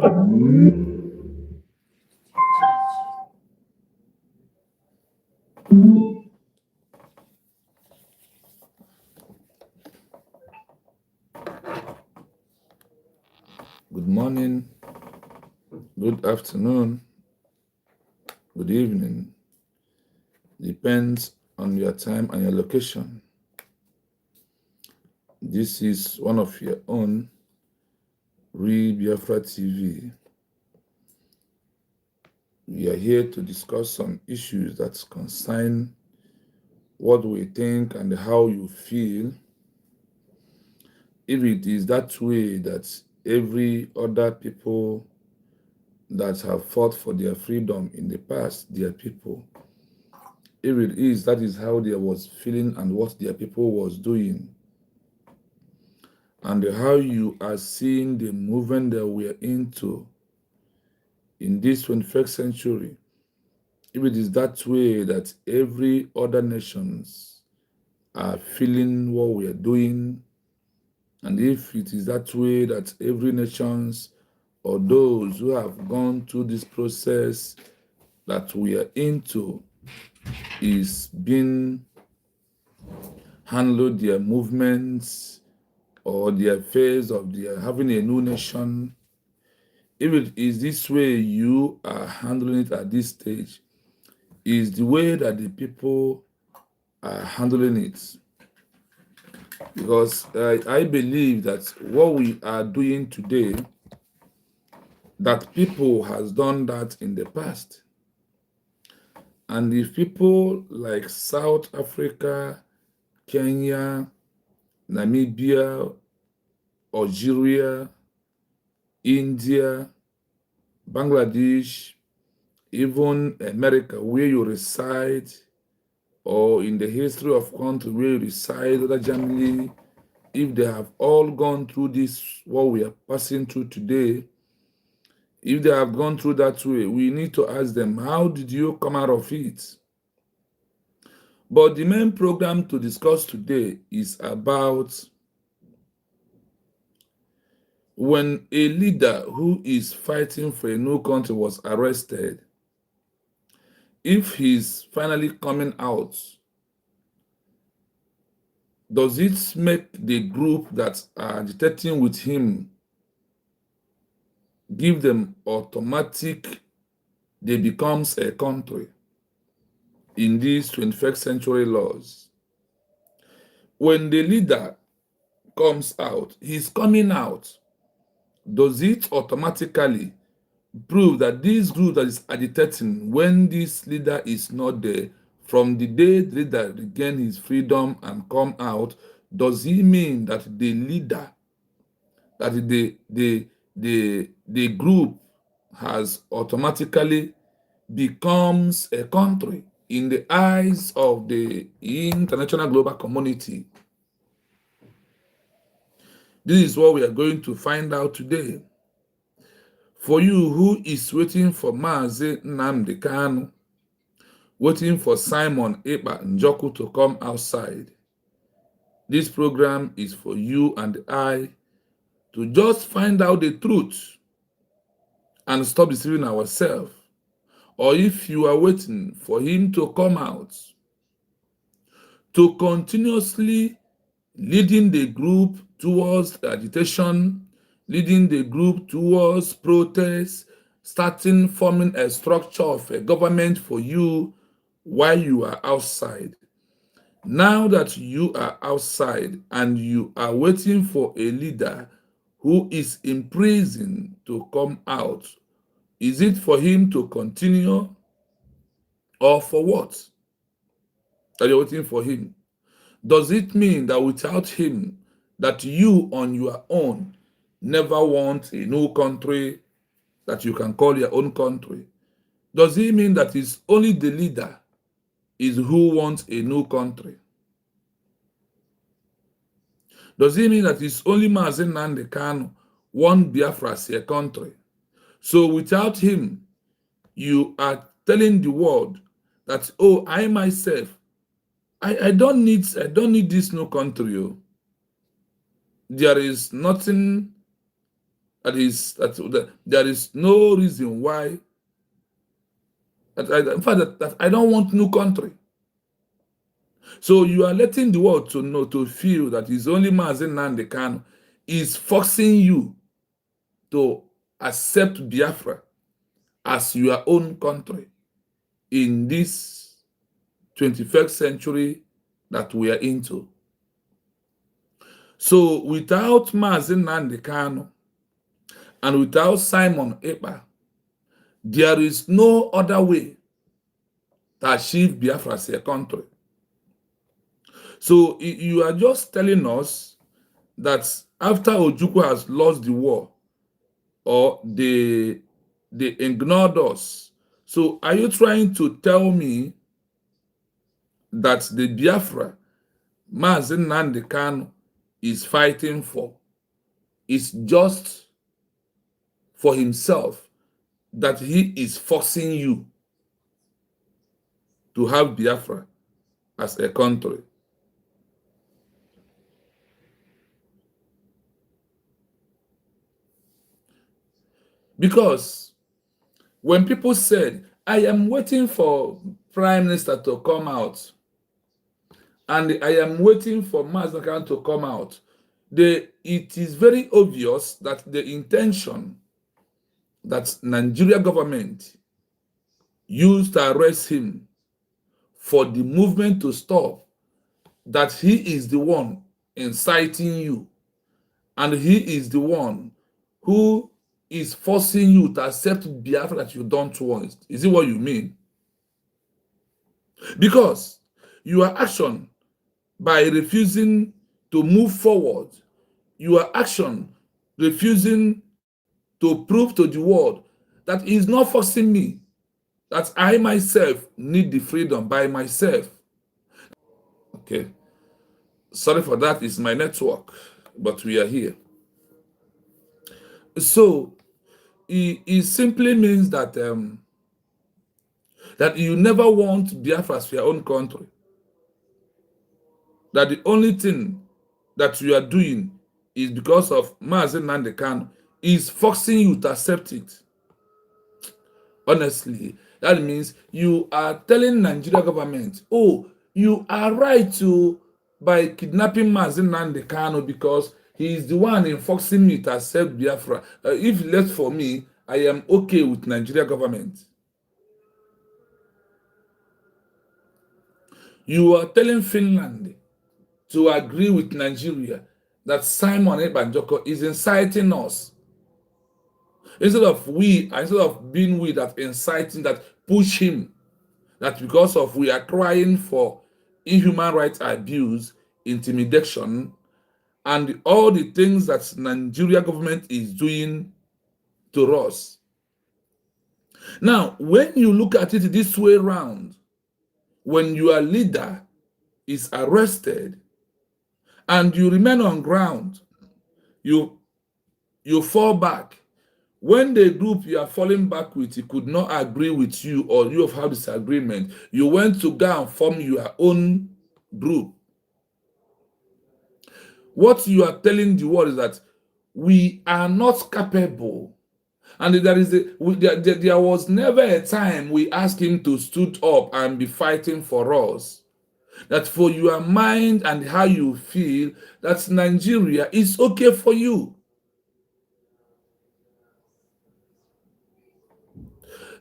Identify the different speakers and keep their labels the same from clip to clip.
Speaker 1: Good morning, good afternoon, good evening. Depends on your time and your location. This is one of your own Biafra TV. We are here to discuss some issues that concern what we think and how you feel. If it is that way that every other people that have fought for their freedom in the past, their people, if it is, that is how they was feeling and what their people was doing, and how you are seeing the movement that we are into in this 21st century, if it is that way that every other nations are feeling what we are doing, and if it is that way that every nations or those who have gone through this process that we are into is being handled their movements or their phase of their having a new nation, if it is this way you are handling it at this stage, is the way that the people are handling it. Because I believe that what we are doing today, that people has done that in the past. And if people like South Africa, Kenya, Namibia, Algeria, India, Bangladesh, even America, where you reside, or in the history of country where you reside, or Germany, if they have all gone through this, what we are passing through today, if they have gone through that way, we need to ask them, how did you come out of it? But the main program to discuss today is about when a leader who is fighting for a new country was arrested, if he's finally coming out, does it make the group that are agitating with him give them automatic, they becomes a country in these 21st century laws? When the leader comes out, he's coming out, does it automatically prove that this group that is agitating when this leader is not there, from the day the leader regain his freedom and come out, does he mean that the leader, that the group has automatically becomes a country in the eyes of the international global community? This is what we are going to find out today. For you who is waiting for Mazi Nnamdi Kanu, waiting for Simon Ekpa Njoku to come outside, this program is for you and I to just find out the truth and stop deceiving ourselves. Or if you are waiting for him to come out, to continuously leading the group towards agitation, leading the group towards protest, starting forming a structure of a government for you while you are outside. Now that you are outside and you are waiting for a leader who is in prison to come out, is it for him to continue or for what that you're waiting for him? Does it mean that without him, that you on your own never want a new country that you can call your own country? Does it mean that it's only the leader is who wants a new country? Does it mean that it's only Mazi Nnamdi Kanu want Biafra as a country? So without him, you are telling the world that, oh, I myself, I don't need this new country. There is nothing that there is no reason why in fact that I don't want new country. So you are letting the world to know, to feel that it's only Mazen Nnamdi Kanu is forcing you to accept Biafra as your own country in this 21st century that we are into. So without Mazen Nnamdi Kanu and without Simon Ekpa, there is no other way to achieve Biafra as a country. So you are just telling us that after Ojukwu has lost the war, or they ignored us. So are you trying to tell me that the Biafra Mazen Nnamdi Kanu is fighting for is just for himself, that he is forcing you to have Biafra as a country? Because when people said, I am waiting for Prime Minister to come out, and I am waiting for Mazen Kanu to come out, it is very obvious that the intention that Nigeria government used to arrest him for the movement to stop, that he is the one inciting you, and he is the one who is forcing you to accept Biafra that you don't want. Is it what you mean? Because your action by refusing to move forward, your action refusing to prove to the world that he is not forcing me, that I myself need the freedom by myself. Okay. Sorry for that, it's my network, but we are here. So it simply means that that you never want Biafra as your own country. That the only thing that you are doing is because of Mazen Nnamdi Kanu is forcing you to accept it. Honestly, that means you are telling Nigeria government, oh, you are right to by kidnapping Mazen Nnamdi Kanu because he is the one in forcing me to accept Biafra. If left for me, I am okay with Nigeria government. You are telling Finland to agree with Nigeria that Simon Ekpa is inciting us. Instead of being we that inciting, that push him, that because of we are crying for inhuman rights abuse, intimidation, and all the things that Nigeria government is doing to us. Now, when you look at it this way around, when your leader is arrested and you remain on ground, you fall back. When the group you are falling back with, he could not agree with you, or you have had disagreement, you went to go and form your own group. What you are telling the world is that we are not capable. And there was never a time we asked him to stood up and be fighting for us. That for your mind and how you feel, that Nigeria is okay for you.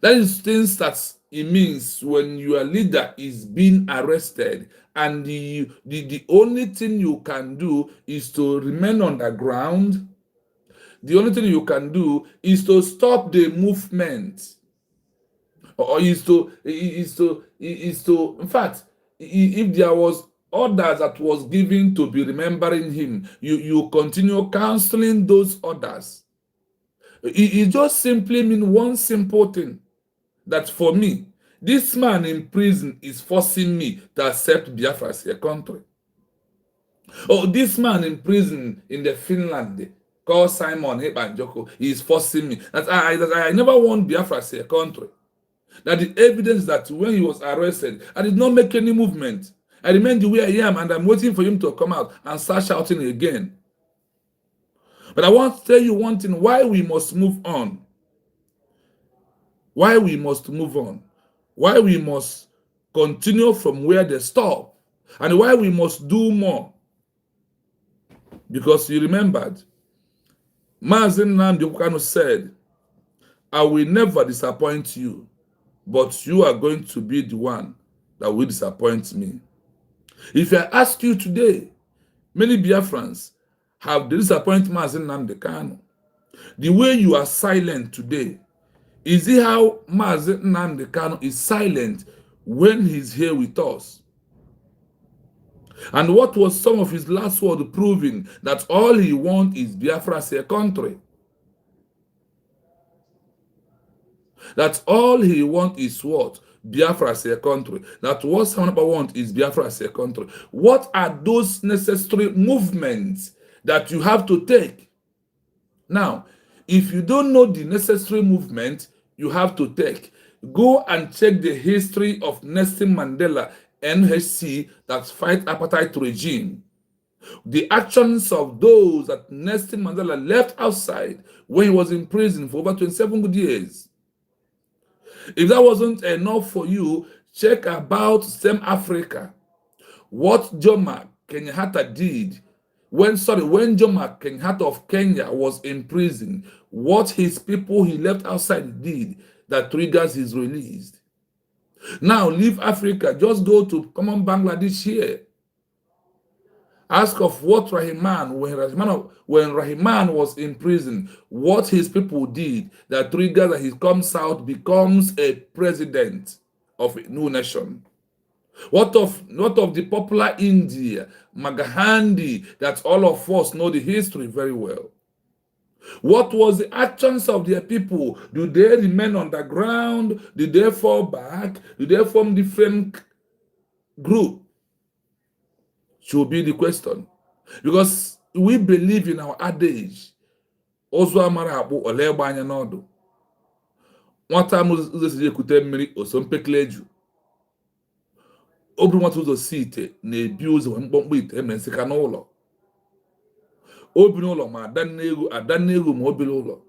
Speaker 1: That is things that it means when your leader is being arrested, and the only thing you can do is to remain on the ground. The only thing you can do is to stop the movement, or is to in fact, if there was orders that was given to be remembering him, you continue counseling those orders. It just simply means one simple thing, that for me, this man in prison is forcing me to accept Biafra as a country. Or this man in prison in the Finland called Simon Ekpa is forcing me. That I never want Biafra as a country. That the evidence that when he was arrested, I did not make any movement. I remained the way I am, and I'm waiting for him to come out and start shouting again. But I want to tell you one thing, why we must move on. Why we must move on. Why we must continue from where they stop. And why we must do more. Because you remembered, Nnamdi Kanu said, I will never disappoint you, but you are going to be the one that will disappoint me. If I ask you today, many Biafrans have disappointed Nnamdi Kanu. The way you are silent today, is it how Nnamdi Kanu is silent when he's here with us? And what was some of his last words proving that all he wants is Biafra as a country? That all he wants is what? Biafra as a country. That what someone wants is Biafra as a country. What are those necessary movements that you have to take? Now, if you don't know the necessary movement you have to take, go and check the history of Nelson Mandela, NHC, that fight apartheid regime. The actions of those that Nelson Mandela left outside when he was in prison for over 27 good years. If that wasn't enough for you, check about Same Africa. What Jomo Kenyatta did when Jomo Kenyatta of Kenya was in prison, what his people he left outside did that triggers his release. Now leave Africa, just go to common Bangladesh here. Ask of what when Rahman was in prison, what his people did that triggers that he comes out, becomes a president of a new nation. What of the popular India, Magahandi, that all of us know the history very well? What was the actions of their people? Do they remain underground? Did they fall back? Did they form different group? Should be the question. Because we believe in our adage. Ozu amara akpụ ole gba anya n'ọdụ. Nwata ụzọ si ekute mmiri oso mpekeleju. Obi nwata ụzọ si ite na-ebi ụzọ mkpọmkpọ ite eme nsika n'ụlọ. Obi n'ụlọ ma ada n'ego ma obi n'ụlọ.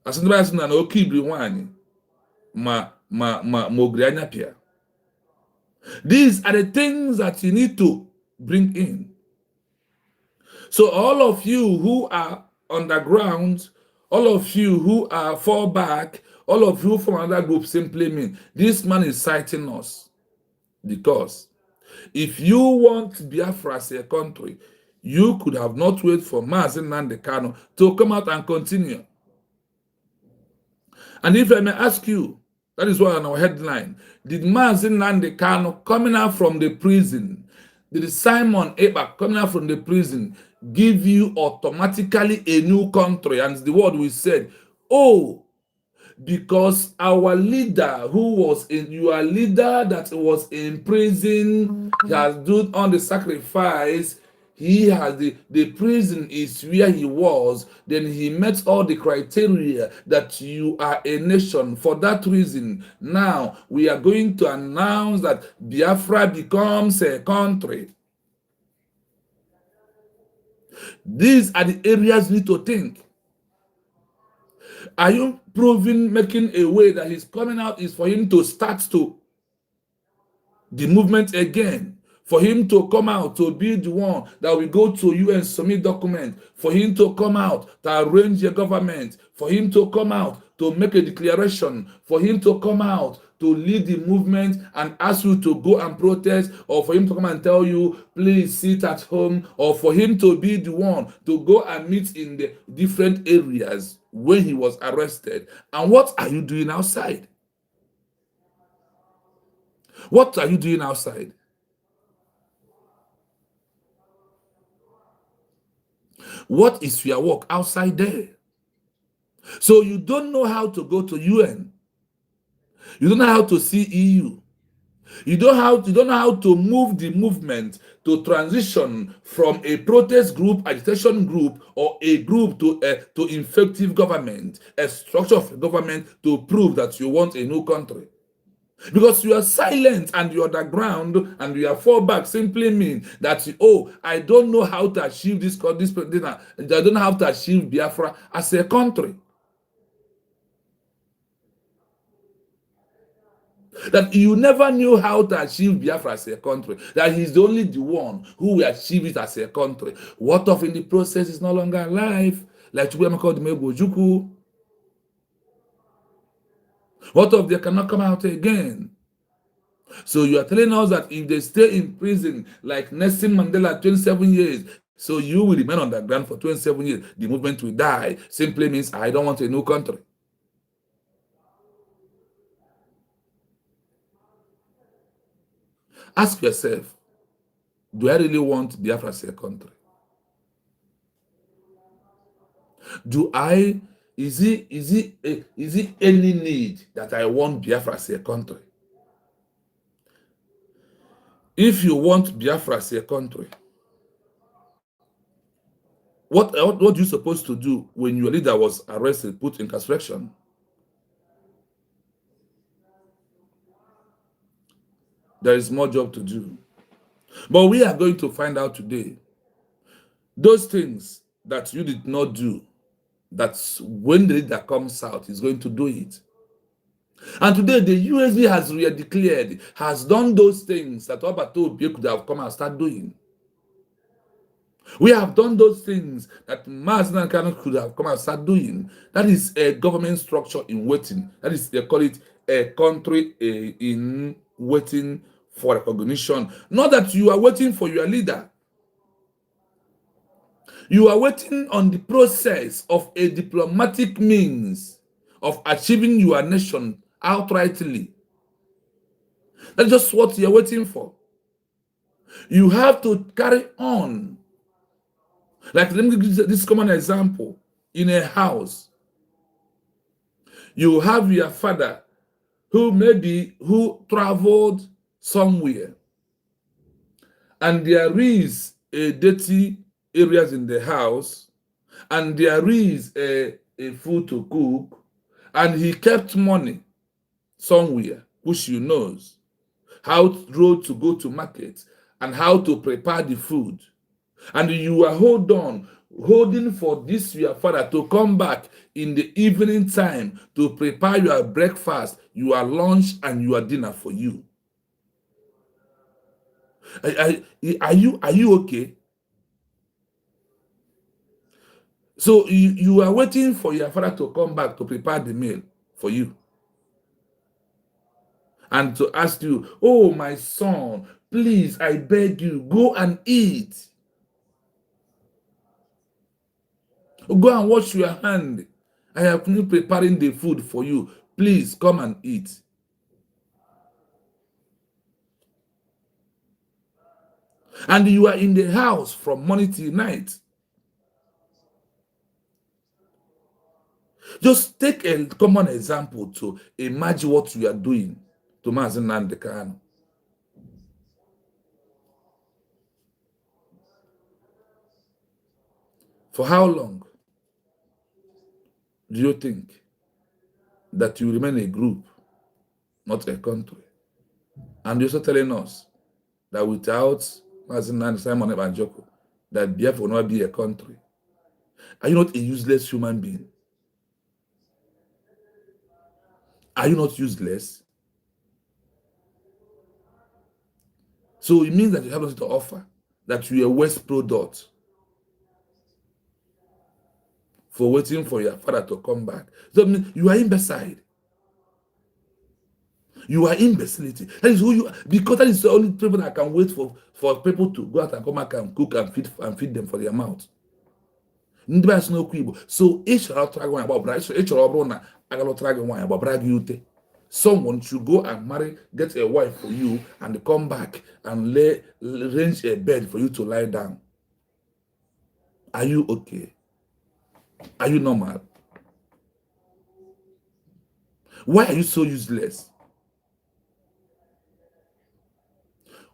Speaker 1: Asị ndị asị na oke ibiri nwaanyị ma ogiri anya pịa. These are the things that you need to bring in. So all of you who are underground, all of you who are fall back, all of you from another group simply mean this man is citing us. Because if you want Biafra as a country, you could have not waited for Nnamdi Kanu to come out and continue. And if I may ask you, that is why on our headline, did Nnamdi Kanu coming out from the prison, did Simon Ekpa coming out from the prison give you automatically a new country? And the word we said, oh, because our leader your leader that was in prison, he has done on the sacrifice, he has the prison is where he was, then he met all the criteria that you are a nation. For that reason, now we are going to announce that Biafra becomes a country. These are the areas you need to think. Are you making a way that he's coming out is for him to start to the movement again? For him to come out to be the one that will go to UN submit document, for him to come out to arrange a government, for him to come out to make a declaration, for him to come out to lead the movement and ask you to go and protest, or for him to come and tell you, please sit at home, or for him to be the one to go and meet in the different areas when he was arrested. And what are you doing outside? What are you doing outside? What is your work outside there? So you don't know how to go to UN. You don't know how to see EU. You don't know how to move the movement to transition from a protest group, agitation group, or a group to effective government, a structure of government to prove that you want a new country. Because you are silent and you're underground and you are fall back simply mean that, oh, I don't know how to achieve this, I don't know how to achieve Biafra as a country. That you never knew how to achieve Biafra as a country. That he's the only the one who will achieve it as a country. What of in the process is no longer alive? Like Chukwuemeka. What of they cannot come out again? So you are telling us that if they stay in prison like Nelson Mandela 27 years, so you will remain on the ground for 27 years, the movement will die. Simply means I don't want a new country. Ask yourself, do I really want Biafra as a country? Is it any need that I want Biafra as a country? If you want Biafra as a country, what you supposed to do when your leader was arrested, put in incarceration? There is more job to do. But we are going to find out today those things that you did not do, that's when the leader comes out, he's going to do it. And today the USB has declared, has done those things that Obato could have come and start doing. We have done those things that Mazen Kanu could have come and start doing. That is a government structure in waiting. That is, they call it a country in waiting for recognition. Not that you are waiting for your leader. You are waiting on the process of a diplomatic means of achieving your nation outrightly. That's just what you're waiting for. You have to carry on. Like, let me give you this common example. In a house, you have your father who traveled somewhere, and there is a dirty areas in the house, and there is a food to cook, and he kept money somewhere, which you knows how to go to market and how to prepare the food. And you are holding for this your father to come back in the evening time to prepare your breakfast, your lunch, and your dinner for you. Are you okay? So you are waiting for your father to come back to prepare the meal for you, and to ask you, oh, my son, please, I beg you, go and eat. Go and wash your hand. I have been preparing the food for you. Please come and eat. And you are in the house from morning till night. Just take a common example to imagine what you are doing to Mazen Kanu. For how long do you think that you remain a group, not a country? And you're also telling us that without Mazen Simon Ebanjoko, that Biafra will not be a country. Are you not a useless human being? Are you not useless? So it means that you have nothing to offer, that you are a waste product for waiting for your father to come back. So you are imbecile. You are imbecility. That is who you are, because that is the only people that can wait for people to go out and come back and cook and feed them for their mouth. So someone should go and marry, get a wife for you, and come back and arrange a bed for you to lie down. Are you okay? Are you normal? Why are you so useless?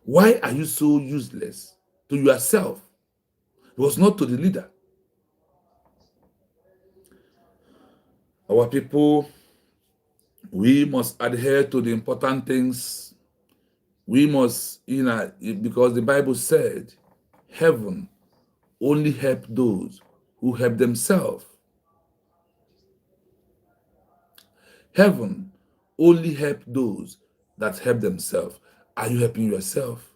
Speaker 1: Why are you so useless to yourself? It was not to the leader. Our people We must adhere to the important things. We must, because the Bible said, heaven only help those who help themselves. Heaven only help those that help themselves. Are you helping yourself?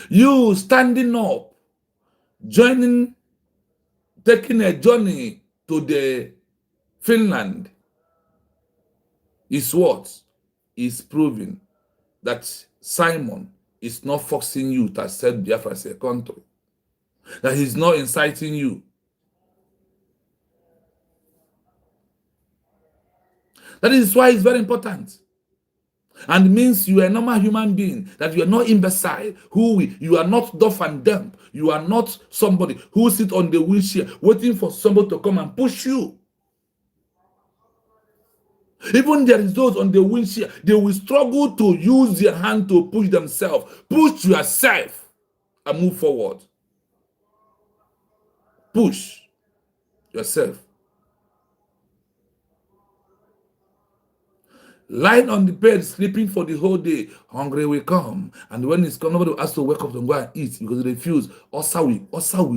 Speaker 1: You standing up, taking a journey to the Finland is what? Is proving that Simon is not forcing you to accept Biafra as a country. That he's not inciting you. That is why it's very important. And means you are a normal human being, that you are not imbecile, you are not deaf and dumb, you are not somebody who sit on the wheelchair waiting for somebody to come and push you. Even there is those on the wheelchair, they will struggle to use their hand to push themselves. Push yourself and move forward. Push yourself. Lying on the bed, sleeping for the whole day, hungry will come. And when it's come, nobody will ask to wake up and go and eat because they refuse. Also, we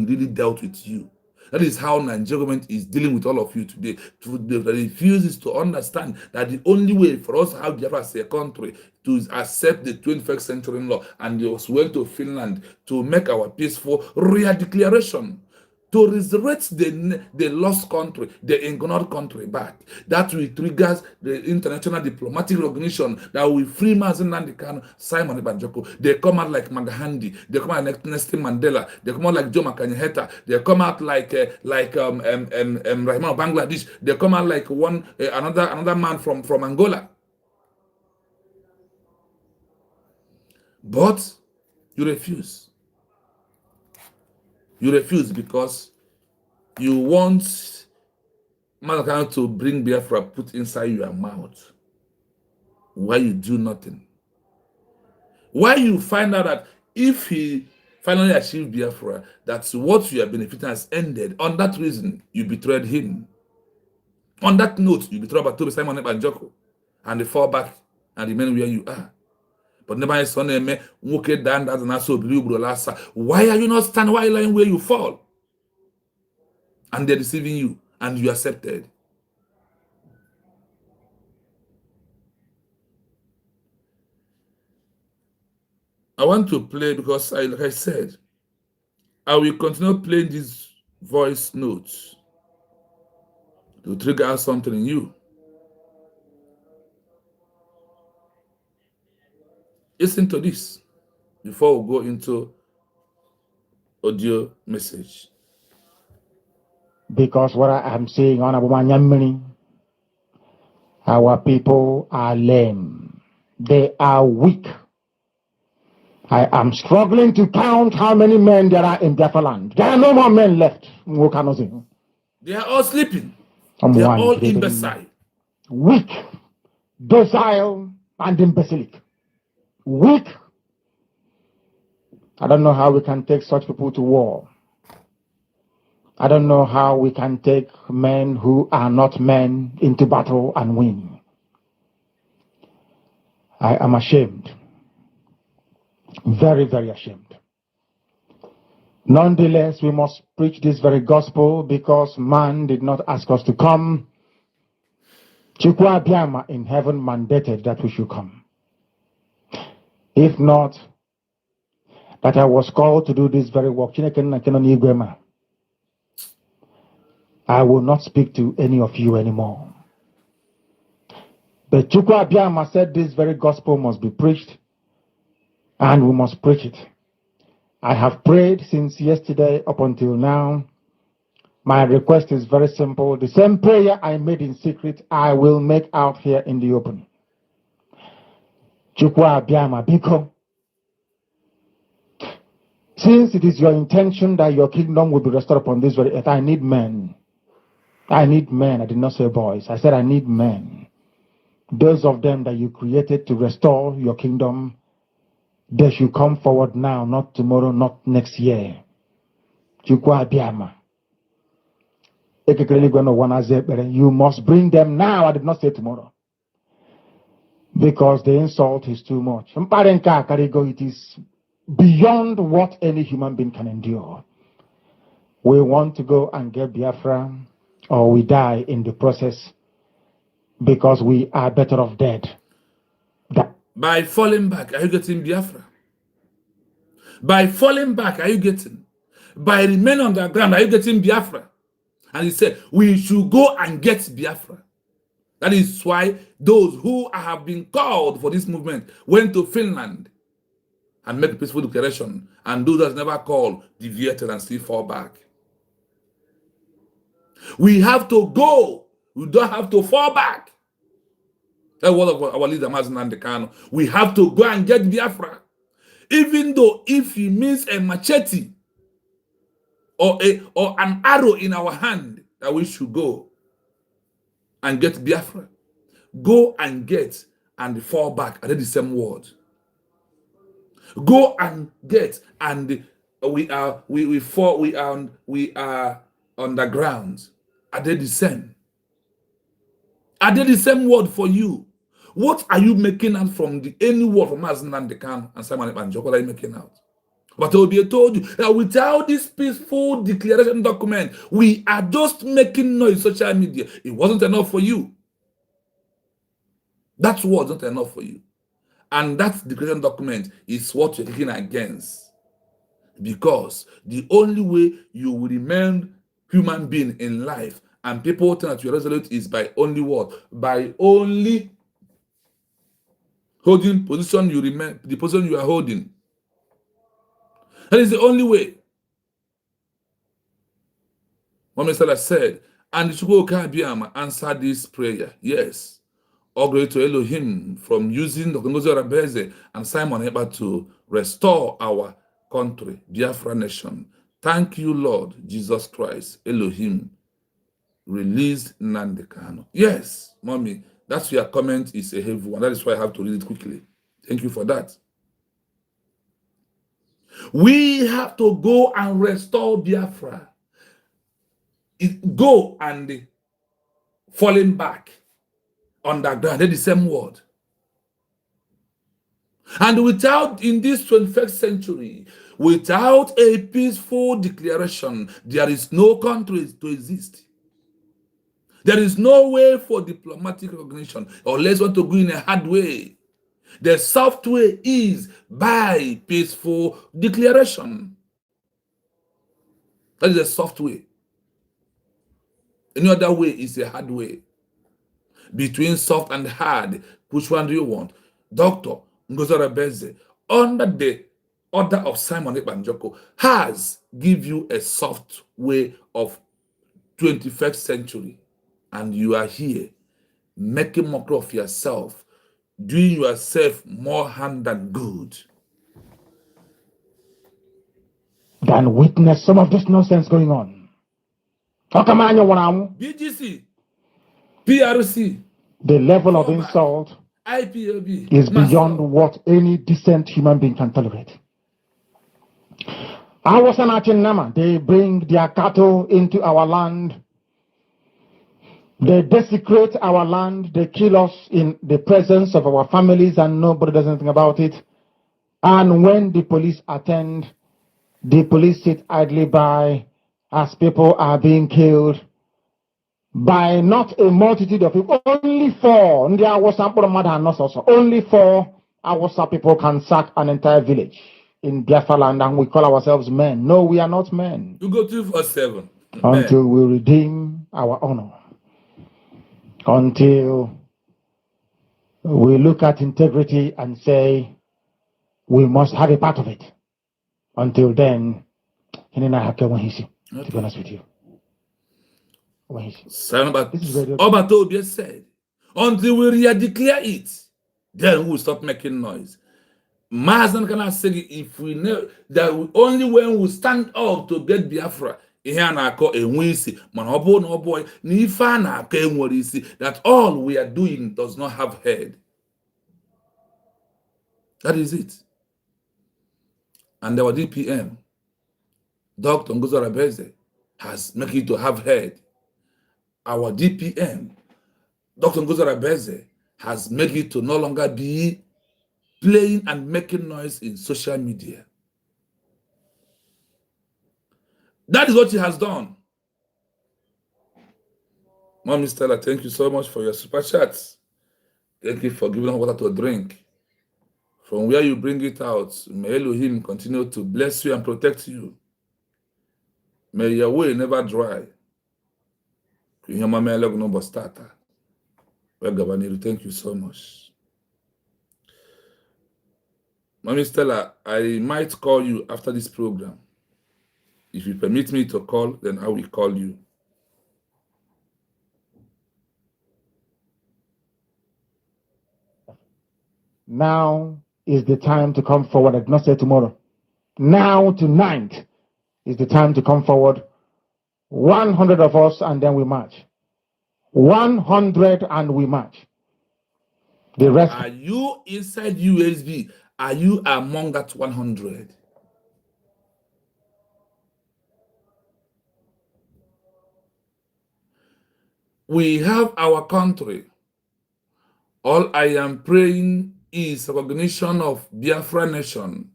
Speaker 1: really dealt with you. That is how Nigerian government is dealing with all of you today. They refuses to understand that the only way for us to have Biafra as a country to accept the 21st century law, and they also went to Finland to make our peaceful Redeclaration, to resurrect the lost country, the ignored country back. That will trigger the international diplomatic recognition that will free Nnamdi Kanu, Simon Ibanjoko. They come out like Magahandi. They come out like Nelson Mandela. They come out like Jomo Kenyatta. They come out like Rahman of Bangladesh. They come out like another man from Angola. But you refuse. You refuse because you want Mandela to bring Biafra put inside your mouth. Why you do nothing? Why you find out that if he finally achieved Biafra, that's what you are benefiting has ended. On that reason, you betrayed him. On that note, you betrayed Batobe Simon Banjoko, and they fall back and remain where you are. But never son why are you not standing? Why are you lying where you fall? And they're deceiving you, and you accepted. I want to play because, like I said, I will continue playing these voice notes to trigger out something in you. Listen to this before we go into audio message.
Speaker 2: Because what I am saying, Honorable Onyendu, our people are lame. They are weak. I am struggling to count how many men there are in Biafra land. There are no more men left.
Speaker 1: They are all sleeping. They are all imbecile.
Speaker 2: Weak, docile, and imbecilic. Weak. I don't know how we can take such people to war. I don't know how we can take men who are not men into battle and win. I am ashamed. Very, very ashamed. Nonetheless, we must preach this very gospel because man did not ask us to come. Chukwu Abiyama in heaven mandated that we should come. If not, that I was called to do this very work, I will not speak to any of you anymore. But Chukwu Abiyama said this very gospel must be preached, and we must preach it. I have prayed since yesterday up until now. My request is very simple. The same prayer I made in secret, I will make out here in the open. Chukwu Abiyama Biko, since it is your intention that your kingdom will be restored upon this very earth, I need men. I need men. I did not say boys. I said I need men. Those of them that you created to restore your kingdom, they should come forward now, not tomorrow, not next year. Chukwu Abiyama. You must bring them now. I did not say tomorrow. Because the insult is too much. It is beyond what any human being can endure. We want to go and get Biafra, or we die in the process, because we are better off dead.
Speaker 1: By falling back, are you getting Biafra? By falling back, are you getting? By remaining on the ground, are you getting Biafra? And he said, we should go and get Biafra. That is why those who have been called for this movement went to Finland and made a peaceful declaration, and those that never called deviated and still fall back. We have to go. We don't have to fall back. That's what our leader, Mazen Kanu. We have to go and get Biafra. Even though if he means a machete or an arrow in our hand, that we should go and get Biafra. Go and get and fall back. Are they the same word? Go and get, and we are underground. Are they the same? Are they the same word for you? What are you making out from any word from Mazen Kanu and Simon Ekpa? What are you making out? But Obie told you that without this peaceful declaration document, we are just making noise on social media. It wasn't enough for you. That was not enough for you. And that declaration document is what you're kicking against. Because the only way you will remain human being in life and people think that you're resolute is by only what? By only holding position you remain, the position you are holding. That is the only way. Mama Stella said, and Chukwuka Abiyama answered this prayer. Yes. All glory to Elohim from using Dr. Ngozi Arabeze and Simon Ekpa to restore our country, Biafra nation. Thank you, Lord Jesus Christ, Elohim. Released Nnamdi Kanu. Yes, mommy, that's your comment is a heavy one. That is why I have to read it quickly. Thank you for that. We have to go and restore Biafra. Go and falling back underground. They're the same word. And without, in this 21st century, without a peaceful declaration, there is no country to exist. There is no way for diplomatic recognition, unless you want to go in a hard way. The soft way is by peaceful declaration. That is a soft way. Any other way is a hard way. Between soft and hard, which one do you want? Dr. Ngozi Arabeze, under the order of Simon Ekpa, has give you a soft way of 21st century. And you are here making mockery of yourself, doing yourself more harm than good.
Speaker 2: Than witness some of this nonsense going on.
Speaker 1: BGC, PRC,
Speaker 2: the level of insult
Speaker 1: IPOB
Speaker 2: is beyond what any decent human being can tolerate. I was an Achinama. They bring their cattle into our land. They desecrate our land. They kill us in the presence of our families and nobody does anything about it. And when the police attend, the police sit idly by as people are being killed by not a multitude of people. Only 4. Only 4 Awasa people can sack an entire village in Biafra land, and we call ourselves men. No, we are not men.
Speaker 1: You go 247.
Speaker 2: Until we redeem our honor. Until we look at integrity and say we must have a part of it. Until then, to be honest with you.
Speaker 1: Obatobia said, until we declare it, then we will stop making noise. Mazen cannot say if we know that only when we stand up to get Biafra, that all we are doing does not have head. That is it. And our DPM, Dr. Ngozi Arabeze, has made it to have head. our DPM, Dr. Ngozarabeze, has made it to no longer be playing and making noise in social media. That is what he has done. Mommy Stella, thank you so much for your super chats. Thank you for giving us water to drink. From where you bring it out, may Elohim continue to bless you and protect you. May your way never dry. Thank you so much. Mommy Stella, I might call you after this program. If you permit me to call, then I will call you.
Speaker 2: Now is the time to come forward. I did not say tomorrow. Now, tonight, is the time to come forward. 100 of us, and then we march. 100 and we march. The rest.
Speaker 1: Are you inside USB? Are you among that 100? We have our country. All I am praying is recognition of Biafra nation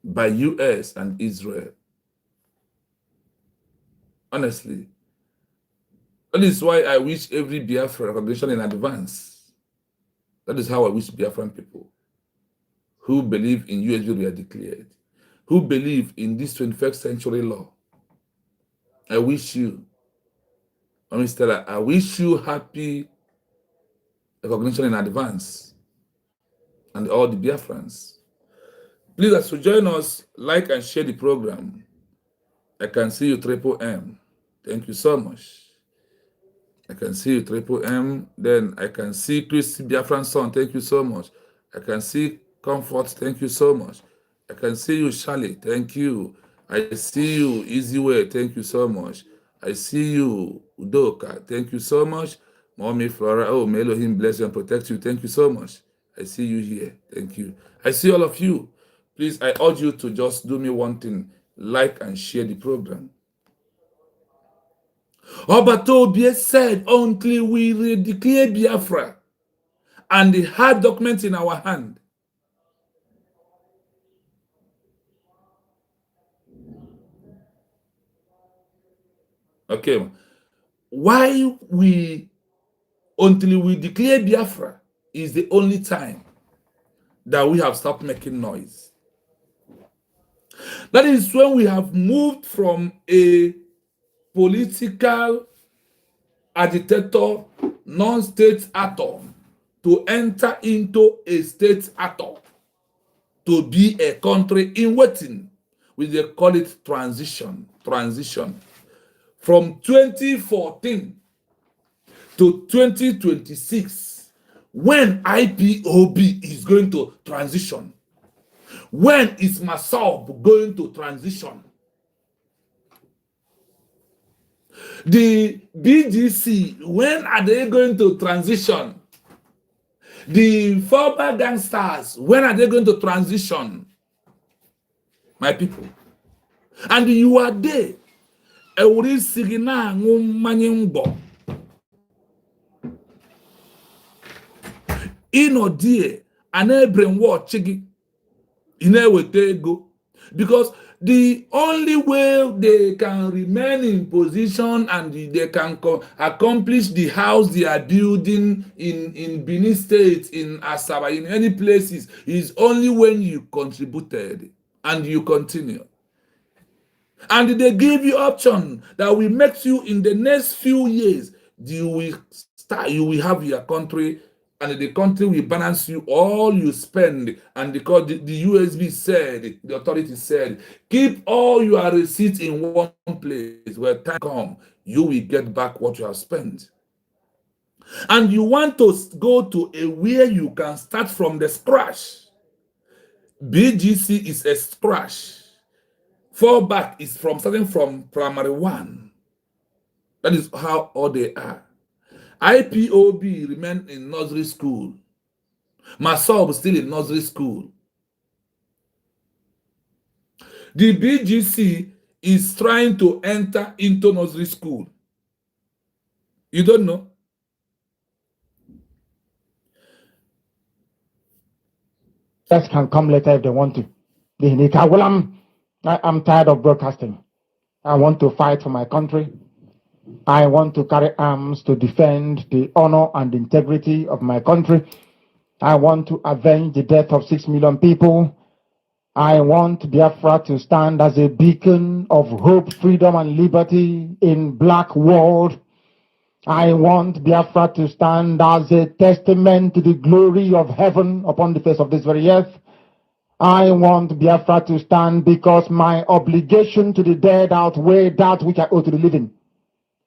Speaker 1: by US and Israel. Honestly, that is why I wish every Biafra recognition in advance. That is how I wish Biafran people who believe in USB Redeclared, who believe in this 21st century law. I wish you, Mr. Stella, I wish you happy recognition in advance, and all the Biafrans. Please, as you join us, like and share the program. I can see you, Triple M. Thank you so much. I can see you, Triple M. Then I can see Christy Biafran son. Thank you so much. I can see Comfort. Thank you so much. I can see you, Charlie. Thank you. I see you, Easy Way. Thank you so much. I see you, Udoka. Thank you so much. Mommy Flora. Oh, may Elohim bless you and protect you. Thank you so much. I see you here. Thank you. I see all of you. Please, I urge you to just do me one thing. Like and share the program. Obatobie said, until we redeclare Biafra and the hard document in our hand, okay, why we, until we declare Biafra is the only time that we have stopped making noise. That is when we have moved from a political agitator, non-state actor, to enter into a state actor, to be a country in waiting. We call it transition. From 2014 to 2026, when IPOB is going to transition, when is Masob going to transition? The BGC, when are they going to transition? The former gangsters, when are they going to transition? My people. And you are there. Euri sigina ngumanyimbo. Ino die ane brainwash chigi. Ine wete go. Because the only way they can remain in position and they can accomplish the house they are building in Benin State, in Asaba, in any places, is only when you contributed and you continue. And they give you option that will make you in the next few years, you will have your country, and the country will balance you all you spend. And because the USB said, the authority said, keep all your receipts in one place. Where time comes, you will get back what you have spent. And you want to go to a where you can start from the scratch. BGC is a scratch. Fallback is from starting from primary one. That is how all they are. IPOB remain in nursery school. Masob still in nursery school. The BGC is trying to enter into nursery school. You don't know?
Speaker 2: Yes, can come later if they want to. Well, I'm tired of broadcasting. I want to fight for my country. I want to carry arms to defend the honor and integrity of my country. I want to avenge the death of 6 million people. I want Biafra to stand as a beacon of hope, freedom, and liberty in black world. I want Biafra to stand as a testament to the glory of heaven upon the face of this very earth. I want Biafra to stand because my obligation to the dead outweigh that which I owe to the living.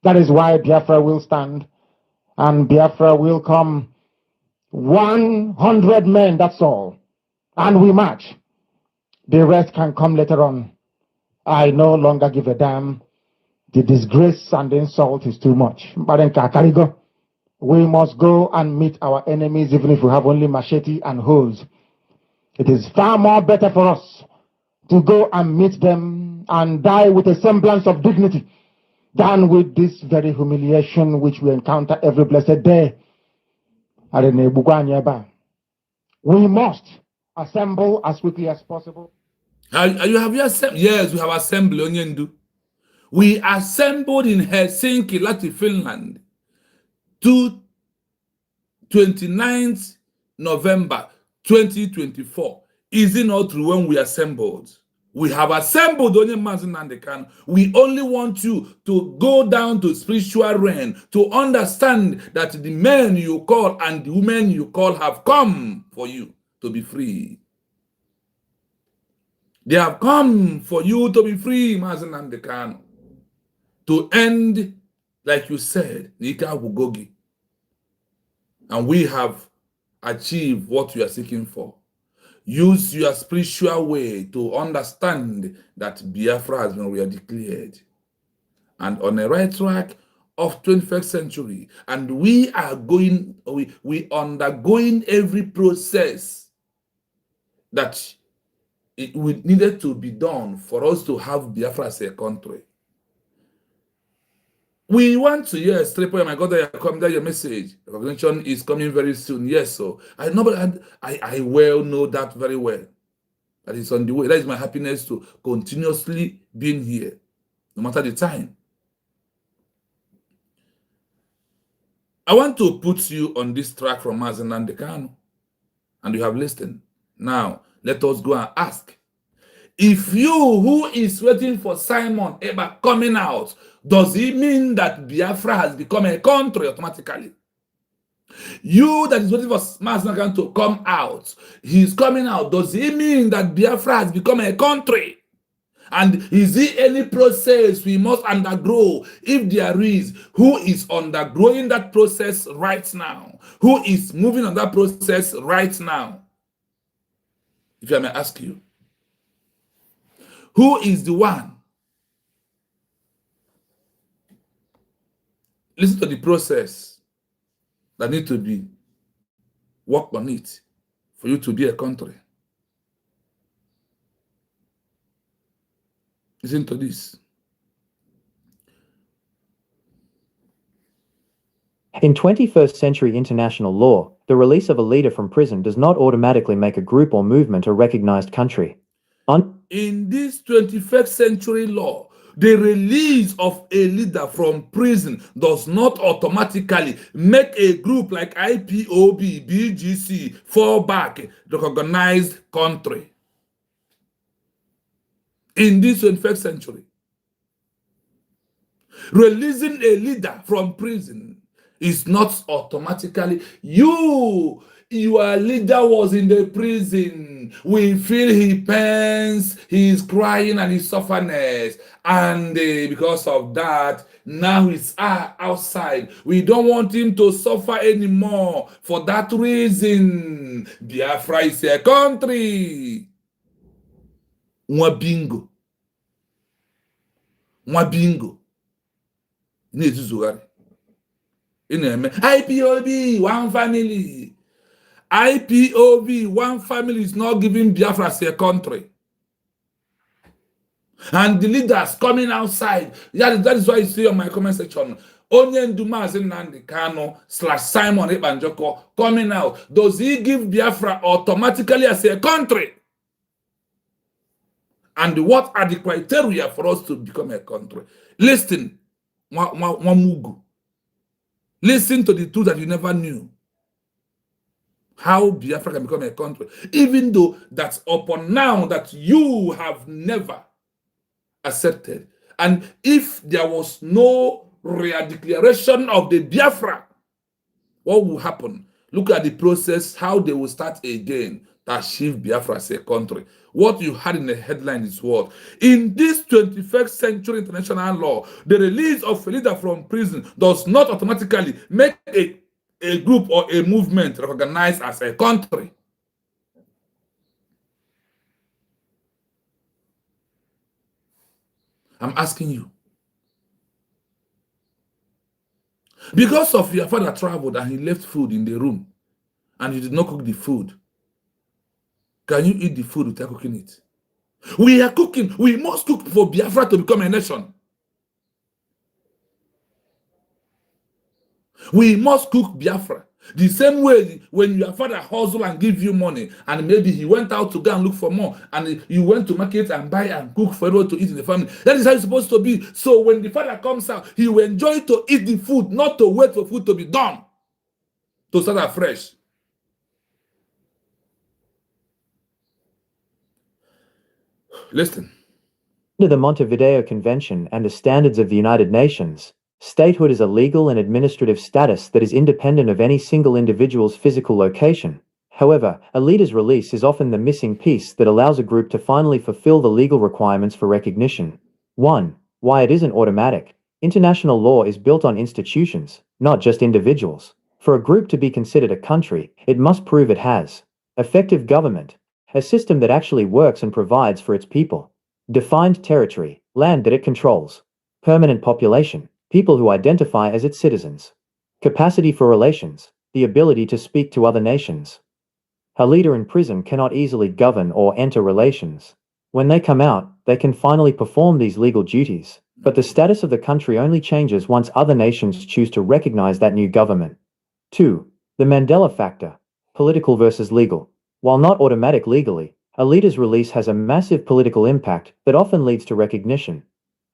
Speaker 2: That is why Biafra will stand, and Biafra will come. 100 men, that's all. And we march. The rest can come later on. I no longer give a damn. The disgrace and the insult is too much. We must go and meet our enemies even if we have only machete and hoes. It is far more better for us to go and meet them and die with a semblance of dignity than with this very humiliation which we encounter every blessed day. We must assemble as quickly as possible.
Speaker 1: Have you assembled? Yes, we have assembled, Onyendu. We assembled in Helsinki, Latvia, Finland, 29th November 2024. Is it not true when we assembled? We have assembled Onyendu and the Kanu. We only want you to go down to spiritual realm to understand that the men you call and the women you call have come for you to be free. They have come for you to be free, Mazen and the Kanu. To end, like you said, Nika Wugogi. And we have achieved what you are seeking for. Use your spiritual way to understand that Biafra has been redeclared and on the right track of 21st century. And we are going, we undergoing every process that it needed to be done for us to have Biafra as a country. We want to, yes, 3 point. I got that come there, your message. Recognition is coming very soon. Yes, so I know, but I well know that very well. That is on the way. That is my happiness to continuously being here, no matter the time. I want to put you on this track from Mazen and the Kanu, and you have listened. Now, let us go and ask. If you who is waiting for Simon Eba coming out, does it mean that Biafra has become a country automatically? You that is waiting for Mazen to come out, he's coming out. Does it mean that Biafra has become a country? And is it any process we must undergo? If there is, who is undergoing that process right now? Who is moving on that process right now? If I may ask you. Who is the one? Listen to the process that need to be worked on it for you to be a country. Listen to this.
Speaker 3: In 21st century international law, the release of a leader from prison does not automatically make a group or movement a recognized country.
Speaker 1: In this 21st century law, the release of a leader from prison does not automatically make a group like IPOB, BGC fall back recognized country. In this 21st century, releasing a leader from prison is not automatically your leader was in the prison. We feel his pains, he's crying and his sufferness. And because of that, now he's outside. We don't want him to suffer anymore. For that reason, Biafra is a country. Mwabingo. Mwabingo. IPOB, one family. IPOB, one family is not giving Biafra as a country. And the leaders coming outside. Yeah, that is why you see on my comment section, Onyendu Mazi Kanu / Simon Ekpa coming out, does he give Biafra automatically as a country? And what are the criteria for us to become a country? Listen, listen to the truth that you never knew. How Biafra can become a country, even though that's upon now that you have never accepted. And if there was no redeclaration of the Biafra, what will happen? Look at the process, how they will start again to achieve Biafra as a country. What you had in the headline is what? In this 21st century international law, the release of a leader from prison does not automatically make a group or a movement recognized as a country. I'm asking you. Because of your father traveled and he left food in the room and you did not cook the food, can you eat the food without cooking it? We are cooking. We must cook for Biafra to become a nation. We must cook Biafra. The same way when your father hustle and give you money, and maybe he went out to go and look for more, and you went to market and buy and cook for everyone to eat in the family. That is how it's supposed to be. So when the father comes out, he will enjoy to eat the food, not to wait for food to be done, to start afresh. Listen.
Speaker 3: Under the Montevideo Convention and the standards of the United Nations, statehood is a legal and administrative status that is independent of any single individual's physical location. However, a leader's release is often the missing piece that allows a group to finally fulfill the legal requirements for recognition. 1. Why it isn't automatic. International law is built on institutions, not just individuals. For a group to be considered a country, it must prove it has effective government, a system that actually works and provides for its people. Defined territory, land that it controls. Permanent population, people who identify as its citizens. Capacity for relations, the ability to speak to other nations. A leader in prison cannot easily govern or enter relations. When they come out, they can finally perform these legal duties, but the status of the country only changes once other nations choose to recognize that new government. 2. The Mandela factor, political versus legal. While not automatic legally, a leader's release has a massive political impact that often leads to recognition.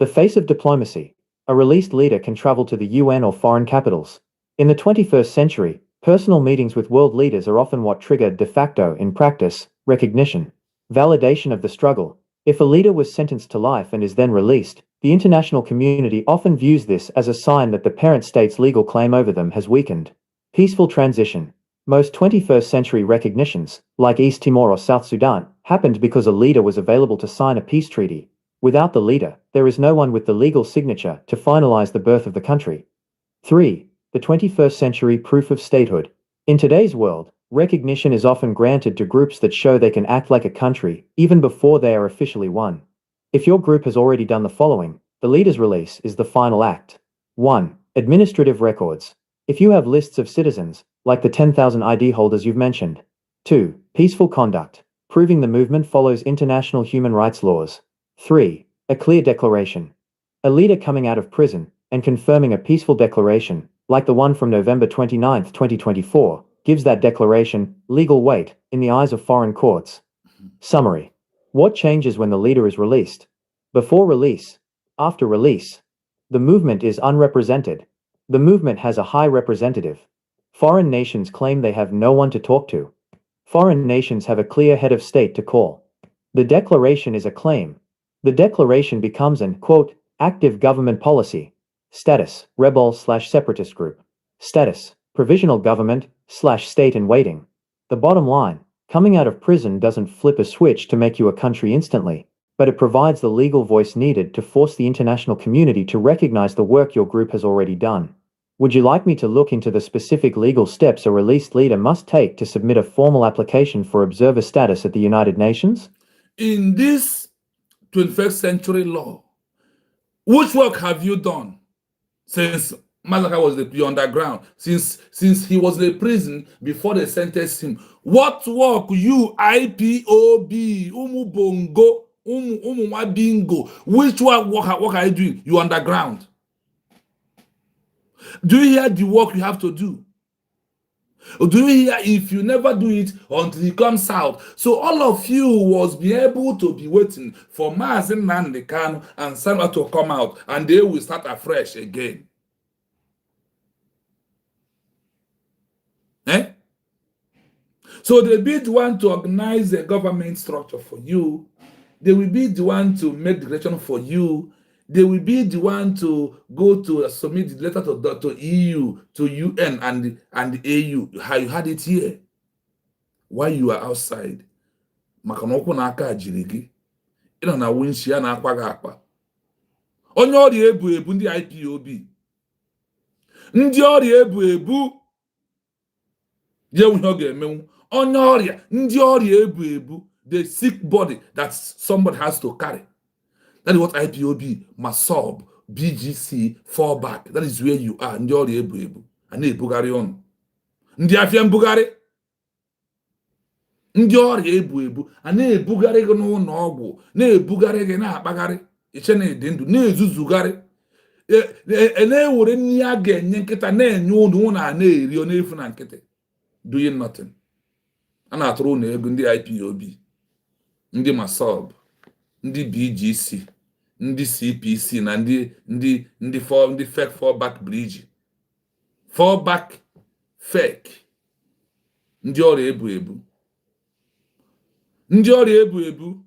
Speaker 3: The face of diplomacy. A released leader can travel to the UN or foreign capitals. In the 21st century, personal meetings with world leaders are often what trigger de facto, in practice, recognition. Validation of the struggle. If a leader was sentenced to life and is then released, the international community often views this as a sign that the parent state's legal claim over them has weakened. Peaceful transition. Most 21st century recognitions, like East Timor or South Sudan, happened because a leader was available to sign a peace treaty. Without the leader, there is no one with the legal signature to finalize the birth of the country. 3. The 21st century proof of statehood. In today's world, recognition is often granted to groups that show they can act like a country, even before they are officially one. If your group has already done the following, the leader's release is the final act. 1. Administrative records. If you have lists of citizens, like the 10,000 ID holders you've mentioned. 2. Peaceful conduct, proving the movement follows international human rights laws. 3. A clear declaration. A leader coming out of prison and confirming a peaceful declaration, like the one from November 29, 2024, gives that declaration legal weight in the eyes of foreign courts. Summary. What changes when the leader is released? Before release. After release. The movement is unrepresented. The movement has a high representative. Foreign nations claim they have no one to talk to. Foreign nations have a clear head of state to call. The declaration is a claim. The declaration becomes an, quote, active government policy. Status, rebel/separatist group. Status, provisional government / state in waiting. The bottom line, coming out of prison doesn't flip a switch to make you a country instantly, but it provides the legal voice needed to force the international community to recognize the work your group has already done. Would you like me to look into the specific legal steps a released leader must take to submit a formal application for observer status at the United Nations?
Speaker 1: In this 21st century law, which work have you done since Mazaka was the underground, since he was in the prison before they sentenced him? What work you, IPOB, Umu Bongo, Umu Wabingo, which work are you doing? You underground. Do you hear the work you have to do? Or do you hear if you never do it until he comes out? So all of you was be able to be waiting for Mazi Nnamdi Kanu and Sandra to come out, and they will start afresh again. Eh? So they be the one to organize a government structure for you. They will be the one to make the decision for you. They will be the one to go to submit the letter to EU, to UN, and the AU. How you had it here. While you are outside. Makanoko na aka jiri gị. Ịnọ na winshi ya na akwa gị akpa. Onye ọrịa ebu ndị IPOB. Ndị ọrịa ebu. Je ihe ọ ga-emenwu. Onye ọrịa, ndị ọrịa ebu. The sick body that somebody has to carry. That is what IPOB, MASOB, BGC, fall back. That is where you are. Ndị ọrịa ebu. A na-ebugharị ọnụ. Ndị afịa mbugharị. Ndị ọrịa ebu. A na-ebugharị gị n'ụlọ ọgwụ. Na-ebugharị gị na-akpagharị. Iche na-ede ndụ. Na-ezuzugharị. Na-ewere nri a ga-enye nkịta na-enye ụnụ na na-eri ọ na-efu na nkịtị. Doing nothing. A na-atụrụ ụnụ ego ndị IPOB. Ndị MASOB. Ndị BGC, ndị CPC na ndị fake fallback bridge. Fallback fake. Ndị ọrịa ebu. Ndị ọrịa ebu.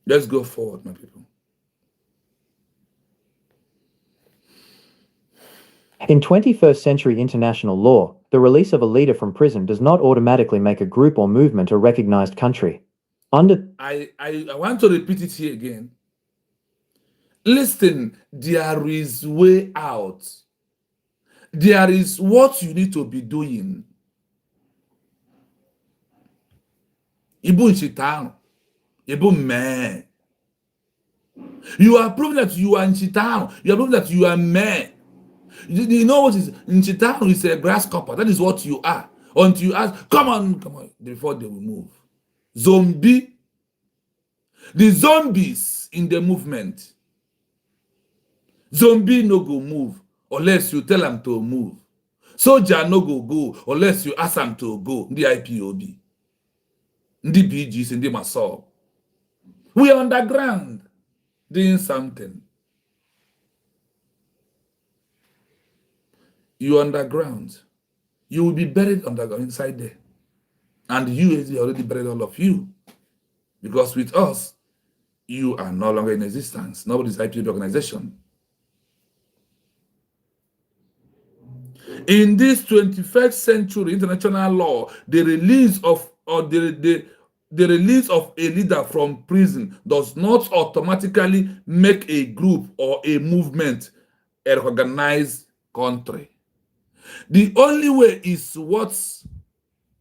Speaker 1: Let's go forward, my people.
Speaker 3: In 21st century international law, the release of a leader from prison does not automatically make a group or movement a recognized country.
Speaker 1: I want to repeat it here again. Listen, there is way out. There is what you need to be doing. Ibu nchitano. Ibu me. You are proving that you are nchitano. You are proving that you are me. You know what is nchitano is a grasshopper. That is what you are. Until you ask, come on, before they will move. Zombie. The zombies in the movement. Zombie no go move unless you tell them to move. Soldier no go unless you ask them to go. The IPOB. The BGs and the MASOB. We are underground doing something. You are underground. You will be buried underground inside there. And the USD already buried all of you. Because with us, you are no longer in existence. Nobody's IPOB organization. In this 21st century international law, the release of the release of a leader from prison does not automatically make a group or a movement a recognized country. The only way is what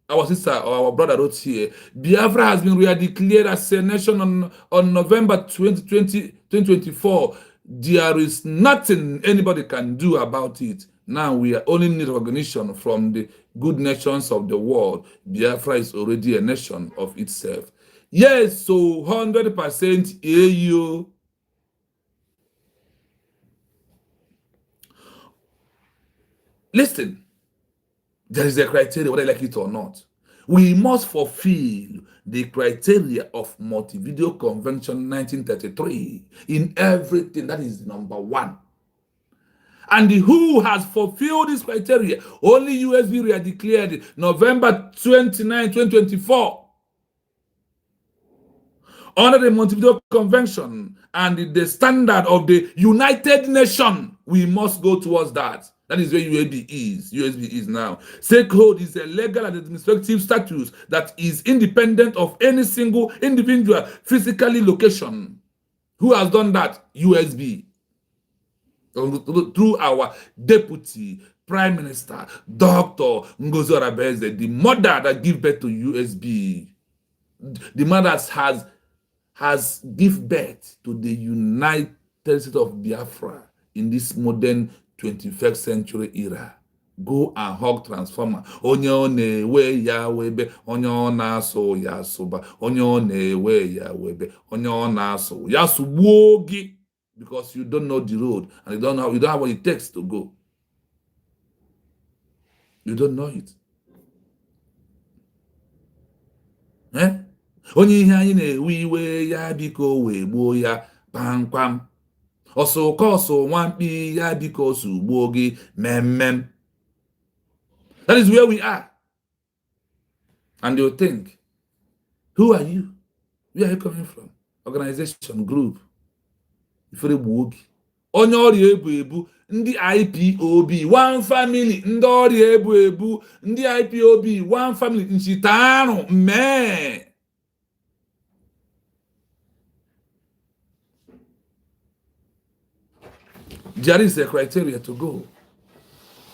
Speaker 1: our sister or our brother wrote here. Biafra has been redeclared as a nation on November 2024. There is nothing anybody can do about it. Now we are only need recognition from the good nations of the world. Biafra is already a nation of itself. Yes, so 100% AU. Listen, there is a criteria, whether I like it or not. We must fulfill the criteria of Montevideo Convention 1933 in everything. That is number one. And who has fulfilled this criteria? Only USB redeclared November 29, 2024. Under the Montevideo Convention and the standard of the United Nations, we must go towards that. That is where USB is now. Statehood is a legal and administrative status that is independent of any single individual physically location. Who has done that? USB. Through our deputy prime minister, Dr. Ngozi Arabeze, the mother that gave birth to USB. The mother has given birth to the United States of Biafra in this modern 21st century era. Go and hug transformer. Onye ọ na-ewe ya webe, onye ọ na-asụ ya asụba, onye ọ na-ewe ya webe, onye ọ na-asụ ya sụgbuo gị. because you don't know the road and you don't have what it takes to go. You don't know it. Onye ihe anyị na-ewe iwe ya biko wee gbuo ya kpamkpam. Ọsụ nwamkpi ya biko sugbuo gị memmem. That is where we are. And you think, who are you? Where are you coming from? Organization, group. Ifere gbuo gị. Onye ọrịa ebu ebu, ndị IPOB, one family, ndị ọrịa ebu ebu, ndị IPOB, one family, nchitarụ, mee. There is a criteria to go.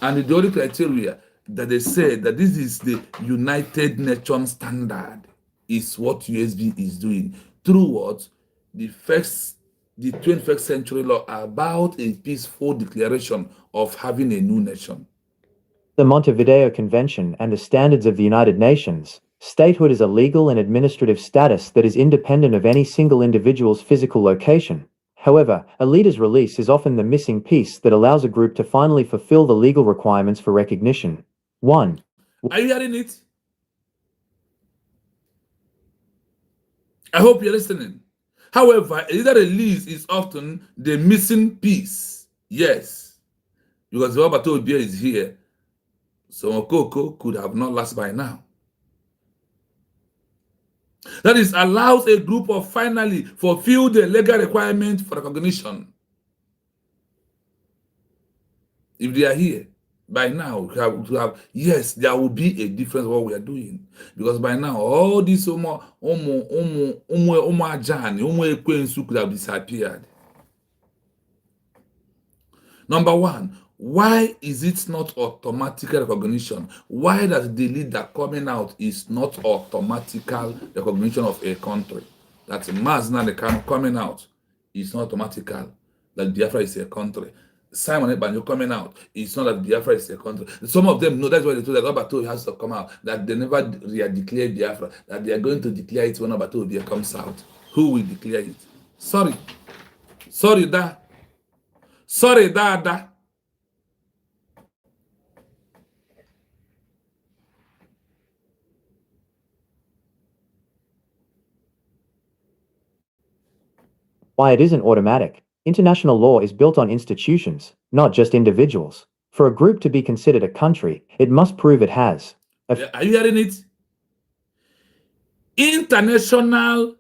Speaker 1: And the only criteria that they say that this is the United Nations standard is what USB is doing. Through what? The 21st century law about a peaceful declaration of having a new nation.
Speaker 3: The Montevideo Convention and the standards of the United Nations, statehood is a legal and administrative status that is independent of any single individual's physical location. However, a leader's release is often the missing piece that allows a group to finally fulfill the legal requirements for recognition. 1.
Speaker 1: Are you hearing it? I hope you're listening. However, a leader release is often the missing piece. Yes. Because the Obatobia is here. So Okoko could have not lasted by now. That is, allows a group of finally fulfill the legal requirement for recognition. If they are here, by now, yes, there will be a difference what we are doing. Because by now, all these could have disappeared. Number one, why is it not automatic recognition? Why does the leader coming out is not automatical recognition of a country? That Mazna the Kanu coming out is not automatical that Biafra is a country. Simon Ebanyo coming out, it's not that Biafra is a country. Some of them know that's why they told that Obato has to come out, that they never declare Biafra, that they are going to declare it when Obato comes out. Who will declare it? Sorry, da.
Speaker 3: Why it isn't automatic. International law is built on institutions, not just individuals. For a group to be considered a country, it must prove it has.
Speaker 1: Are you hearing it? International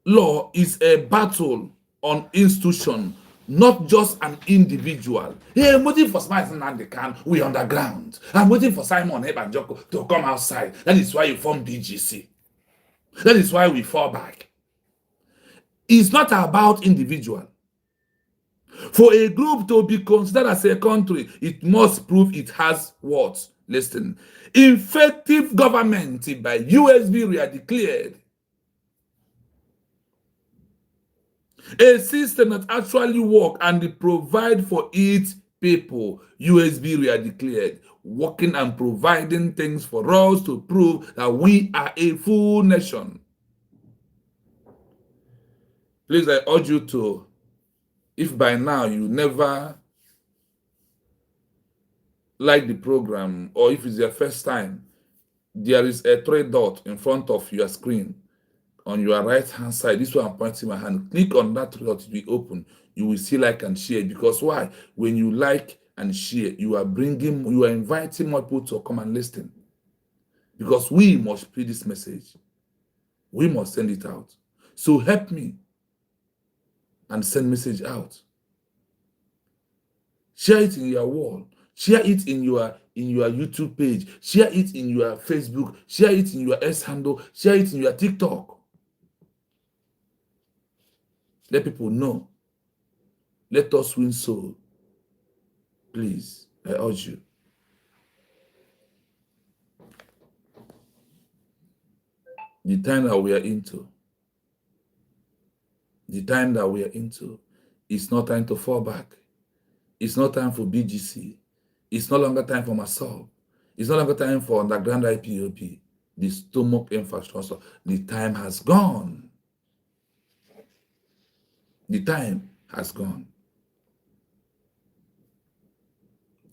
Speaker 1: law is a battle on institution, not just an individual. Hey, I'm waiting for Simon Nandekan, we underground. I'm waiting for Simon Ebanjoko to come outside. That is why you form BGC. That is why we fall back. It's not about individual. For a group to be considered as a country, it must prove it has what? Listen. Effective government by USB declared. A system that actually work and provide for its people. USB declared. Working and providing things for us to prove that we are a full nation. Please, I urge you to, if by now you never like the program, or if it's your first time, there is a 3 dot in front of your screen on your right hand side. This one I'm pointing my hand. Click on that 3 dot to be open. You will see like and share. Because why? When you like and share, you are inviting more people to come and listen. Because we must spread this message. We must send it out. So help me and send message out. Share it in your wall. Share it in your YouTube page. Share it in your Facebook. Share it in your S handle. Share it in your TikTok. Let people know. Let us win soul. Please, I urge you. The time that we are into. The time that we are into, it's not time to fall back. It's not time for BGC. It's no longer time for myself. It's no longer time for underground IPOP. The stomach infrastructure. The time has gone. The time has gone.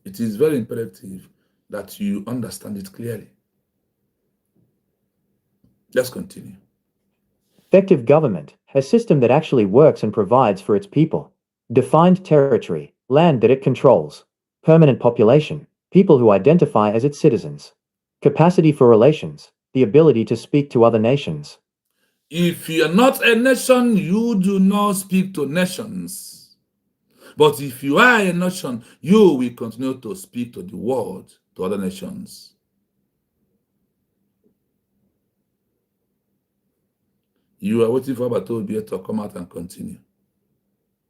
Speaker 1: It is very imperative that you understand it clearly. Let's continue.
Speaker 3: Effective government, a system that actually works and provides for its people. Defined territory, land that it controls. Permanent population, people who identify as its citizens. Capacity for relations, the ability to speak to other nations.
Speaker 1: If you are not a nation, you do not speak to nations. But if you are a nation, you will continue to speak to the world, to other nations. You are waiting for Batobia to come out and continue.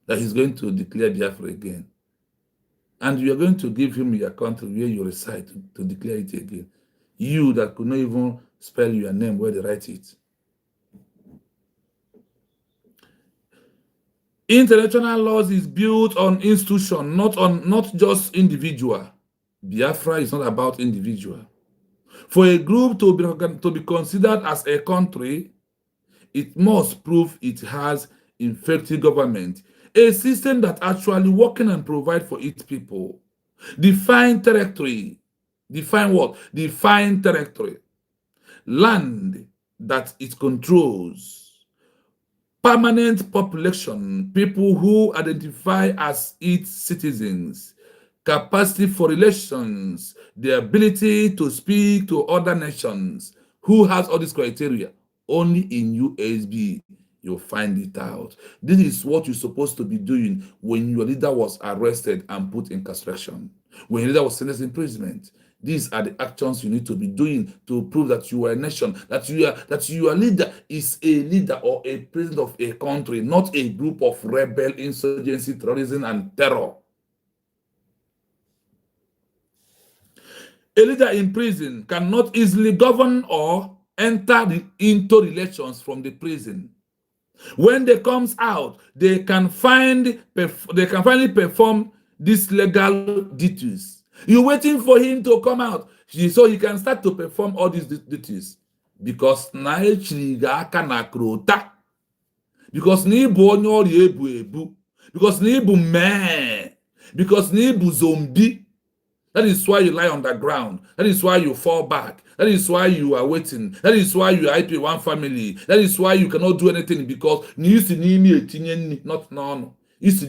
Speaker 1: That he's going to declare Biafra again. And you are going to give him your country where you reside to declare it again. You that could not even spell your name where they write it. International laws is built on institution, not just individual. Biafra is not about individual. For a group to be considered as a country, it must prove it has effective government, a system that actually working and provide for its people. Define territory. Define what? Define territory. Land that it controls. Permanent population, people who identify as its citizens. Capacity for relations, the ability to speak to other nations. Who has all these criteria? Only in USB you'll find it out. This is what you're supposed to be doing when your leader was arrested and put in incarceration. When your leader was sentenced to imprisonment. These are the actions you need to be doing to prove that you are a nation, that your leader is a leader or a president of a country, not a group of rebel, insurgency, terrorism, and terror. A leader in prison cannot easily govern or enter into relations from the prison. When they comes out, they can finally perform these legal duties. You're waiting for him to come out so he can start to perform all these duties. Because na aka na krota. Because na ibu onye ọrịa ebu. Because na ibu meh. Because na ibu zombie. That is why you lie on the ground. That is why you fall back. That is why you are waiting. That is why you are IP one family. That is why you cannot do anything because not no. But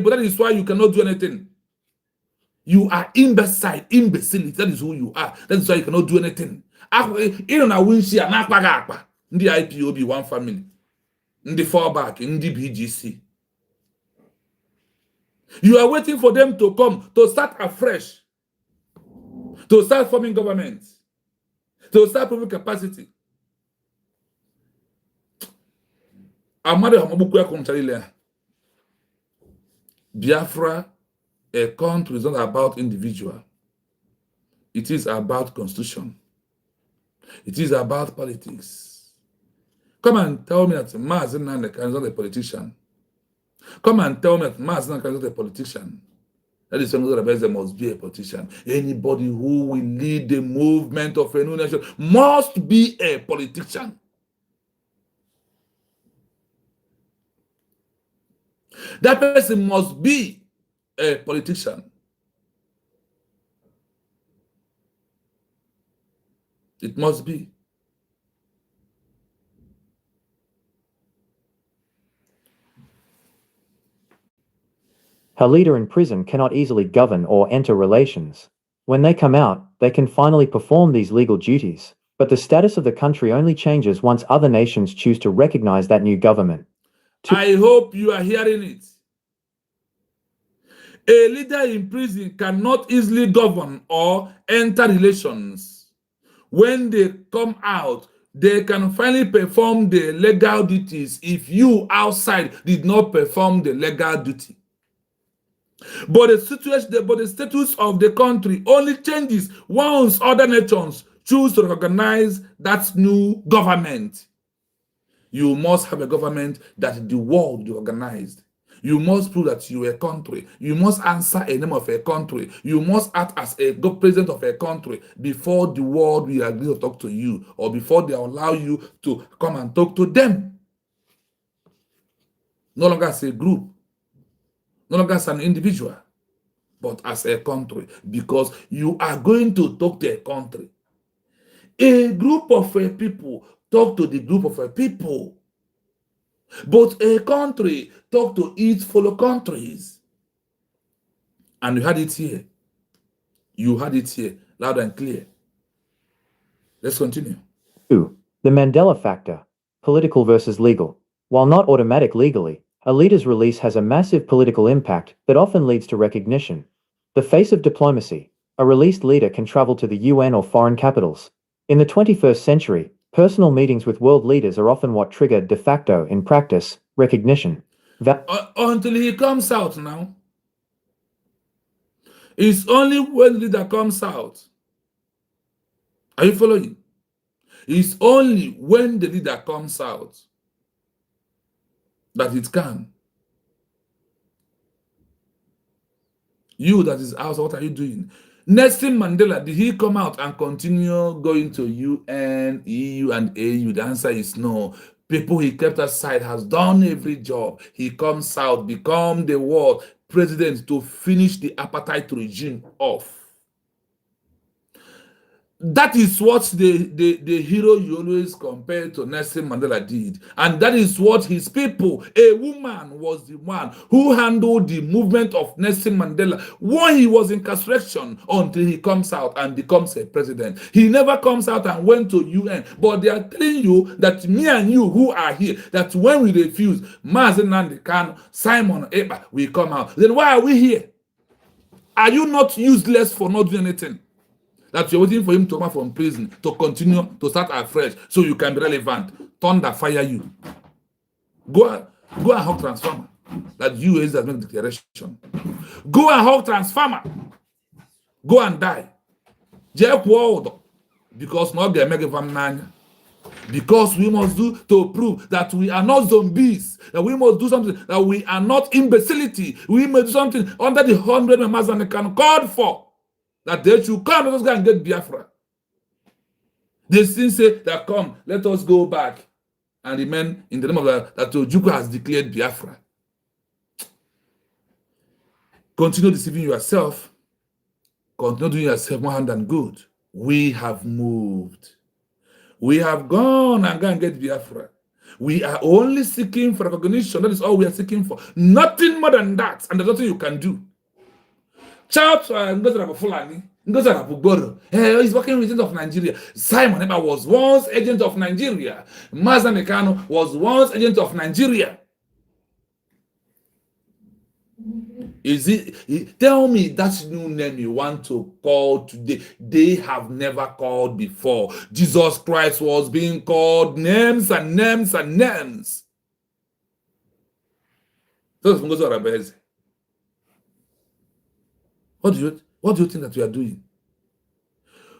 Speaker 1: that is why you cannot do anything. You are imbecility. That is who you are. That is why you cannot do anything. The IPOB one family. The fall back in the BGC. You are waiting for them to come, to start afresh, to start forming governments, to start proving capacity. Biafra, a country is not about individual. It is about constitution. It is about politics. Come and tell me that Mazen Nandeka is not a politician. Come and tell me that Mazen Nandeka is not a politician. That is something that there must be a politician. Anybody who will lead the movement of a new nation must be a politician. That person must be a politician. It must be.
Speaker 3: A leader in prison cannot easily govern or enter relations. When they come out, they can finally perform these legal duties, but the status of the country only changes once other nations choose to recognize that new government.
Speaker 1: I hope you are hearing it. A leader in prison cannot easily govern or enter relations. When they come out, they can finally perform the legal duties if you outside did not perform the legal duty. But the status of the country only changes once other nations choose to recognize that new government. You must have a government that the world is organized. You must prove that you are a country. You must answer a name of a country. You must act as a president of a country before the world will agree to talk to you, or before they allow you to come and talk to them. No longer as a group, no longer as an individual, but as a country, because you are going to talk to a country. A group of people talk to the group of people, but a country talk to its fellow countries. And you had it here. You had it here, loud and clear. Let's continue.
Speaker 3: 2. The Mandela factor, political versus legal. While not automatic legally, a leader's release has a massive political impact that often leads to recognition. The face of diplomacy, a released leader can travel to the UN or foreign capitals. In the 21st century, personal meetings with world leaders are often what trigger de facto, in practice, recognition.
Speaker 1: Until he comes out now. It's only when the leader comes out. Are you following? It's only when the leader comes out that it can. You that is out, what are you doing? Nelson Mandela, did he come out and continue going to UN, EU, and AU? The answer is no. People he kept aside has done every job. He comes out, become the world president to finish the apartheid regime off. That is what the hero you always compare to Nelson Mandela did. And that is what his people, a woman was the one who handled the movement of Nelson Mandela when he was incarceration until he comes out and becomes a president. He never comes out and went to UN. But they are telling you that me and you who are here, that when we refuse, Mazen Kanu, Simon Ekpa, we come out. Then why are we here? Are you not useless for not doing anything? That you're waiting for him to come from prison to continue to start afresh so you can be relevant. Thunder fire you. Go and hug transformer. That you is that make declaration. Go and hug transformer. Go and die. Jeff world. Because not get make man. Because we must do to prove that we are not zombies. That we must do something. That we are not imbecility. We must do something under the 100 members and they can call for. That they should come, let us go and get Biafra. They still say that come, let us go back and remain in the name of that Ojukwu has declared Biafra. Continue deceiving yourself. Continue doing yourself more harm than good. We have moved. We have gone and get Biafra. We are only seeking for recognition. That is all we are seeking for. Nothing more than that. And there's nothing you can do. Child, Fulani, he's working with agent of Nigeria. Simon Ekpa was once agent of Nigeria. Mazen Kanu was once agent of Nigeria. Is it? Tell me that new name you want to call today. They have never called before. Jesus Christ was being called names and names and names. What do you think that we are doing?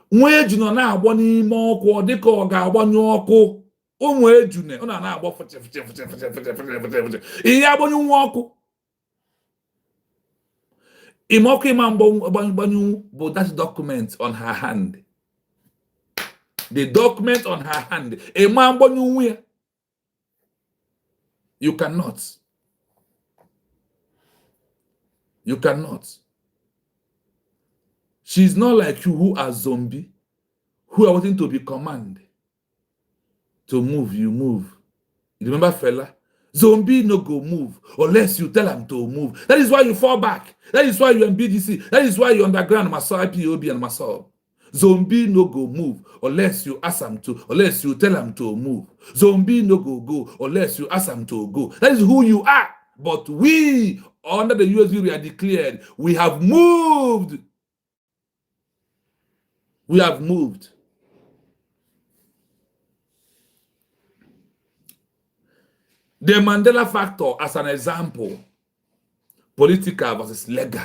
Speaker 1: When you know now, one more called they call one your call. Oh, where you know, now about for but that document on her hand. The document on her hand. A man where you cannot. You cannot. She's not like you who are zombie, who are waiting to be commanded. To move, you move. You remember fella? Zombie no go move unless you tell him to move. That is why you fall back. That is why you're in BDC. That is why you're underground, Masol, IPOB, and Masol. Zombie no go move unless you ask him to, unless you tell him to move. Zombie no go unless you ask him to go. That is who you are. But we, under the USV, we are declared, we have moved. We have moved. The Mandela factor as an example, political versus legal.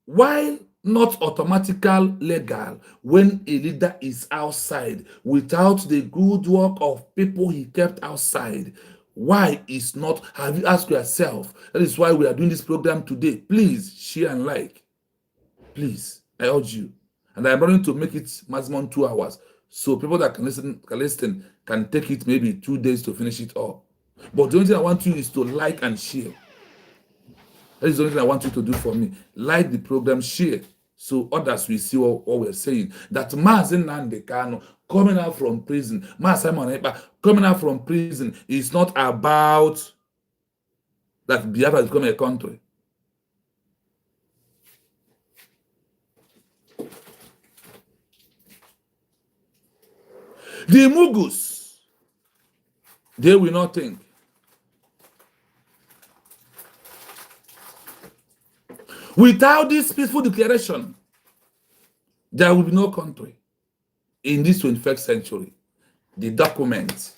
Speaker 1: While not automatical legal, when a leader is outside without the good work of people he kept outside, Why is not, have you asked yourself? That is why we are doing this program today. Please share and like. Please, I urge you. And I'm going to make it maximum 2 hours. So people that can listen can take it maybe 2 days to finish it all. But the only thing I want you is to like and share. That is the only thing I want you to do for me. Like the program, share, so others will see what we're saying. That Nnamdi Kanu coming out from prison, Simon Ekpa coming out from prison is not about that Biafra is becoming a country. The Mugus, they will not think. Without this peaceful declaration, there will be no country in this 21st century. The document.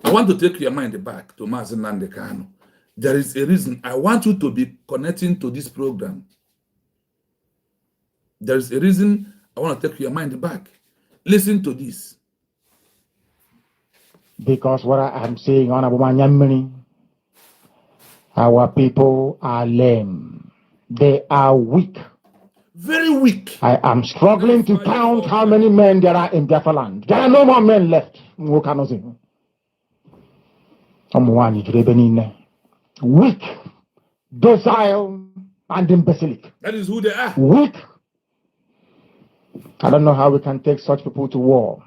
Speaker 1: I want to take your mind back to Nnamdi Kanu. There is a reason I want you to be connecting to this program. There is a reason I want to take your mind back. Listen to this.
Speaker 2: Because what I am saying on Anyamini, our people are lame. They are weak.
Speaker 1: Very weak.
Speaker 2: I am struggling to count how many men there are in Biafra land. There are no more men left. Weak, docile, and imbecilic.
Speaker 1: That is who they are.
Speaker 2: Weak. I don't know how we can take such people to war.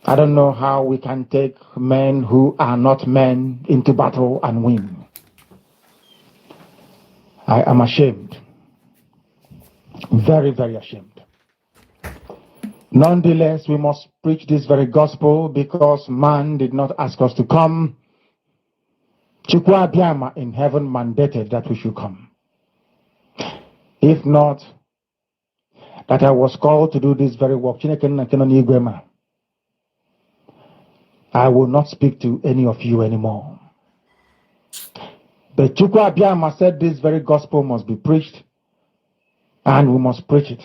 Speaker 2: I don't know how we can take men who are not men into battle and win. I am ashamed. Very, very ashamed. Nonetheless, we must preach this very gospel because man did not ask us to come. Chukwa Biama in heaven mandated that we should come. If not, that I was called to do this very work, I will not speak to any of you anymore. But Chukwa Biama said this very gospel must be preached, and we must preach it.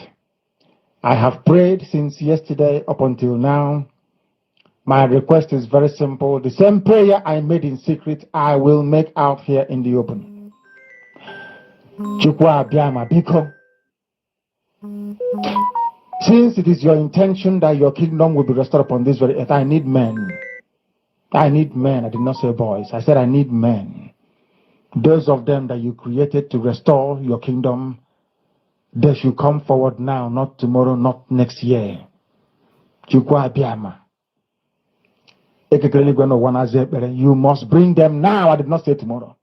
Speaker 2: I have prayed since yesterday up until now. My request is very simple. The same prayer I made in secret, I will make out here in the open. Chukwa Biama Biko. Since it is your intention that your kingdom will be restored upon this very earth, I need men. I need men. I did not say boys. I said I need men. Those of them that you created to restore your kingdom, they should come forward now, not tomorrow, not next year. Chukwa Biama. You must bring them now. I did not say tomorrow.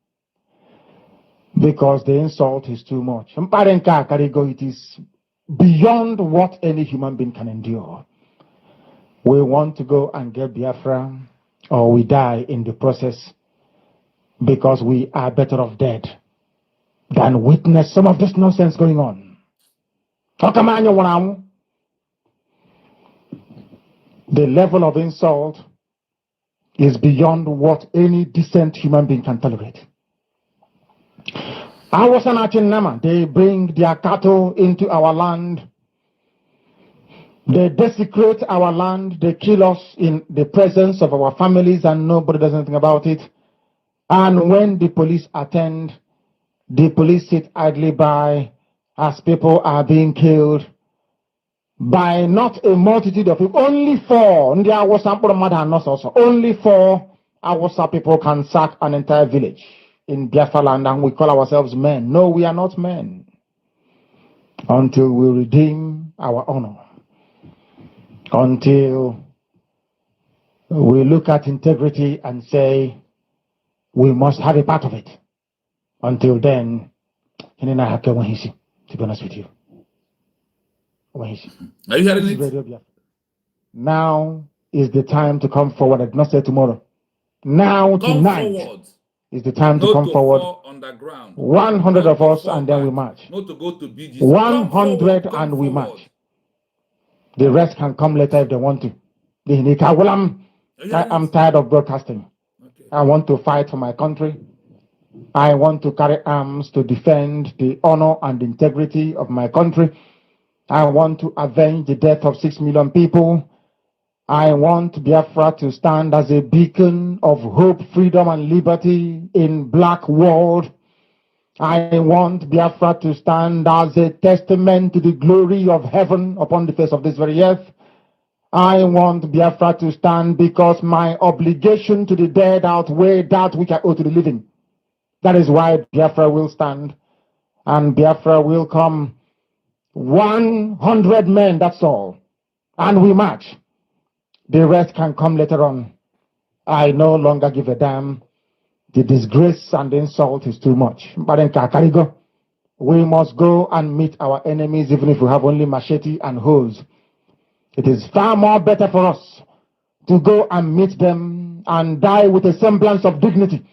Speaker 2: Because the insult is too much. It is beyond what any human being can endure. We want to go and get Biafra, or we die in the process, because we are better off dead than witness some of this nonsense going on. The level of insult is beyond what any decent human being can tolerate. I was an Achinama. They bring their cattle into our land. They desecrate our land. They kill us in the presence of our families and nobody does anything about it. And when the police attend, the police sit idly by as people are being killed by not a multitude of people. Only 4. Only 4 Awasa people can sack an entire village in Biafra land, and we call ourselves men. No, we are not men. Until we redeem our honor. Until we look at integrity and say, we must have a part of it. Until then, to be honest with you.
Speaker 1: Are you hearing it?
Speaker 2: Now is the time to come forward. I did not say tomorrow. Now, tonight is the time to come forward. 100 of us, and then we march.
Speaker 1: Not to go to BGs.
Speaker 2: 100 and we march. The rest can come later if they want to. I'm tired of broadcasting.
Speaker 1: Okay.
Speaker 2: I want to fight for my country. I want to carry arms to defend the honor and integrity of my country. I want to avenge the death of 6 million people. I want Biafra to stand as a beacon of hope, freedom, and liberty in black world. I want Biafra to stand as a testament to the glory of heaven upon the face of this very earth. I want Biafra to stand because my obligation to the dead outweigh that which I owe to the living. That is why Biafra will stand, and Biafra will come. 100 men, that's all. And we march. The rest can come later on. I no longer give a damn. The disgrace and the insult is too much. But in Kakarigo, we must go and meet our enemies even if we have only machete and hoes. It is far more better for us to go and meet them and die with a semblance of dignity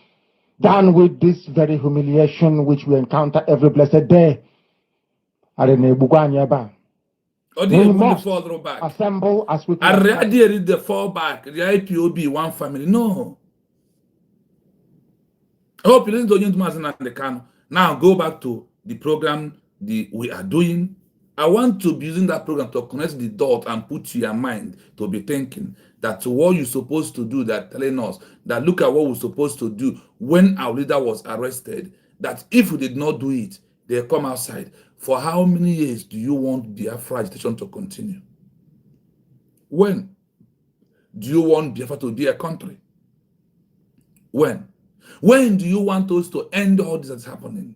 Speaker 2: than with this very humiliation which we encounter every blessed day. We must assemble as we
Speaker 1: I read the fall back, the IPOB, one family. No. I hope you listen to Onyendu and the Kanu. Now go back to the program we are doing. I want to be using that program to connect the dot and put your mind to be thinking that what you're supposed to do, that telling us that look at what we're supposed to do when our leader was arrested, that if we did not do it, they come outside. For how many years do you want Biafra agitation to continue? When do you want Biafra to be a country? When? When do you want us to end all this that's happening?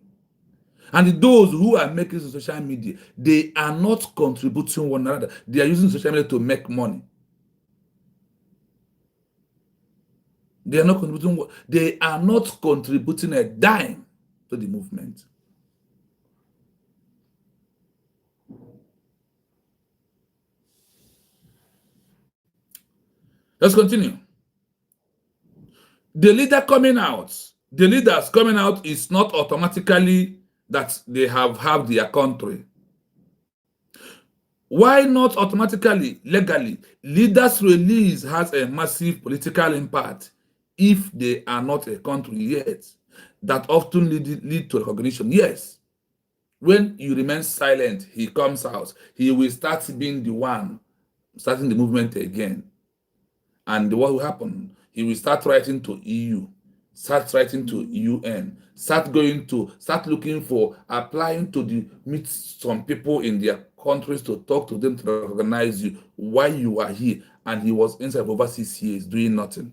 Speaker 1: And those who are making social media, they are not contributing one another. They are using social media to make money. They are not contributing. They are not contributing a dime to the movement. Let's continue. The leaders coming out is not automatically that they have their country. Why not automatically, legally? Leaders' release has a massive political impact if they are not a country yet. That often lead to recognition. Yes. When you remain silent, he comes out. He will start being the one starting the movement again. And what will happen? He will start writing to EU, start writing to UN, start looking for applying to meet some people in their countries to talk to them to recognize you, why you are here. And he was inside for over 6 years doing nothing.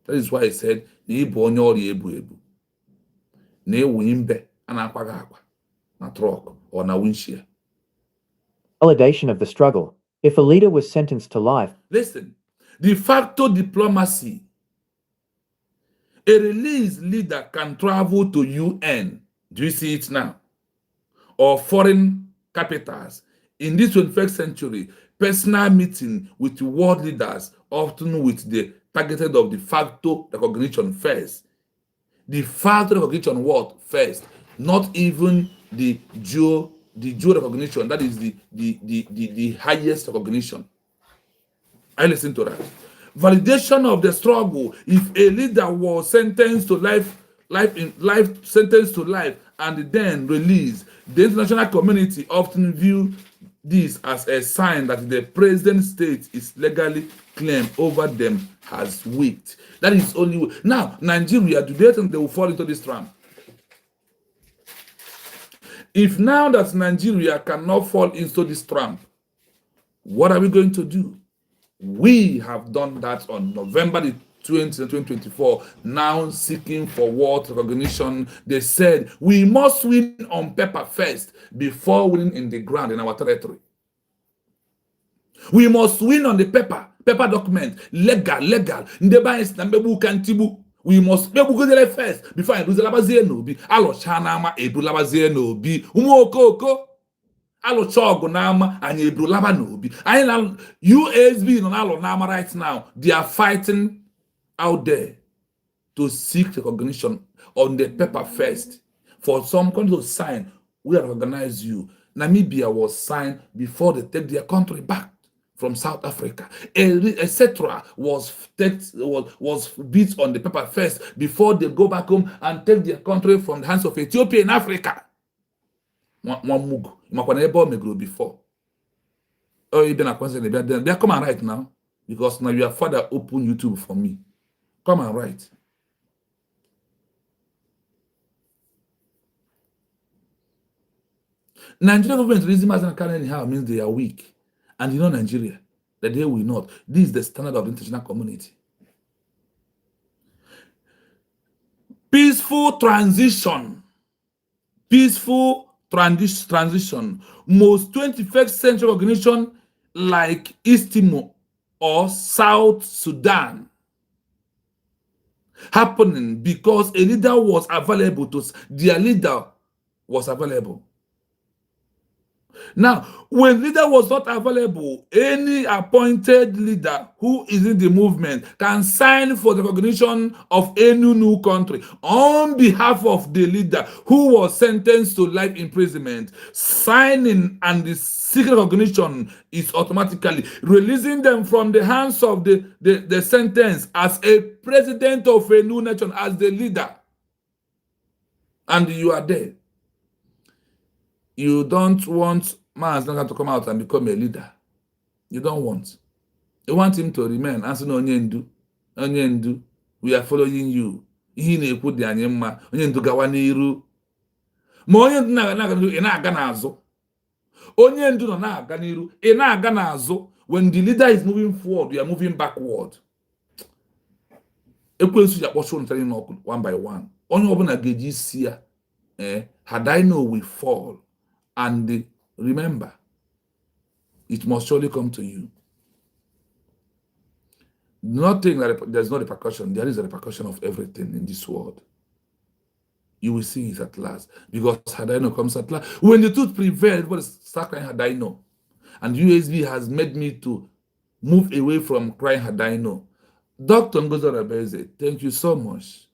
Speaker 1: That is why he said, or na windshield.
Speaker 3: Validation of the struggle. If a leader was sentenced to life.
Speaker 1: Listen. De facto diplomacy. A released leader can travel to UN. Do you see it now? Or foreign capitals. In this 21st century, personal meeting with world leaders, often with the targeted of de facto recognition first. De facto recognition what first? Not even the dual recognition. That is the highest recognition. I listen to that. Validation of the struggle. If a leader was sentenced to life sentenced to life and then released, the international community often view this as a sign that the present state is legally claimed over them has weak. That is only way. Now, Nigeria, do they think they will fall into this trap? If now that Nigeria cannot fall into this trap, what are we going to do? We have done that on November the 20th, 2024, now seeking for world recognition. They said we must win on paper first before winning in the ground in our territory. We must win on the paper document, legal. We must be first before I do the labazie Alo chanama ebu labazie nobi. Umokoko. Alo chogo nama and ebru laba nobi. USB no alo nama right now. They are fighting out there to seek recognition on the paper first. For some countries to sign, we recognize you. Namibia was signed before they take their country back from South Africa, etc. was beat on the paper first before they go back home and take their country from the hands of Ethiopia in Africa. Before. Oh, you been a concern. They are coming right now. because now your father opened YouTube for me. Come and write. Nigerian government reason as can anyhow means they are weak. And you know Nigeria, that they will not. This is the standard of the international community. Peaceful transition. Peaceful transition. Most 21st century organization like East Timor or South Sudan happening because a leader was available to their leader was available. Now, when leader was not available, any appointed leader who is in the movement can sign for the recognition of any new country on behalf of the leader who was sentenced to life imprisonment. Signing and the secret recognition is automatically releasing them from the hands of the sentence as a president of a new nation, as the leader. And you are there. You don't want Mandela to come out and become a leader. You don't want. You want him to remain and say, Onyendu, Onyendu, we are following you. He na-ekwu dị anyị mma, Onyendu gawa n'iru. Ma Onyendu na-aga n'iru, ị na-aga n'azụ. Onyendu nọ na-aga n'iru, ị na-aga n'azụ. When the leader is moving forward, you are moving backward. Ekwensu ya kpọchụ ntari n'ọkụ one by one. Onye ọbụla ga-eji isi ya, had I know we fall. And remember, it must surely come to you. Nothing that there's no repercussion. There is a repercussion of everything in this world. You will see it at last. Because Hadaino comes at last. When the truth prevails, everybody start crying Hadaino. And USB has made me to move away from crying Hadaino. Dr. Ngozo Rabeze, thank you so much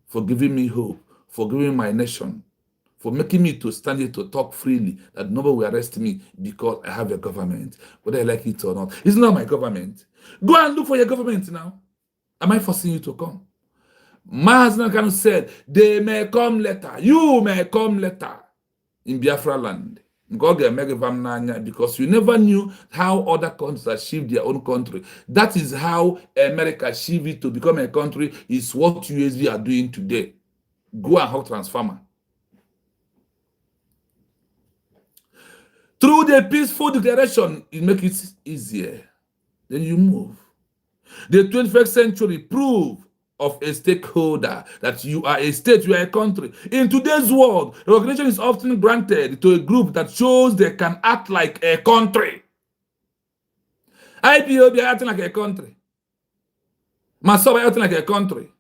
Speaker 1: for giving me hope, for giving my nation, for making me to stand here to talk freely, that nobody will arrest me because I have a government, whether I like it or not. It's not my government. Go and look for your government now. Am I forcing you to come? Maazị Kanu said, they may come later. You may come later in Biafra land. Because you never knew how other countries achieved their own country. That is how America achieved it to become a country, is what USB are doing today. Go and help transformer. Through the peaceful declaration, it makes it easier. Then you move. The 21st century prove of a stakeholder that you are a state, you are a country. In today's world, recognition is often granted to a group that shows they can act like a country. IPOB are acting like a country. Masoba are acting like a country.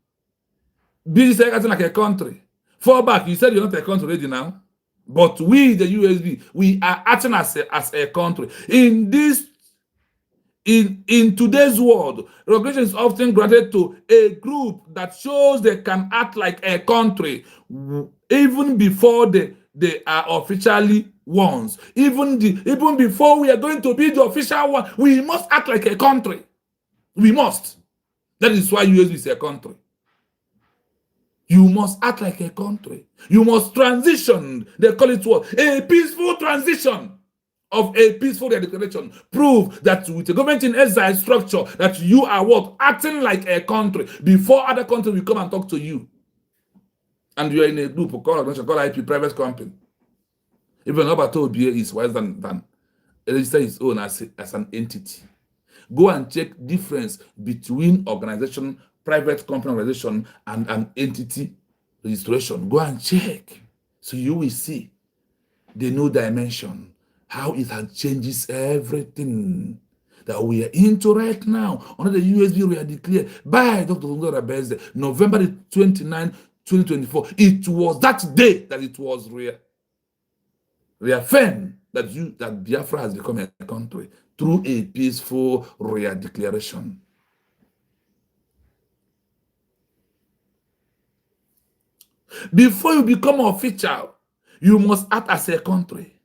Speaker 1: BGC are acting like a country. Fall back, you said you're not a country already now. But we, the USB, we are acting as a country. In today's world, recognition is often granted to a group that shows they can act like a country, even before they are officially ones. Even before we are going to be the official one, we must act like a country. We must. That is why USB is a country. You must act like a country. You must transition. They call it what? A peaceful transition of a peaceful redeclaration. Prove that with a government in exile structure, that you are what? Acting like a country before other countries will come and talk to you. And you are in a group called IP, private company. Even Obato OBA is wiser than register his own as an entity. Go and check difference between organization, private company organization, and an entity registration. Go and check. So you will see the new dimension, how it has changes everything that we are into right now. Under the USB, we are declared by Dr. Ngozo Rabeze, November 29, 2024. It was that day that it was reaffirmed that Biafra has become a country through a peaceful declaration. Before you become official, you must act as a country.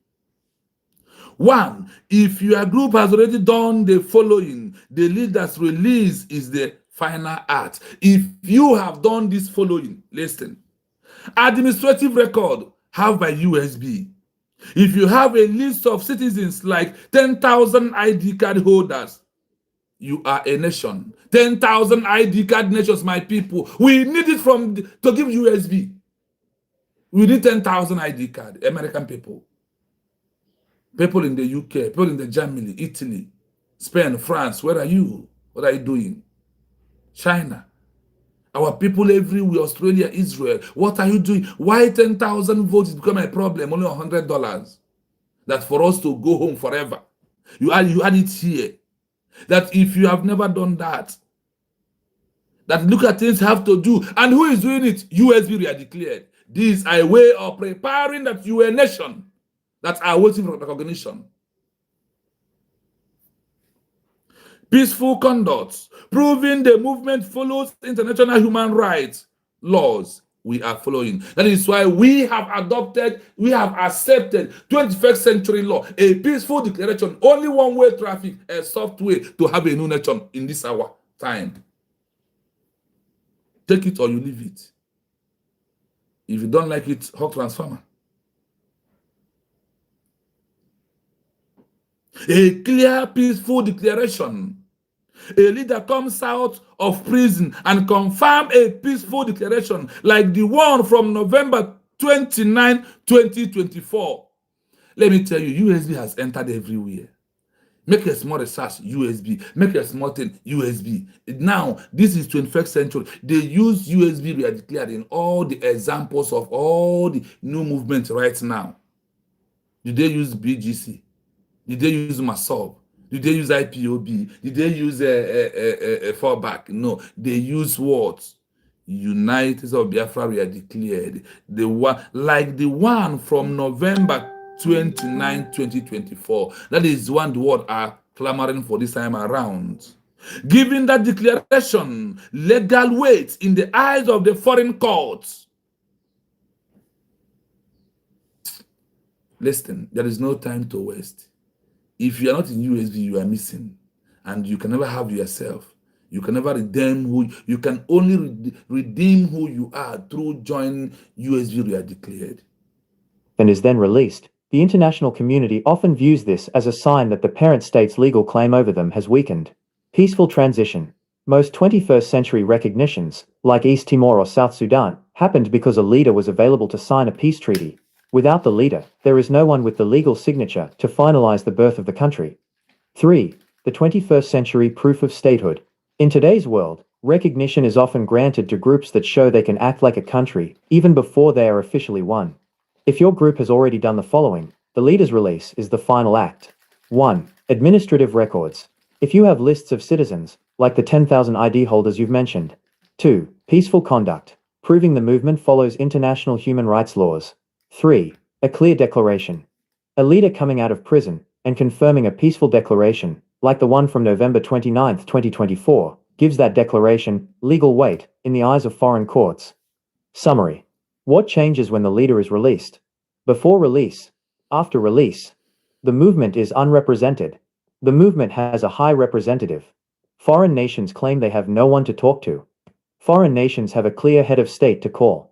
Speaker 1: One, if your group has already done the following, the leader's release is the final act. If you have done this following, listen. Administrative record, have by USB. If you have a list of citizens like 10,000 ID card holders, you are a nation. 10,000 ID card nations, my people. We need it to give USB. We need 10,000 ID card, American people. People in the UK, people in the Germany, Italy, Spain, France, where are you? What are you doing? China. Our people everywhere, Australia, Israel. What are you doing? Why 10,000 votes is become a problem? Only $100. That for us to go home forever. You add it here. That if you have never done that look at things have to do. And who is doing it? USB Redeclared. This is a way of preparing that you are a nation that are waiting for recognition. Peaceful conduct, proving the movement follows international human rights laws we are following. That is why we have accepted 21st century law, a peaceful declaration, only one-way traffic, a soft way to have a new nation in this hour time. Take it or you leave it. If you don't like it, hawk transformer. A clear, peaceful declaration. A leader comes out of prison and confirm a peaceful declaration like the one from November 29, 2024. Let me tell you, USB has entered everywhere. Make a small research, USB. Make a small thing, USB. Now, this is 21st century. They use USB Redeclared in all the examples of all the new movements right now. Did they use BGC? Did they use MASOB? Did they use IPOB? Did they use a fallback? No, they use what? United of Biafra Redeclared. The one, like the one from November 29, 2024. That is one the world are clamoring for this time around. Giving that declaration legal weight in the eyes of the foreign courts. Listen, there is no time to waste. If you are not in USB, you are missing. And you can never have yourself. You can never redeem who you can only redeem who you are through joining USB Redeclared.
Speaker 3: And is then released. The international community often views this as a sign that the parent state's legal claim over them has weakened. Peaceful transition. Most 21st century recognitions, like East Timor or South Sudan, happened because a leader was available to sign a peace treaty. Without the leader, there is no one with the legal signature to finalize the birth of the country. 3. The 21st century proof of statehood. In today's world, recognition is often granted to groups that show they can act like a country, even before they are officially one. If your group has already done the following, the leader's release is the final act. 1. Administrative records. If you have lists of citizens, like the 10,000 ID holders you've mentioned. 2. Peaceful conduct, proving the movement follows international human rights laws. 3. A clear declaration. A leader coming out of prison and confirming a peaceful declaration, like the one from November 29, 2024, gives that declaration legal weight in the eyes of foreign courts. Summary. What changes when the leader is released? Before release. After release. The movement is unrepresented. The movement has a high representative. Foreign nations claim they have no one to talk to. Foreign nations have a clear head of state to call.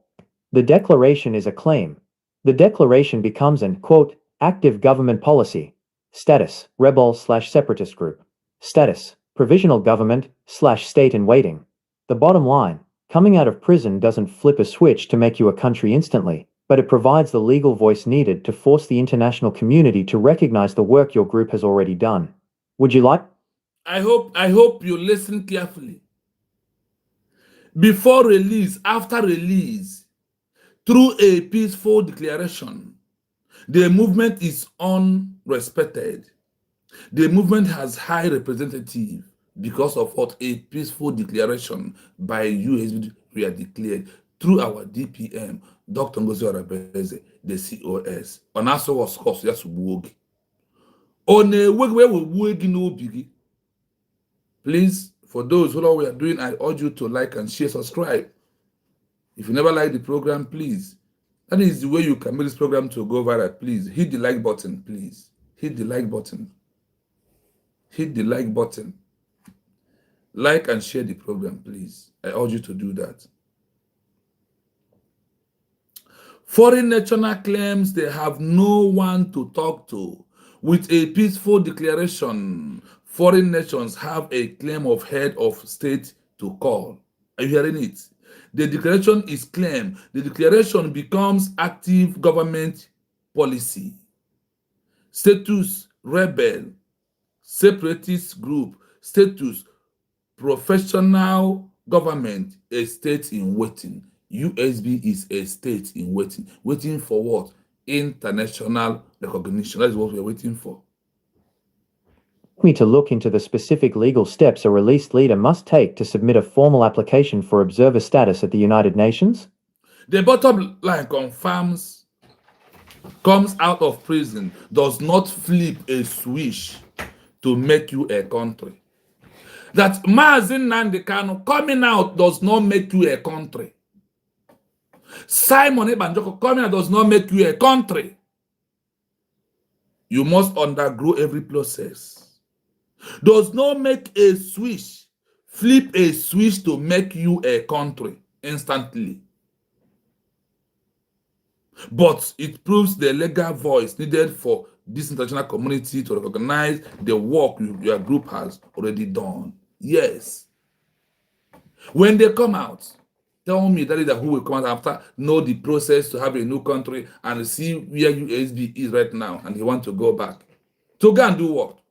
Speaker 3: The declaration is a claim. The declaration becomes an, quote, active government policy. Status, rebel/separatist group. Status, provisional government/state in waiting. The bottom line, coming out of prison doesn't flip a switch to make you a country instantly, but it provides the legal voice needed to force the international community to recognize the work your group has already done. Would you like?
Speaker 1: I hope you listen carefully. Before release, after release, through a peaceful declaration, the movement is unrespected. The movement has high representative because of what a peaceful declaration by USB Redeclared through our DPM, Dr. Ngozi Arabeze, the COS. On also was cost yes wogi. On a wogi no biggie. Please, for those who know what we are doing, I urge you to like and share, subscribe. If you never like the program, please. That is the way you can make this program to go viral. Please hit the like button, please. Hit the like button. Hit the like button. Like and share the program, please. I urge you to do that. Foreign national claims they have no one to talk to with a peaceful declaration foreign nations have a claim of head of state to call. Are you hearing it? The declaration is claim. The declaration becomes active government policy. Status rebel, separatist group, status professional government, a state in waiting. USB is a state in waiting. Waiting for what? International recognition. That is what we are waiting for.
Speaker 3: Me to look into the specific legal steps a released leader must take to submit a formal application for observer status at the United Nations?
Speaker 1: The bottom line confirms, comes out of prison, does not flip a switch to make you a country. That Maazị Nnamdi Kanu coming out does not make you a country. Simon Ebanjoko coming out does not make you a country. You must undergo every process. Does not make a switch, flip a switch to make you a country instantly. But it proves the legal voice needed for this international community to recognize the work your group has already done. Yes. When they come out, tell me that is who will come out after, know the process to have a new country and see where USB is right now and he want to go back. To go and do what?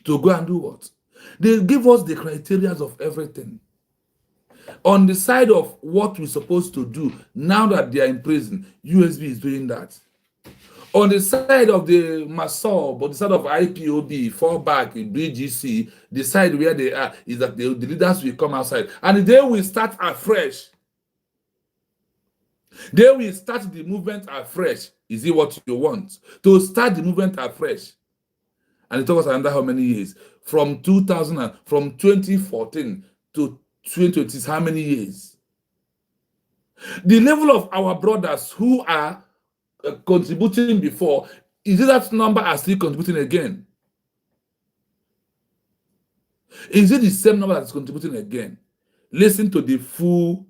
Speaker 1: To go and do what? They give us the criteria of everything. On the side of what we're supposed to do, now that they are in prison, USB is doing that. On the side of the MASOB, but the side of IPOB, fallback, BGC, the side where they are is that the leaders will come outside. And they will start afresh. They will start the movement afresh. Is it what you want? To start the movement afresh. And it took us under how many years? From 2014 to 2020 is how many years? The level of our brothers who are contributing before, is it that number are still contributing again? Is it the same number that's contributing again? Listen to the full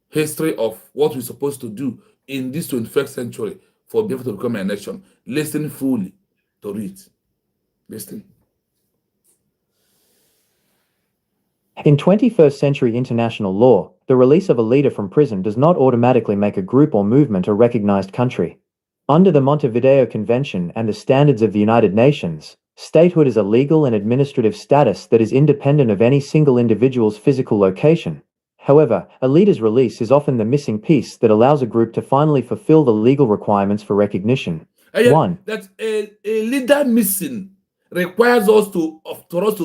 Speaker 1: history of what we're supposed to do in this 21st century for Biafra to become a nation. Listen fully to it. Listen.
Speaker 3: In 21st century international law, the release of a leader from prison does not automatically make a group or movement a recognized country. Under the Montevideo Convention and the standards of the United Nations, statehood is a legal and administrative status that is independent of any single individual's physical location. However, a leader's release is often the missing piece that allows a group to finally fulfill the legal requirements for recognition. One,
Speaker 1: that a leader missing requires us to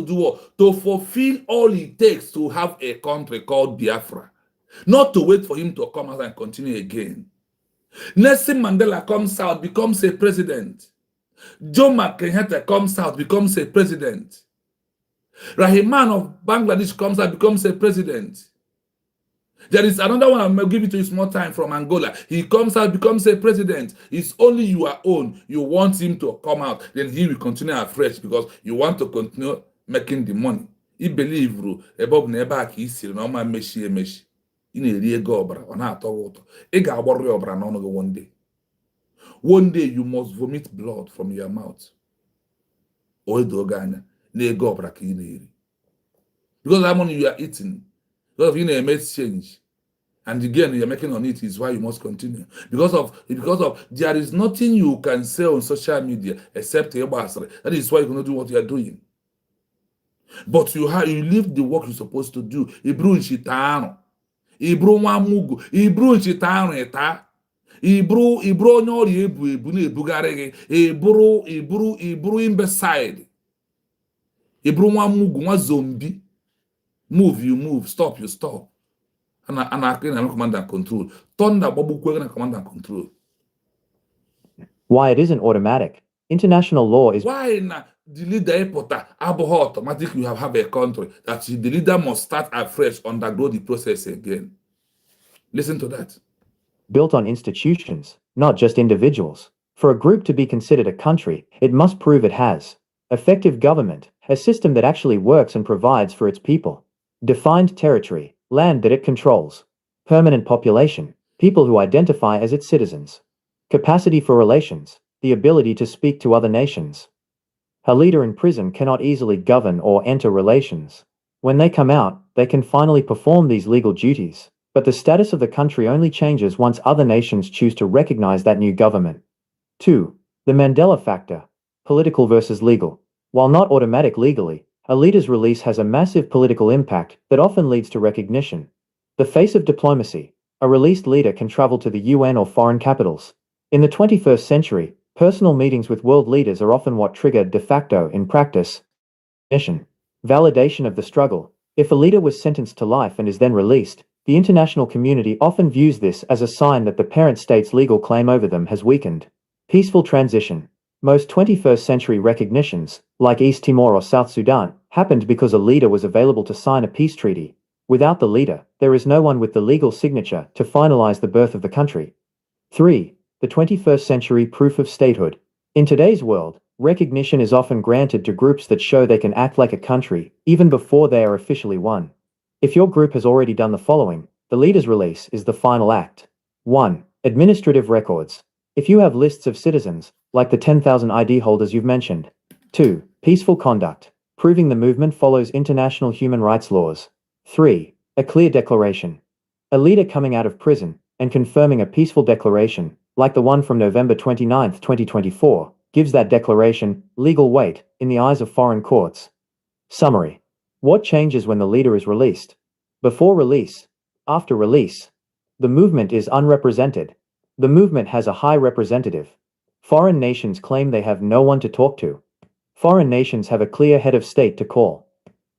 Speaker 1: do what? To fulfill all it takes to have a country called Biafra. Not to wait for him to come out and continue again. Nelson Mandela comes out, becomes a president. Jomo Kenyatta comes out, becomes a president. Rahman of Bangladesh comes out, becomes a president. There is another one, I'll give it to you small time, from Angola. He comes out, becomes a president. It's only your own. You want him to come out, then he will continue afresh because you want to continue making the money. He believe above never is no man meshi. In a real gobra or not water. Ega worry over one day. One day you must vomit blood from your mouth. Or dogana, ne gobra kineri. Because how money you are eating. Because of exchange, and again you're making on it is why you must continue. Because of there is nothing you can say on social media except a basra. That is why you cannot do what you are doing. But you leave the work you're supposed to do. Ibru nchitano, ibru wamugu, ibru nchitano eta, ibru nyori ebu ne ebugarege, ibru imbecile, ibru wamugu wa zombie. Move, you move. Stop, you stop. And I can command and control. Thunder, Babu Kwegan, command and control.
Speaker 3: Why it isn't automatic. International law is...
Speaker 1: Why the leader airport automatically you have a country that the leader must start afresh, undergo the process again. Listen to that.
Speaker 3: Built on institutions, not just individuals. For a group to be considered a country, it must prove it has effective government, a system that actually works and provides for its people. Defined territory, land that it controls. Permanent population, people who identify as its citizens. Capacity for relations. The the ability to speak to other nations. A leader in prison cannot easily govern or enter relations. When they come out, they can finally perform these legal duties, but the status of the country only changes once other nations choose to recognize that new government. 2. The Mandela factor. Political versus legal. While not automatic legally, a leader's release has a massive political impact that often leads to recognition. The face of diplomacy. A released leader can travel to the UN or foreign capitals. In the 21st century, personal meetings with world leaders are often what trigger de facto, in practice, recognition. Validation of the struggle. If a leader was sentenced to life and is then released, the international community often views this as a sign that the parent state's legal claim over them has weakened. Peaceful transition. Most 21st century recognitions, like East Timor or South Sudan, happened because a leader was available to sign a peace treaty. Without the leader, there is no one with the legal signature to finalize the birth of the country. 3. The 21st century proof of statehood. In today's world, recognition is often granted to groups that show they can act like a country, even before they are officially one. If your group has already done the following, the leader's release is the final act. 1. Administrative records. If you have lists of citizens, like the 10,000 ID holders you've mentioned. 2. Peaceful conduct, proving the movement follows international human rights laws. 3. A clear declaration. A leader coming out of prison and confirming a peaceful declaration, like the one from November 29, 2024, gives that declaration legal weight in the eyes of foreign courts. Summary. What changes when the leader is released? Before release. After release. The movement is unrepresented. The movement has a high representative. Foreign nations claim they have no one to talk to. Foreign nations have a clear head of state to call.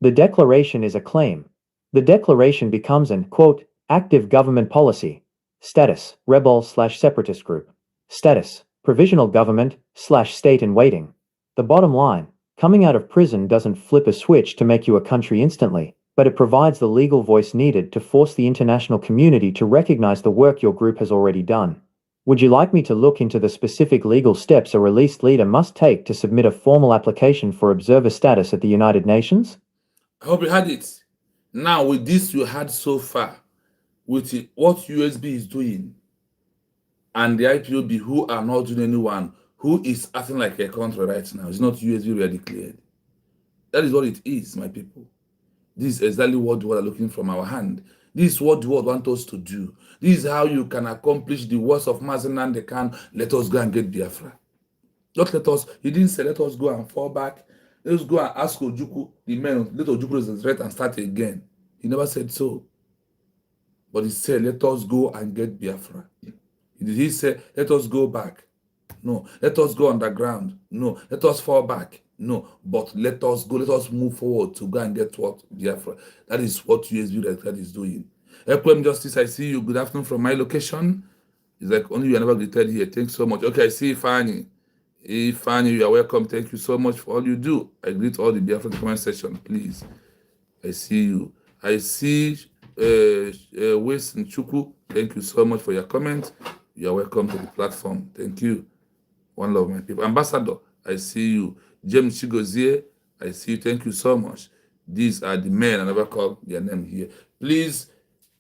Speaker 3: The declaration is a claim. The declaration becomes an, quote, active government policy. Status, rebel/separatist group. Status, provisional government/state in waiting. The bottom line, coming out of prison doesn't flip a switch to make you a country instantly, but it provides the legal voice needed to force the international community to recognize the work your group has already done. Would you like me to look into the specific legal steps a released leader must take to submit a formal application for observer status at the United Nations?
Speaker 1: I hope you had it. Now, with this you had so far, with what USB is doing, and the IPOB, who are not doing anyone, who is acting like a country right now, it's not USB Redeclared. That is what it is, my people. This is exactly what the world are looking from our hand. This is what the world wants us to do. This is how you can accomplish the words of Nnamdi Kanu. Let us go and get Biafra. Not let us, he didn't say let us go and fall back. Let's go and ask Ojukwu, the men, let Ojukwu resurrect and start again. He never said so. But he said, let us go and get Biafra. Did he say, let us go back? No. Let us go underground? No. Let us fall back? No. But let us go, let us move forward to go and get what? Biafra. That is what USB Redeclaration is doing. Equem Justice, I see you. Good afternoon from my location. It's like only you are never greeted here. Thanks so much. Okay, I see Fanny. Fanny, you are welcome. Thank you so much for all you do. I greet all the Biafra comment section, please. I see you. I see Wilson Chukwu. Thank you so much for your comment. You are welcome to the platform. Thank you. One love, my people. Ambassador, I see you. James Chigozie, I see you. Thank you so much. These are the men. I never call their name here. Please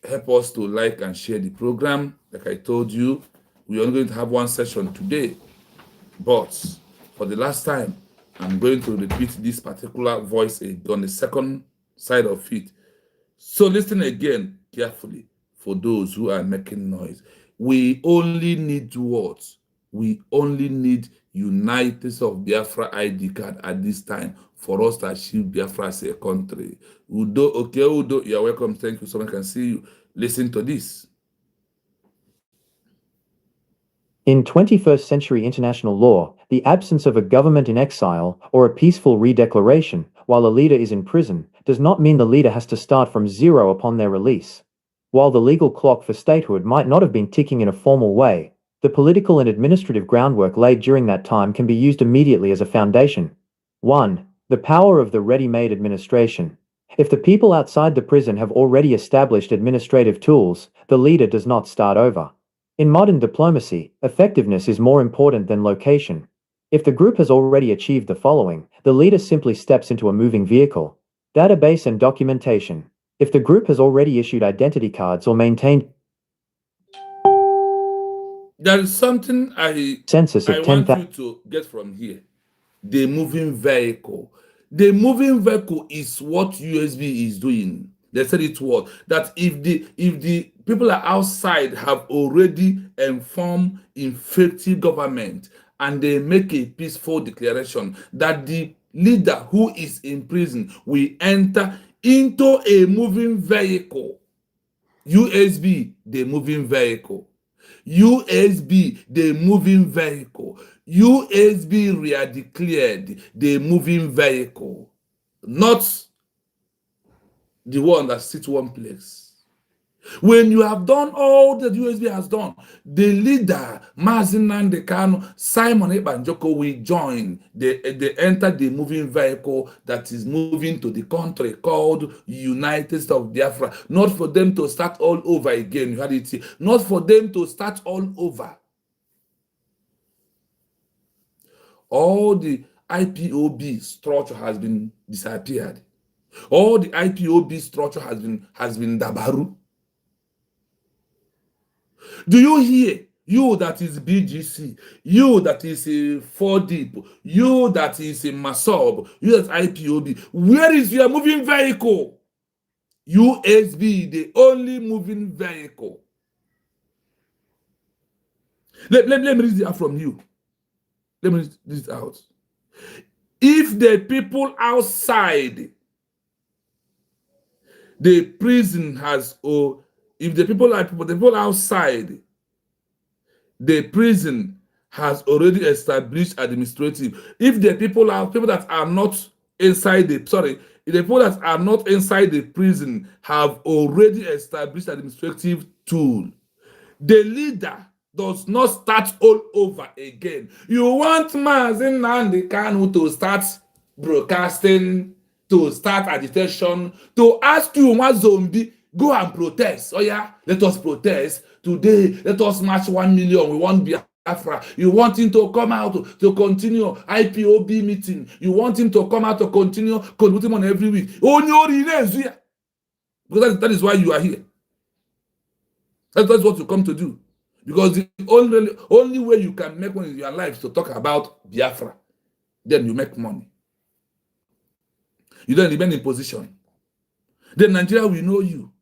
Speaker 1: help us to like and share the program. Like I told you, we are only going to have one session today. But for the last time, I'm going to repeat this particular voice on the second side of it. So listen again carefully for those who are making noise. We only need words. We only need United of Biafra ID card at this time for us to achieve Biafra as a country. Udo, okay, Udo, you're welcome. Thank you so much. I can see you. Listen to this.
Speaker 3: In 21st century international law, the absence of a government in exile or a peaceful redeclaration while a leader is in prison does not mean the leader has to start from zero upon their release. While the legal clock for statehood might not have been ticking in a formal way, the political and administrative groundwork laid during that time can be used immediately as a foundation. 1. The power of the ready-made administration. If the people outside the prison have already established administrative tools, the leader does not start over. In modern diplomacy, effectiveness is more important than location. If the group has already achieved the following, the leader simply steps into a moving vehicle. Database and documentation. If the group has already issued identity cards or maintained
Speaker 1: There is something
Speaker 3: census
Speaker 1: I
Speaker 3: of
Speaker 1: want
Speaker 3: 10,000.
Speaker 1: you to get from here. The moving vehicle. The moving vehicle is what USB is doing. They said it was that if the people are outside have already informed effective government and they make a peaceful declaration that the leader who is in prison will enter into a moving vehicle. USB, the moving vehicle. USB, the moving vehicle. USB declared the moving vehicle, not the one that sits one place. When you have done all that USB has done, the leader, Nnamdi Kanu, Simon Ekpa Njoku will join. They enter the moving vehicle that is moving to the country called United States of Biafra. Not for them to start all over again. You had it here. Not for them to start all over. All the IPOB structure has been disappeared. All the IPOB structure has been dabaru. Do you hear? You that is BGC, you that is a 4 Deep, you that is a Masob, you that IPOB, where is your moving vehicle? USB, the only moving vehicle. Let me read it out from you. Let me read it out. If the people outside the prison has, or if the people outside the prison has already established administrative, if the people that are not inside the, if the people that are not inside the prison have already established administrative tool, the leader does not start all over again. You want Nnamdi Kanu to start broadcasting, to start agitation, to ask you what zombie, go and protest. Oh yeah, let us protest. Today, let us march 1 million. We want Biafra. You want him to come out to continue IPOB meeting. You want him to come out to continue contributing on every week. Because that is why you are here. That's what you come to do. Because the only way you can make money in your life is to talk about Biafra. Then you make money. You don't remain in position. Then Nigeria will know you.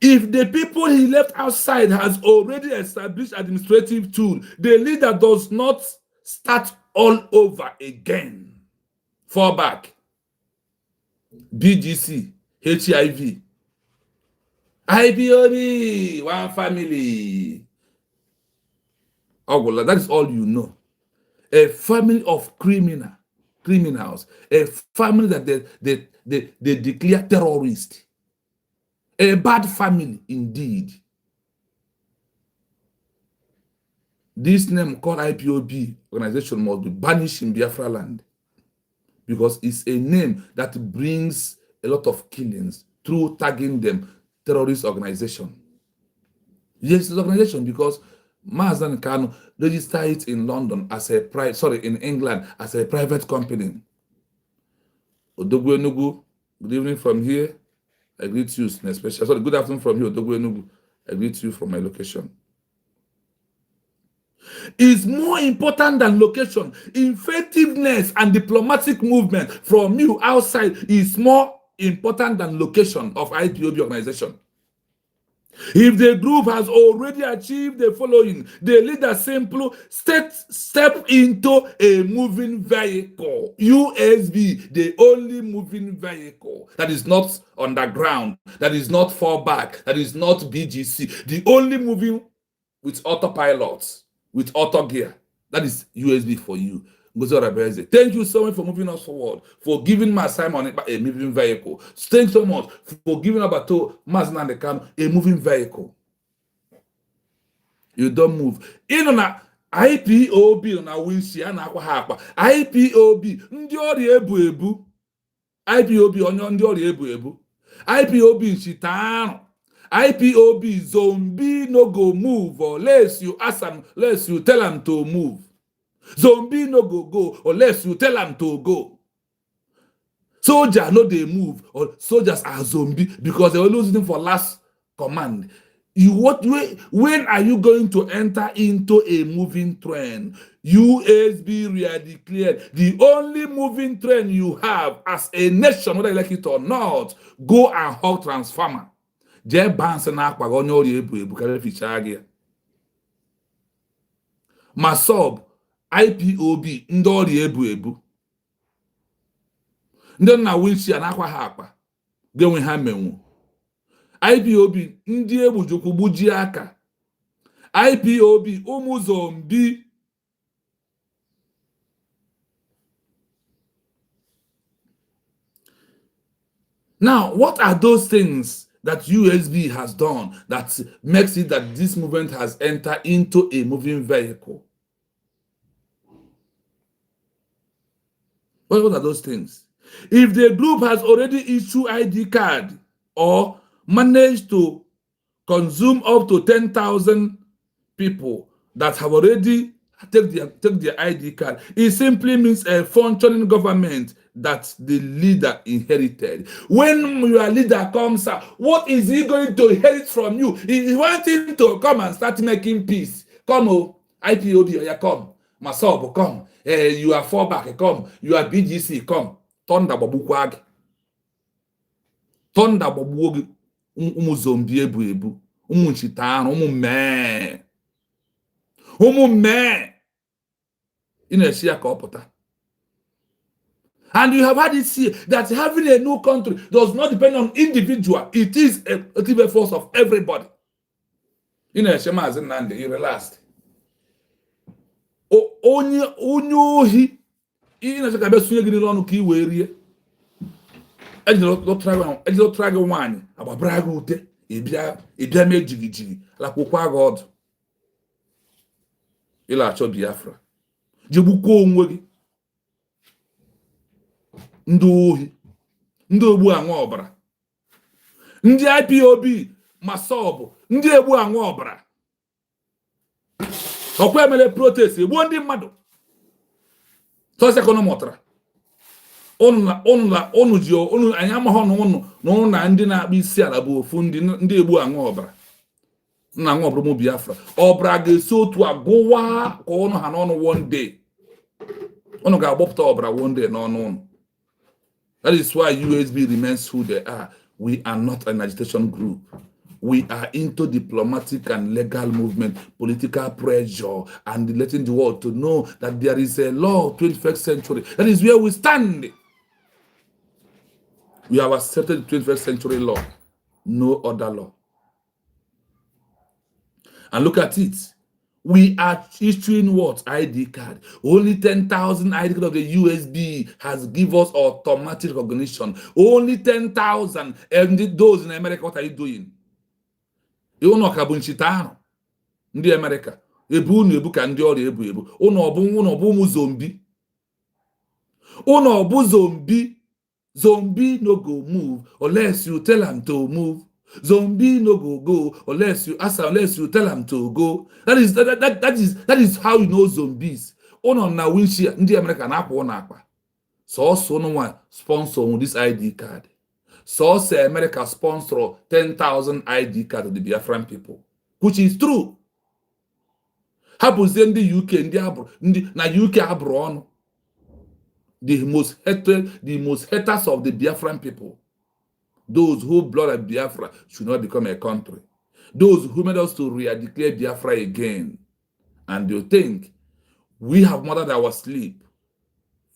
Speaker 1: If the people he left outside has already established administrative tool, the leader does not start all over again. Fall back. BGC, HIV, IPOB, one family. Oh, well, that is all you know. A family of criminals, a family that they declare terrorist. A bad family indeed. This name called IPOB organization must be banished in Biafra land because it's a name that brings a lot of killings through tagging them terrorist organization. Yes, it's an organization because Nnamdi Kanu registered it in London as a in England as a private company. Odogwu Enugu, good evening from here. I greet you, especially. Sorry, good afternoon from here, Odogwu Enugu. I greet you from my location. Is more important than location. Effectiveness and diplomatic movement from you outside is more important than location of IPOB organization. If the group has already achieved the following, the leader simply step into a moving vehicle. USB, the only moving vehicle that is not underground, that is not fallback, that is not BGC. The only moving with autopilot, with auto gear. That is USB for you. Thank you so much for moving us forward, for giving my Simon a moving vehicle. Thanks so much for giving Abato Nnamdi Kanu a moving vehicle. You don't move. In on IPOB on a windshield and IPOB ndị ọrịa ebu IPOB onye ndị ọrịa ebu IPOB nchita IPOB zombie no go move unless you ask them, unless you tell them to move. Zombie no go unless you tell them to go. Soldier no they move, or soldiers are zombie because they were losing for last command. When are you going to enter into a moving train? USB redeclared. The only moving train you have as a nation, whether you like it or not, go and hog transformer. Je banse na akwa onye ori ebu kare ficha gị. Masob IPOB ndị ori ebu. Ndị na winchia na akwa ha akpa. Genwe ha menwu. IPOB ndị egbujukwu gbuji aka. IPOB ụmụ zombi. Now, what are those things that USB has done that makes it that this movement has entered into a moving vehicle? What are those things? If the group has already issued ID card or managed to consume up to 10,000 people that have already take their ID card, it simply means a functioning government that the leader inherited. When your leader comes out, what is he going to inherit from you? He wants him to come and start making peace. Come, oh, IPOB, come. Masob, come. You are fallback, come. You are BGC, come. Thunder babukwag. Thunder babuwog. Zombi ebu. Chitano, me. In a share corpota. And you have had it here that having a new country does not depend on individual. It is a collective force of everybody. In a shema as Nande, you relaxed. Onyohi. In a shakabe swinging on key weary. Ejilo traga wine about bragute. Ibia me jigi la kukwa God. Ila cho Biafra. Jibuko onwe. Ndị ohi, ndị ogbu anwa ọbara, ndị IPOB Masob, ndị egbu anwa ọbara. Ọkwa emele protest egbuo ndị mmadụ. Sọsọ ekonomọtara. Onu ji onu anya amahọ n'ụnụ na ndị na-akpa isi ala bụ ofu ndị egbu anwa ọbara. Nna anwa ọbara mụ Biafra. Ọbara ga-esi otu agụwa ka ọnụ ha n'ọnụ one day. Ọnụ ga-agbọpụta ọbara one day n'ọnụ ụnụ. That is why USB remains who they are. We are not an agitation group. We are into diplomatic and legal movement, political pressure, and letting the world to know that there is a law of 21st century. That is where we stand. We have accepted the 21st century law. No other law. And look at it. We are issuing what? ID card. Only 10,000 ID card of the USB has given us automatic recognition. Only 10,000. And those in America, what are you doing? You know, Kabunchitano. In the America. Ebu ka ndị ọrụ ebu. Uno zombie. Uno zombie. Zombie no go move unless you tell him to move. Zombie no go unless you tell him to go. That is how you know zombies. Ono na windshield ndị America na akwa na akpa. So no one sponsor this ID card. So say America sponsor 10,000 ID card of the Biafran people, which is true. Happens in the UK na UK abro on the most haters of the Biafran people. Those who blood at Biafra should not become a country. Those who made us to redeclare Biafra again. And you think we have murdered our sleep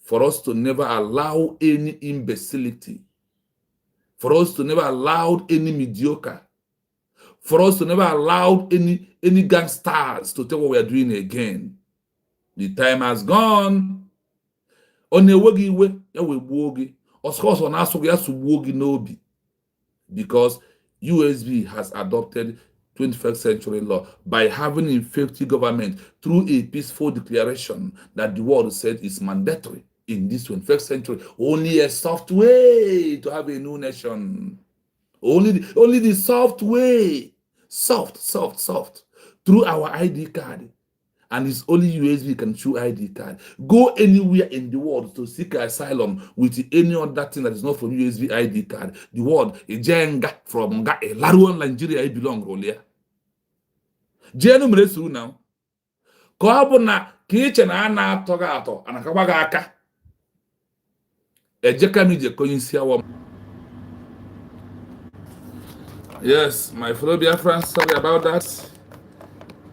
Speaker 1: for us to never allow any imbecility, for us to never allow any mediocre, for us to never allow any gangsters to tell what we are doing again. The time has gone. Because USB has adopted 21st century law by having effective government through a peaceful declaration that the world said is mandatory in this 21st century. Only a soft way to have a new nation. Only the soft way. Soft. Through our ID card. and it's only USB can show ID card. Go anywhere in the world to seek asylum with any other thing that is not from USB ID card. The word Jenga from Laruan Nigeria I belong Rolia. Jenu Mresu now. Koabuna kitchen ana togato and Kawagaka. Ejekami Koinsia. Yes, my fellow Biafrans, sorry about that.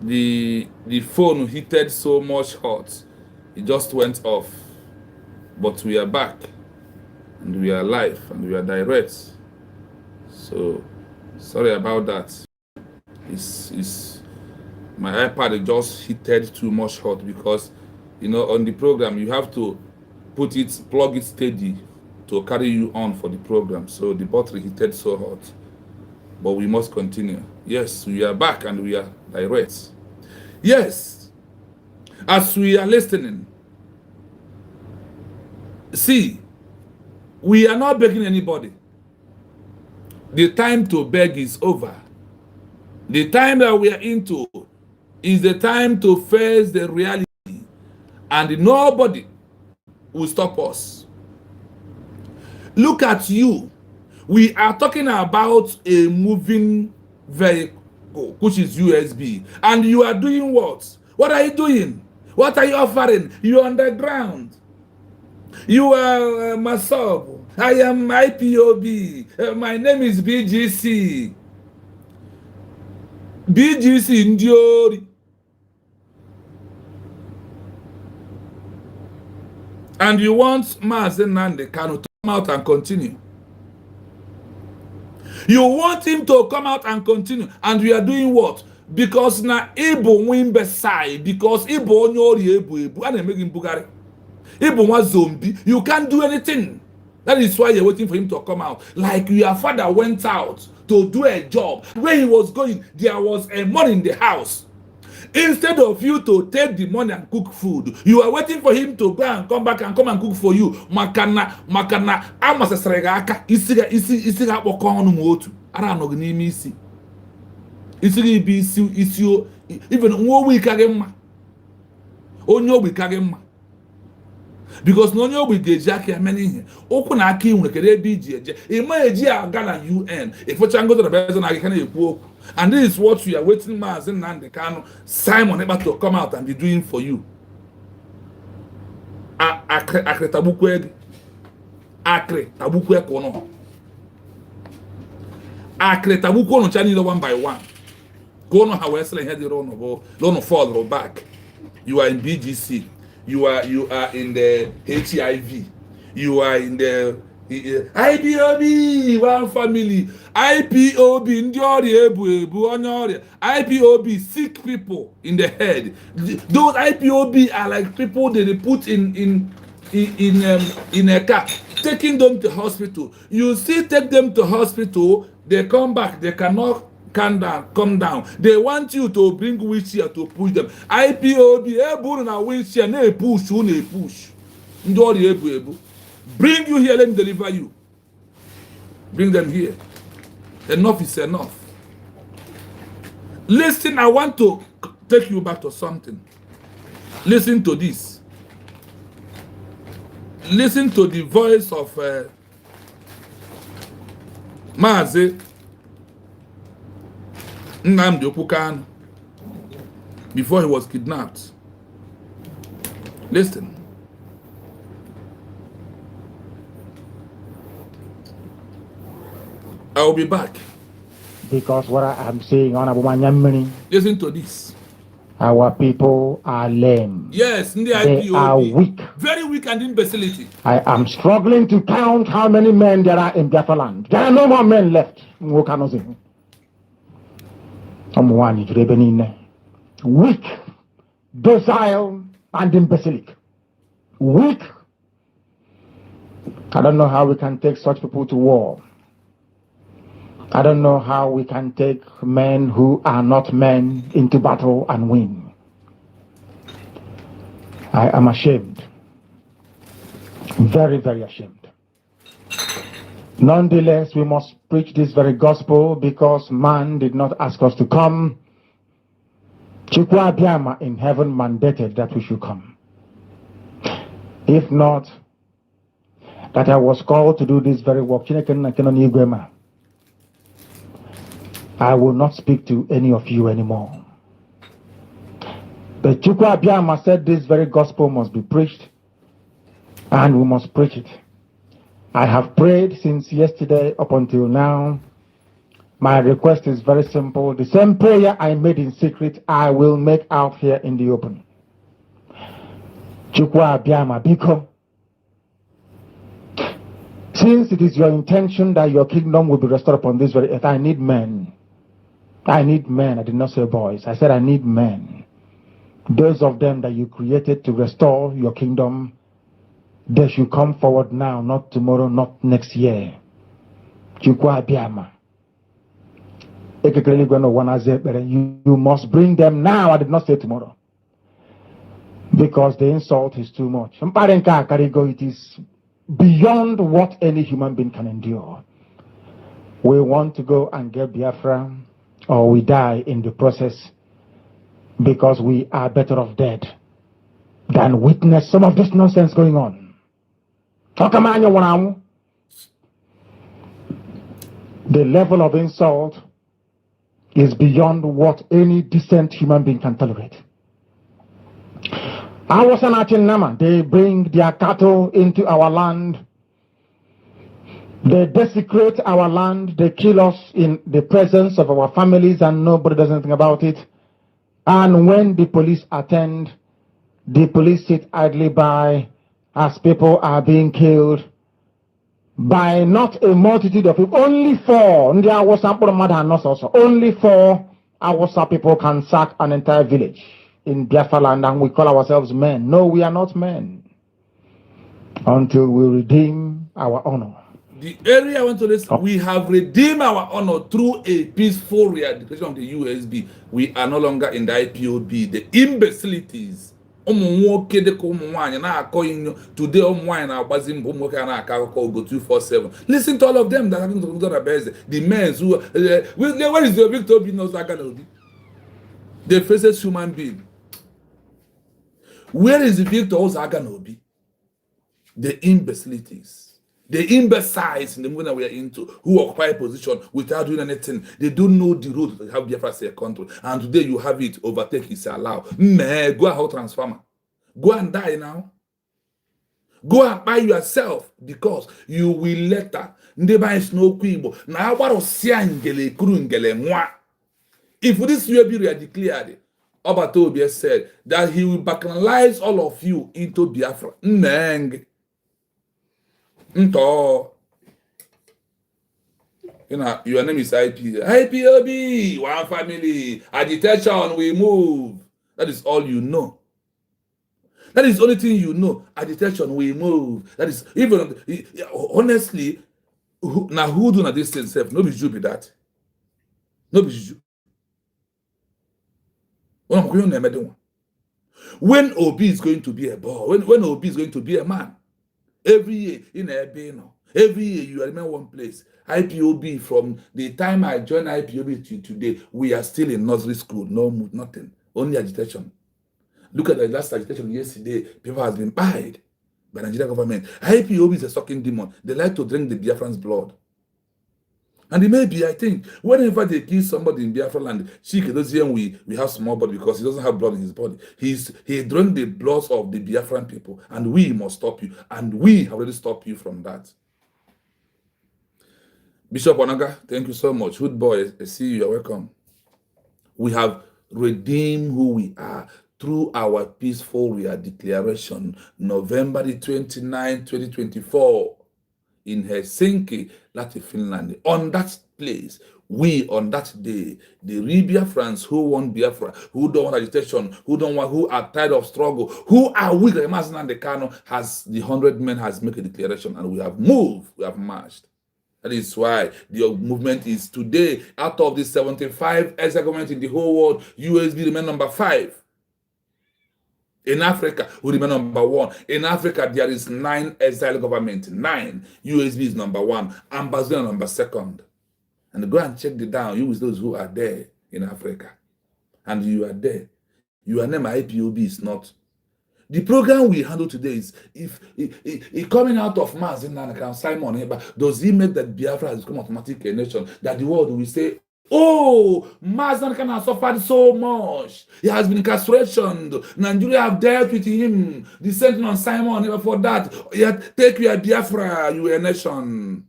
Speaker 1: The phone heated so much hot, it just went off. But we are back, and we are live, and we are direct. So sorry about that. It's my iPad just heated too much hot because on the program you have to plug it steady to carry you on for the program. So the battery heated so hot. But we must continue. Yes, we are back and we are direct. Yes, as we are listening, see, we are not begging anybody. The time to beg is over. The time that we are into is the time to face the reality, and nobody will stop us. Look at you. We are talking about a moving vehicle, which is USB. And you are doing what? What are you doing? What are you offering? You are on the ground. You are myself. I am IPOB. My name is BGC. BGC Ndiori. And you want Mazen Kanu to come out and continue. You want him to come out and continue, and we are doing what? Because na Igbo win beside, because Igbo onyori Igbo and make him Bugari. Igbo was zombie. You can't do anything. That is why you're waiting for him to come out. Like your father went out to do a job. Where he was going, there was a money in the house. Instead of you to take the money and cook food, you are waiting for him to go and come back and come and cook for you. Makana, amasasregaka, isiga bokonu motu. Ara no gnimi isi. Isigi bi isi even nwo we kagemma. Onyo we kagemma. Because no nyo we geji many here. Oku na aki nwere kede bi ji eje. Ima eji aga na UN. Ifo chango to the bezo na akana ekwu okwu. And this is what we are waiting Mazen and Kanu, Simon able to come out and be doing for you. Akre tabukwe kono. Akre tabuko no chani one by one. Kono how westle head the run fall back. You are in BGC. You are in the HIV. You are in the IPOB, one family. IPOB, IPOB, sick people in the head. Those IPOB are like people that they put in a car, taking them to hospital. You see, take them to hospital, they come back, they cannot come down. They want you to bring wheelchair to push them. IPOB, na wheelchair, ne push. Bring you here, let me deliver you. Bring them here. Enough is enough. Listen, I want to take you back to something. Listen to this. Listen to the voice of Mazi Nnamdi Kanu before he was kidnapped. Listen. I will be back.
Speaker 2: Because what I am saying, Honorable Manyamini,
Speaker 1: listen to this.
Speaker 2: Our people are lame.
Speaker 1: Yes,
Speaker 2: they are weak.
Speaker 1: Very weak and imbecility.
Speaker 2: I am struggling to count how many men there are in Biafra land. There are no more men left. Weak, docile, and imbecilic. Weak. I don't know how we can take such people to war. I don't know how we can take men who are not men into battle and win. I am ashamed. Very, very ashamed. Nonetheless, we must preach this very gospel because man did not ask us to come. Chukwu Abiyama in heaven mandated that we should come. If not, that I was called to do this very work, I will not speak to any of you anymore. But Chukwu Abiyama said this very gospel must be preached, and we must preach it. I have prayed since yesterday up until now. My request is very simple. The same prayer I made in secret, I will make out here in the open. Chukwu Abiyama Biko, since it is your intention that your kingdom will be restored upon this very earth, I need men. I need men. I did not say boys. I said I need men. Those of them that you created to restore your kingdom, they should come forward now, not tomorrow, not next year. Chukwu Abiyama. You must bring them now. I did not say tomorrow. Because the insult is too much. It is beyond what any human being can endure. We want to go and get Biafra, or we die in the process, because we are better off dead than witness some of this nonsense going on. The level of insult is beyond what any decent human being can tolerate. I was an Nama. They bring their cattle into our land. They desecrate our land. They kill us in the presence of our families, and nobody does anything about it. And when the police attend, the police sit idly by as people are being killed by not a multitude of people. Only 4. Only 4 Awasa people can sack an entire village in Biafra land, and we call ourselves men. No, we are not men until we redeem our honor.
Speaker 1: The area I want to listen, we have redeemed our honor through a peaceful redeclaration of the USB. We are no longer in the IPOB. The imbecilities. Today, go 247. Listen to all of them that are going to the men who where is the Victor Bino? The faceless human being. Where is the Victor Ozaganobi? The imbecilities. The imbeciles in the movement that we are into, who occupy a position without doing anything. They don't know the road to have Biafra say control. And today you have it, overtake is allowed. Go and transformer. Go and die now. Go and buy yourself, because you will later. If this will be declared, Obatobia said that he will bacchanalize all of you into Biafra. Your name is IPOB, one family, agitation, we move. That is all you know. That is the only thing you know. Agitation, we move. That is, even honestly, now who do not this themselves? No be Jew be that. No be Jew. When OB is going to be a boy, when OB is going to be a man, every year in a every year you remain one place. IPOB, from the time I joined IPOB to today, we are still in nursery school. No, nothing. Only agitation. Look at the last agitation yesterday. People has been buried by the Nigerian government. IPOB is a sucking demon. They like to drink the Biafran's blood. And it may be, I think, whenever they kill somebody in Biafra land, we have small body because he doesn't have blood in his body. He drank the blood of the Biafran people, and we must stop you. And we have already stopped you from that. Bishop Onaga, thank you so much. Good boy, I see you. You're welcome. We have redeemed who we are through our peaceful redeclaration, November the 29th, 2024. In Helsinki, Latin Finland. On that place, on that day, the real Biafrans who want Biafra, who don't want agitation, who are tired of struggle, who are weak, like the Kanu, the 100 men has made a declaration, and we have moved, we have marched. That is why the movement is today, out of the 75 exile governments in the whole world, USB remain number 5. In Africa, we remain number 1. In Africa, there is 9 exile government. 9. USB is number 1. Ambassador number 2. And go and check the down. You with those who are there in Africa. And you are there. Your name IPOB is not. The program we handle today is if coming out of Mazi Nnamdi Simon, does he make that Biafra has become automatic a nation? That the world will say, oh, Mazi Nnamdi has suffered so much. He has been incarcerated. Nigeria have dealt with him. The sentence on Simon for that. Yet take your Biafra, you a nation.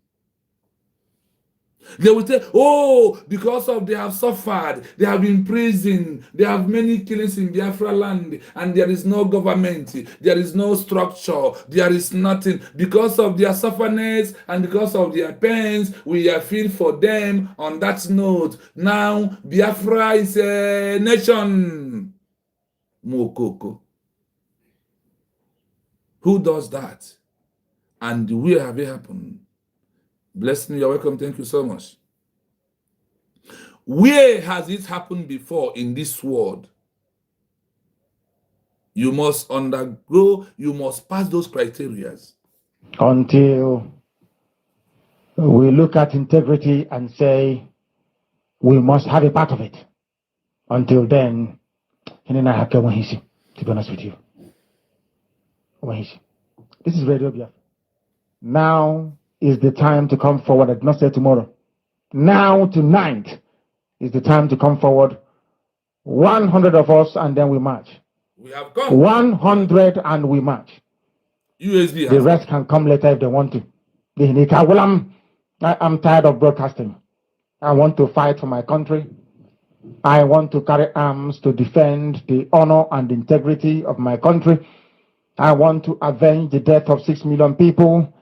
Speaker 1: They will say, oh, because of they have suffered, they have been imprisoned, they have many killings in Biafra land, and there is no government, there is no structure, there is nothing. Because of their sufferings and because of their pains, we are feel for them. On that note, now Biafra is a nation. Mokoko. Who does that? And where have it happened? Bless me, you're welcome. Thank you so much. Where has it happened before in this world? You must undergo, you must pass those criteria.
Speaker 2: Until we look at integrity and say, we must have a part of it. Until then, to be honest with you. This is Radio Biafra. Now is the time to come forward. I did not say tomorrow. Now, tonight, is the time to come forward. 100 of us, and then we march.
Speaker 1: We have come.
Speaker 2: 100 and we march.
Speaker 1: USB.
Speaker 2: The rest can come later if they want to. I'm tired of broadcasting. I want to fight for my country. I want to carry arms to defend the honor and integrity of my country. I want to avenge the death of 6 million people.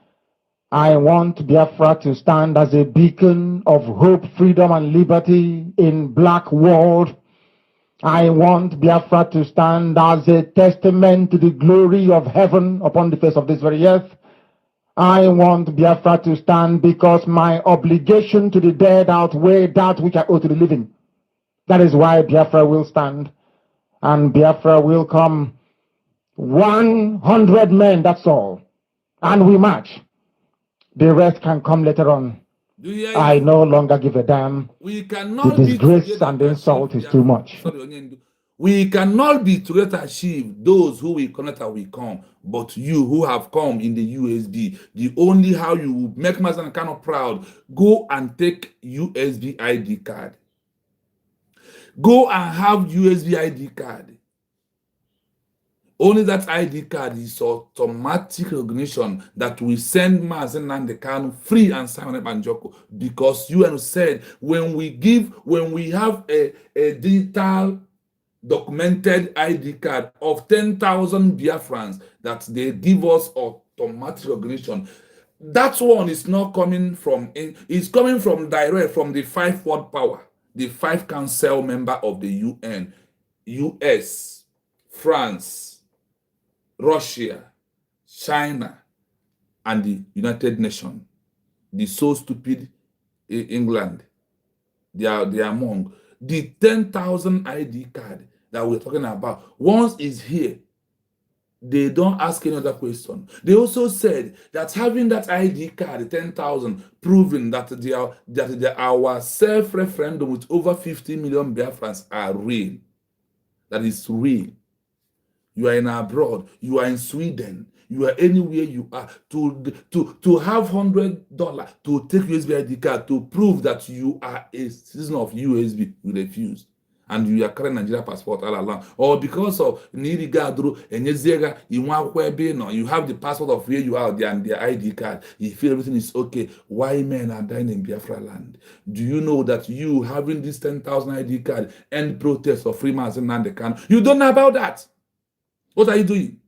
Speaker 2: I want Biafra to stand as a beacon of hope, freedom, and liberty in black world. I want Biafra to stand as a testament to the glory of heaven upon the face of this very earth. I want Biafra to stand because my obligation to the dead outweigh that which I owe to the living. That is why Biafra will stand, and Biafra will come. 100 men, that's all. And we march. The rest can come later on. I no longer give a damn.
Speaker 1: We cannot
Speaker 2: the disgrace and the insult is too much.
Speaker 1: Sorry, Onyendu. We cannot be together to achieve those who will connect and will come. But you who have come in the USB, the only how you will make Mazi Kanu proud, go and take USB ID card. Go and have USB ID card. Only that ID card is automatic recognition that we send Mazi Kanu free and Simon Banjoko, because UN said when we have a digital documented ID card of 10,000 Biafrans, that they give us automatic recognition. That one is not coming from, it's coming from direct from the 5 world power, the 5 council member of the UN, US, France, Russia, China, and the United Nations. The so stupid England, they are among the 10,000 ID card that we're talking about. Once it's here, they don't ask any other question. They also said that having that ID card, 10,000, proving that our self-referendum with over 50 million Biafrans are real. That is real. You are in abroad, you are in Sweden, you are anywhere you are, to have $100 to take USB ID card to prove that you are a citizen of USB, you refused. And you are carrying Nigeria passport all along. Or because of Nirigadru and Yezega, you have the passport of where you are and their ID card. You feel everything is okay. Why men are dying in Biafra land? Do you know that you having this 10,000 ID card and protest of free Mazi Kanu? You don't know about that. What are you doing?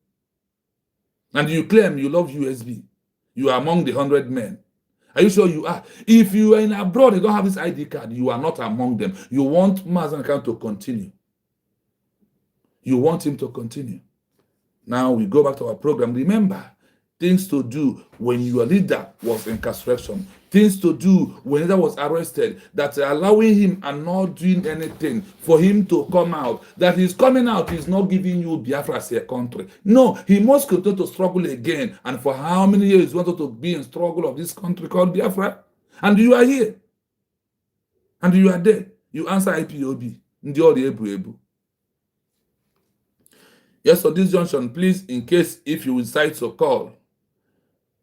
Speaker 1: And you claim you love USB. You are among the 100 men. Are you sure you are? If you are in abroad, you don't have this ID card, you are not among them. You want Mazi Kanu to continue. You want him to continue. Now we go back to our program. Remember, things to do when your leader was incarceration. Things to do when leader was arrested, that allowing him and not doing anything for him to come out. That he's coming out is not giving you Biafra as a country. No, he must continue to struggle again. And for how many years you wanted to be in struggle of this country called Biafra? And you are here. And you are there. You answer IPOB. Ndi ori ebu ebu. Yes, on this junction, please, in case if you decide to call,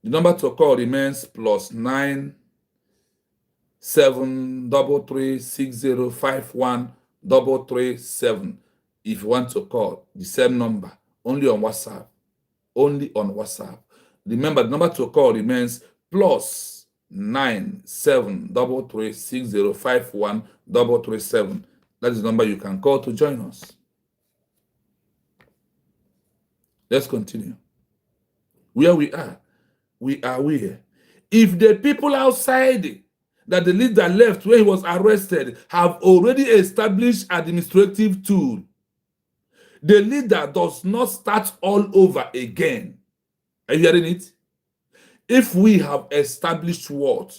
Speaker 1: the number to call remains +9 7336051 if you want to call the same number, only on WhatsApp. Only on WhatsApp. Remember, the number to call remains +9 7336051 That is the number you can call to join us. Let's continue. Where we are where? If the people outside that the leader left when he was arrested have already established administrative tool, the leader does not start all over again. Are you hearing it? If we have established what?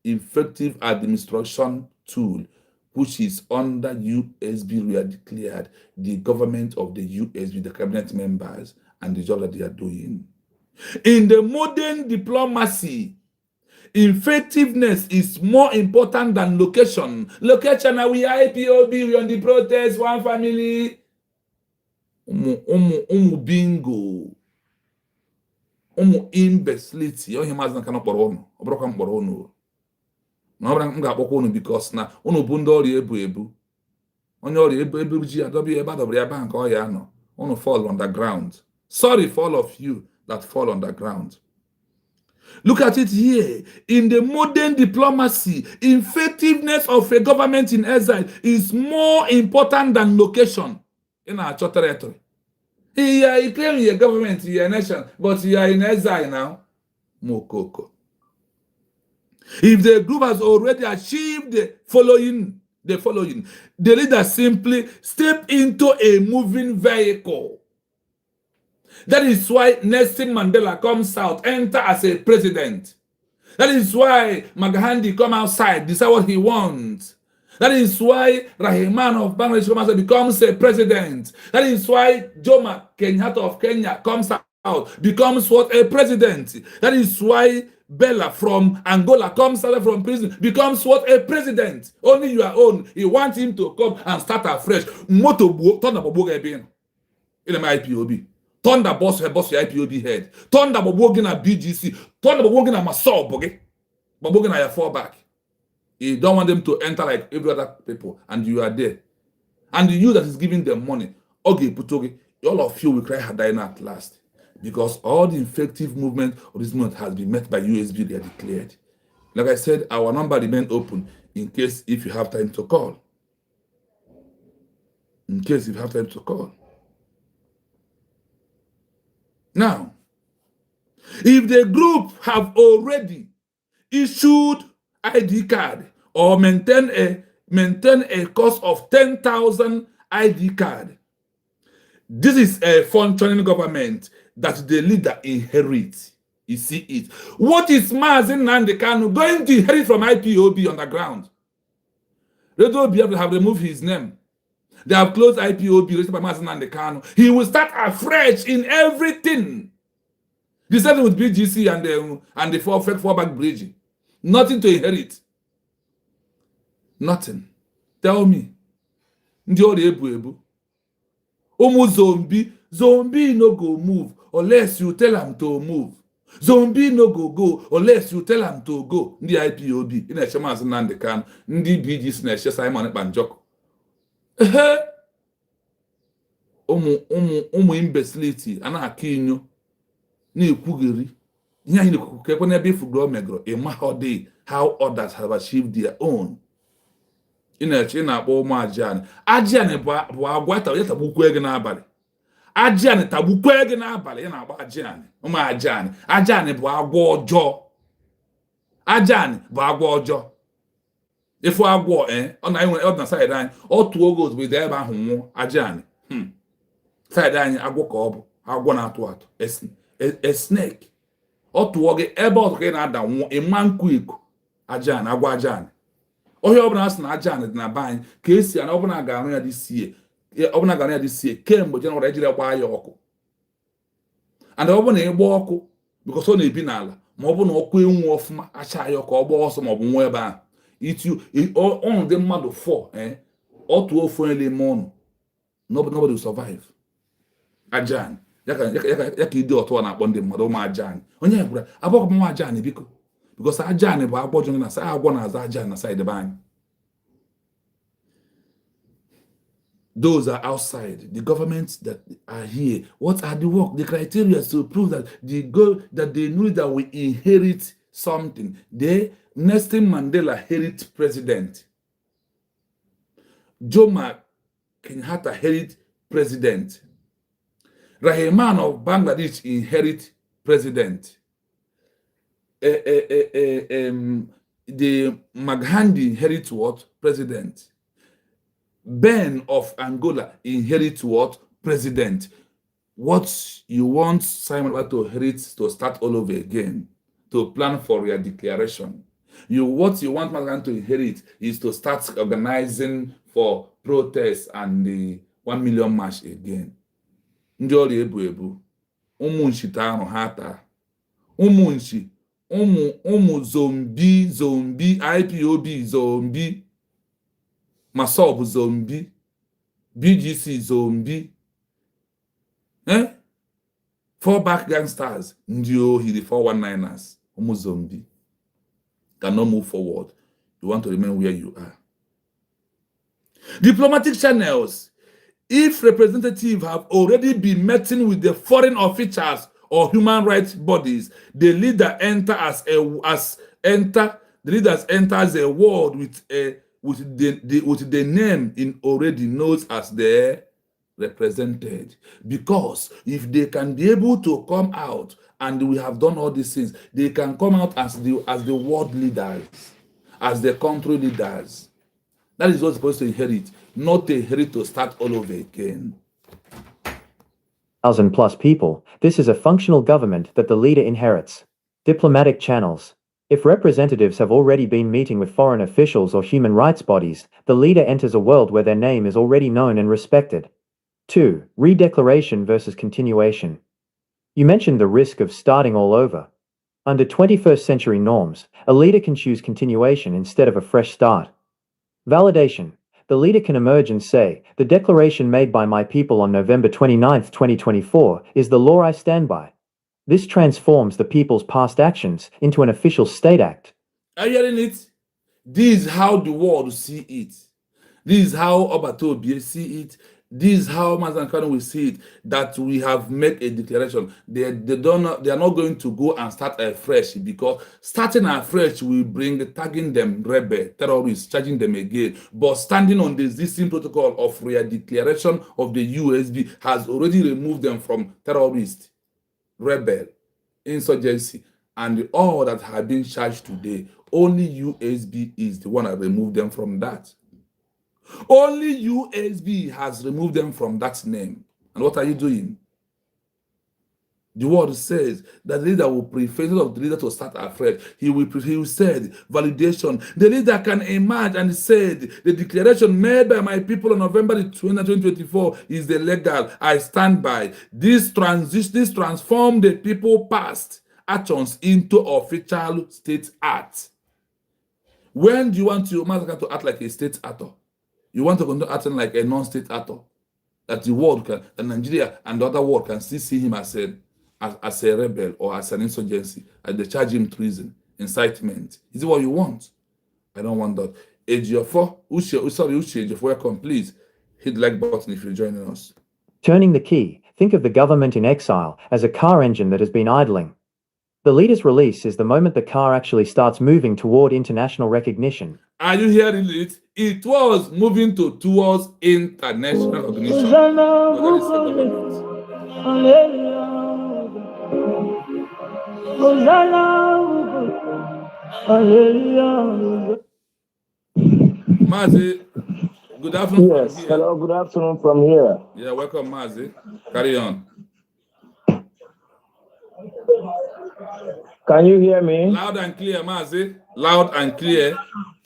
Speaker 1: Effective administration tool, which is under USB, we are declared the government of the USB, the cabinet members, and the job that they are doing. In the modern diplomacy, effectiveness is more important than location. Location, we are IPOB, we on the protest, one family. Bingo. Imbecility. Onye mazna kana kpọrọ unu. Ọbụrụkwa mkpọrọ unu. Na ọbụrụ m ga-akpọkwa unu because na unu bụ ndị ọrịa ebu. Onye ọrịa ebu ji adọbi ebe adọbara ebe nke ọya nọ. Unu fall on the ground. Sorry for all of you that fall on the ground. Look at it here. In the modern diplomacy, effectiveness of a government in exile is more important than location in our territory. You claim you're government, you're a nation, but you are in exile now. Mokoko. If the group has already achieved the following, the leader simply step into a moving vehicle. That is why Nelson Mandela comes out, enter as a president. That is why Magahandi come outside, decide what he wants. That is why Rahman of Bangladesh comes out, becomes a president. That is why Jomo Kenyatta of Kenya comes out, becomes what? A president. That is why Bella from Angola comes out from prison, becomes what? A president. Only your own. You want him to come and start afresh. Moto Thunder Boboga in the IPOB. Thunder boss your IPOB head. Thunder Boboga na BGC. Thunder Boboga na Masol Boge. Boboga na your fallback. You don't want them to enter like every other people, and you are there. And you that is giving them money, okay, Putoge, all of you will cry Hadina at last. Because all the effective movement of this movement has been met by USB, they are declared. Like I said, our number remains open in case if you have time to call. In case if you have time to call. Now, if the group have already issued ID card or maintain a cost of 10,000 ID card, this is a functioning government that the leader inherits. You see it. What is Mazen Nnamdi Kanu going to inherit from IPOB on the ground? Biafra have removed his name. They have closed IPOB raised by Mazen Nnamdi Kanu. He will start afresh in everything. The same with BGC and the fallback bridge. Nothing to inherit. Nothing. Tell me. Ndi ori ebu. Zombie no go move unless you tell him to move. Zombie no go unless you tell him to go. Ndi IPOB. Ina eche Mazen Nnamdi Kanu. Ndi BGC na eche Simon Ekpanjoko. Umu imbecility ana-akọ inyo na-ekwugheri ihe anyị na-ekwu ka ekwe ebe ifugro megro ịma how others have achieved their own. Ị na-akpọ ụmụ ajiani bụ agwa ya tagbukwe gị n'abalị. Ajiani tagbukwe gị n'abalị ya na-agba ajiani. Ụmụ ajiani bụ agwa ọjọọ. Ajiani bụ agwa ọjọọ. Ifu agwọ ọ na side anyị otu oge ozugbo ide ebe ahụ nwụọ ajiani. Side anyị agwọ ka ọ bụ agwọ na-atụ atụ a snake. Otu oge ebe ọzọ ka ị na-ada nwụọ ịma nkụ iko ajiani agwọ ajiani. Ohia ọbụla asị na ajiani dị na be anyị ka esi ana ọbụla ga-arụ ya dị sie kemgbe jenụwarị ejiri gbaa ya ọkụ. And ọbụla ịgba ọkụ because ọ na-ebi n'ala ma ọ bụ na ọkụ enwu ọfụma acha ya ka ọ gbaa ọsọ ma ọ bụ nwa ebe ahụ. On the mother for otu ofu ele ime ọnụ, nobody will survive. Ajan. Yaka ide otu na akpọ ndị mmadụ ụmụ Ajan. Onye gwara abụọ m Ajan biko. Because Ajan bụ agwọ jụrụ na sa agwọ na-aza Ajan na side be anyị. Those are outside. The governments that are here, what are the work, the criteria to prove that they know that we inherit something? Nelson Mandela inherit president. Jomo Kenyatta inherit president. Rahman of Bangladesh inherit president. The Maghandi inherit what? President. Ben of Angola inherit what? President. What you want Simon to inherit to start all over again, to plan for your declaration. What you want Magan to inherit is to start organizing for protests and the 1 million march again. Ndị ọrụ ebu ụmụ nchita ahụ ha taa ụmụ nchi ụmụ zombi IPOB zombi Masob zombie, BGC zombie, Fallback gangsters, Ndio, the 419ers, Homo zombie. Cannot move forward. You want to remain where you are. Diplomatic channels. If representatives have already been meeting with the foreign officials or human rights bodies, the leader enters a world with the name in already knows as their represented. Because if they can be able to come out and we have done all these things, they can come out as the world leaders, as the country leaders. That is what's supposed to inherit, not to inherit to start all over again.
Speaker 3: 1,000+ people, this is a functional government that the leader inherits. Diplomatic channels. If representatives have already been meeting with foreign officials or human rights bodies, the leader enters a world where their name is already known and respected. 2. Redeclaration versus continuation. You mentioned the risk of starting all over. Under 21st century norms, a leader can choose continuation instead of a fresh start. Validation. The leader can emerge and say, the declaration made by my people on November 29, 2024, is the law I stand by. This transforms the people's past actions into an official state act.
Speaker 1: Are you hearing it? This is how the world see it. This is how Obatobi see it. This is how Kanu will see it, that we have made a declaration. They are not going to go and start afresh, because starting afresh will bring tagging them rebel, terrorists, charging them again. But standing on the existing protocol of declaration of the USB has already removed them from terrorist, rebel, insurgency, and all that have been charged today. Only USB is the one that removed them from that. Only USB has removed them from that name. And what are you doing? The word says that the leader will prefer the leader to start afresh. He will said validation. The leader can emerge and said the declaration made by my people on November 2024 is the legal. I stand by. This transformed the people past actions into official state act. When do you want your master to act like a state actor? You want to continue acting like a non-state actor, that the world can, that Nigeria and the other world can still see him as a rebel or as an insurgency, and they charge him treason, incitement. Is it what you want? I don't want that. Uche, welcome. Please hit the like button if you're joining us.
Speaker 3: Turning the key. Think of the government in exile as a car engine that has been idling. The leader's release is the moment the car actually starts moving toward international recognition.
Speaker 1: Are you hearing it? It was moving towards international recognition. Mazi, good afternoon.
Speaker 4: Yes, hello, good afternoon from here.
Speaker 1: Yeah, welcome, Mazi. Carry on.
Speaker 4: Can you hear me?
Speaker 1: Loud and clear, Mazi. Loud and clear.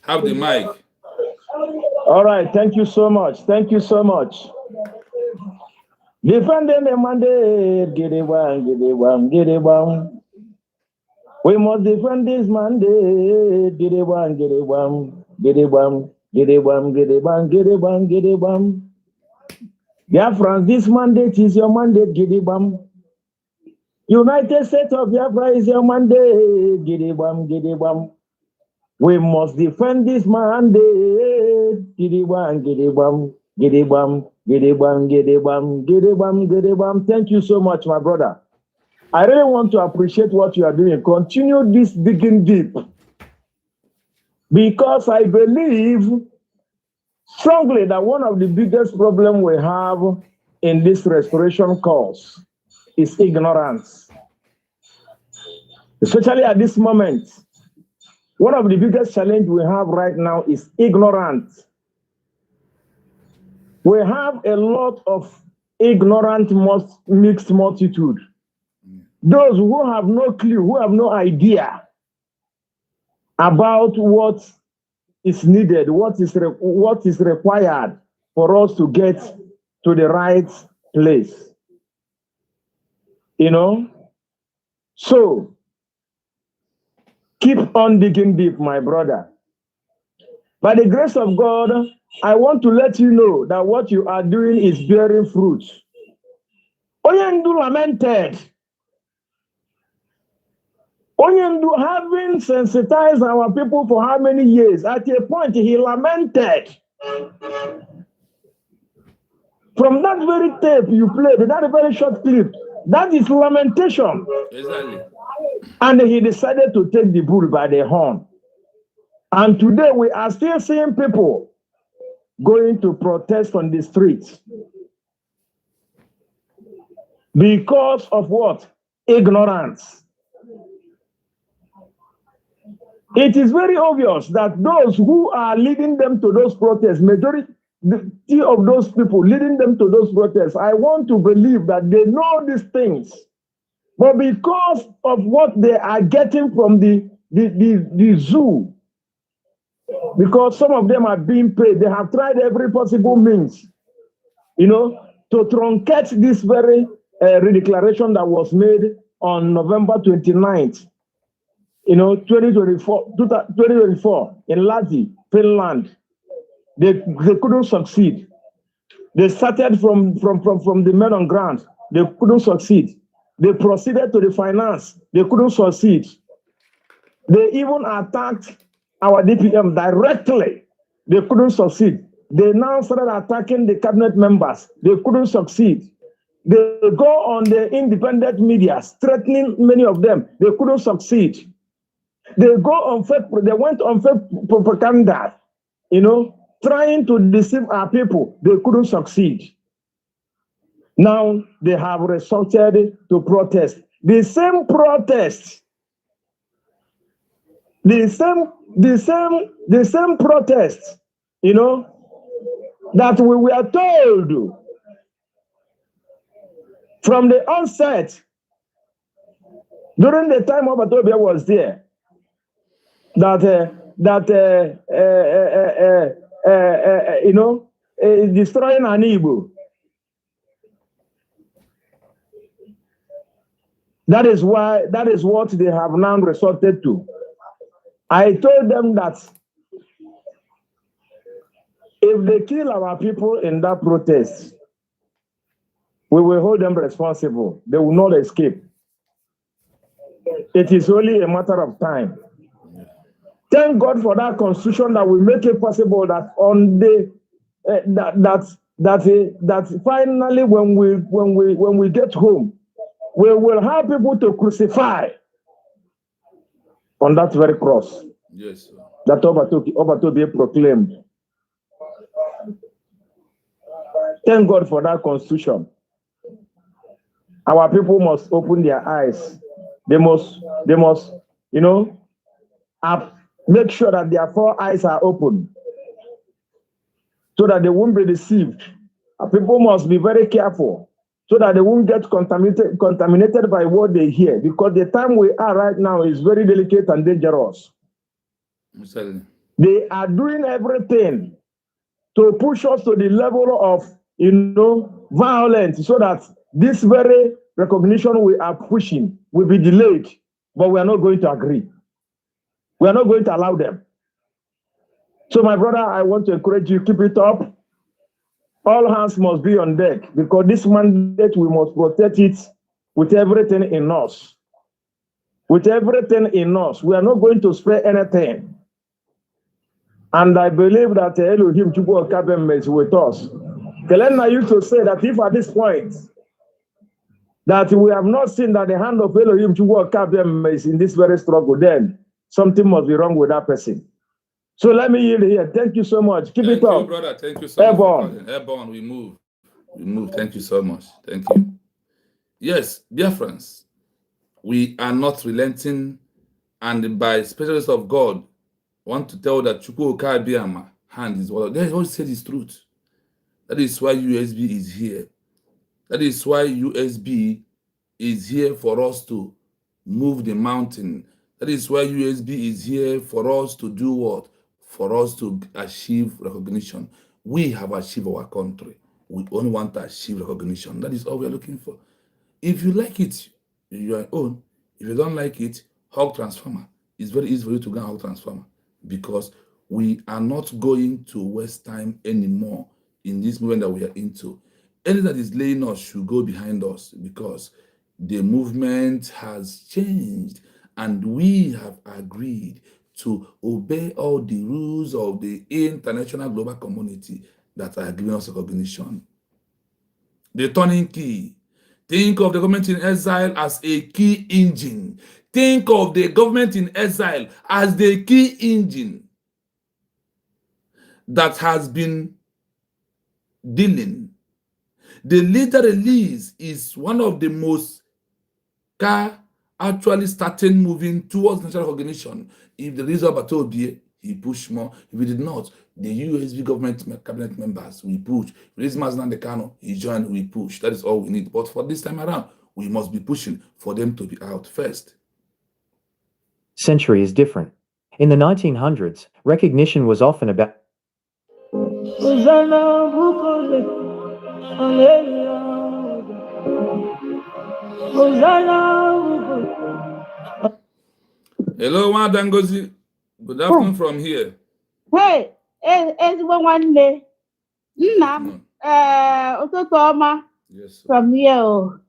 Speaker 1: Have the mic.
Speaker 4: All right, thank you so much. Thank you so much. Defending the mandate, get it one, get it one, get it one. We must defend this mandate, get it one, get it one, get it one, get it one, get it one, get it one, get it one. Biafra, this mandate is your mandate, Gidibam. United States of Biafra is your mandate, Gidibam, Gidibam. We must defend this mandate, Gidibam, Gidibam, Gidibam, Gidibam, Gidibam, Gidibam, Gidibam. Thank you so much, my brother. I really want to appreciate what you are doing. Continue this digging deep. Because I believe strongly that one of the biggest problems we have in this restoration cause is ignorance. Especially at this moment, one of the biggest challenges we have right now is ignorance. We have a lot of ignorant mixed multitude. Those who have no clue, who have no idea about what is needed, what is required for us to get to the right place. You know? So, keep on digging deep, my brother. By the grace of God, I want to let you know that what you are doing is bearing fruit. Onyendu lamented. Onyendu, having sensitized our people for how many years, at a point he lamented. From that very tape you played, that very short clip, that is lamentation.
Speaker 1: Exactly.
Speaker 4: And he decided to take the bull by the horn. And today we are still seeing people going to protest on the streets. Because of what? Ignorance. It is very obvious that those who are leading them to those protests, majority of those people leading them to those protests, I want to believe that they know these things. But because of what they are getting from the zoo, because some of them are being paid, they have tried every possible means, you know, to truncate this very redeclaration that was made on November 29th. You know, 2024 in Lahti, Finland, they couldn't succeed. They started from the men on ground. They couldn't succeed. They proceeded to the finance. They couldn't succeed. They even attacked our DPM directly. They couldn't succeed. They now started attacking the cabinet members. They couldn't succeed. They go on the independent media, threatening many of them. They couldn't succeed. They went on fake propaganda, you know, trying to deceive our people. They couldn't succeed. Now they have resorted to protest. The same protest, the same protest, you know, that we were told from the onset during the time Montevideo was there. You know, destroying an Igbo. That is what they have now resorted to. I told them that if they kill our people in that protest, we will hold them responsible. They will not escape. It is only a matter of time. Thank God for that constitution that will make it possible that on the that finally when we get home, we will have people to crucify on that very cross.
Speaker 1: Yes, sir.
Speaker 4: That Obatobe proclaimed. Thank God for that constitution. Our people must open their eyes. They must, you know, make sure that their 4 eyes are open so that they won't be deceived. People must be very careful so that they won't get contaminated by what they hear, because the time we are right now is very delicate and dangerous.
Speaker 1: Exactly.
Speaker 4: They are doing everything to push us to the level of, you know, violence, so that this very recognition we are pushing will be delayed, but we are not going to agree. We are not going to allow them. So, my brother, I want to encourage you, keep it up. All hands must be on deck because this mandate, we must protect it with everything in us. With everything in us. We are not going to spare anything. And I believe that Elohim Chukwu Okabem is with us. Kelena used to say that if at this point that we have not seen that the hand of Elohim Chukwu Okabem is in this very struggle, then something must be wrong with that person. So let me yield here. Thank you so much. Keep it up.
Speaker 1: Thank you, brother. Thank you so much. Airborne, we move. We move. Thank you so much. Thank you. Yes, dear friends, we are not relenting, and by specialists of God, want to tell that Chukwu Okabiama hand is what they always said is truth. That is why USB is here. That is why USB is here for us to move the mountain. That is why USB is here for us to do what? For us to achieve recognition. We have achieved our country. We only want to achieve recognition. That is all we are looking for. If you like it, you are your own. If you don't like it, hug transformer. It's very easy for you to go and hug transformer because we are not going to waste time anymore in this movement that we are into. Anything that is laying us should go behind us because the movement has changed and we have agreed to obey all the rules of the international global community that are giving us recognition. The turning key. Think of the government in exile as a key engine. Think of the government in exile as the key engine that has been dealing. The leader release is one of the most actually starting moving towards national recognition. If the result of Batobie, he pushed more. If he did not, the USB government cabinet members, we push. If it is Maznan Kanu, he joined, we push. That is all we need. But for this time around, we must be pushing for them to be out first.
Speaker 3: Century is different. In the 1900s, recognition was often about
Speaker 1: Hello, Wadangozi. Good afternoon from here.
Speaker 5: Hey, ezigbo nwanne nna m ụtụtụ ọma from here o.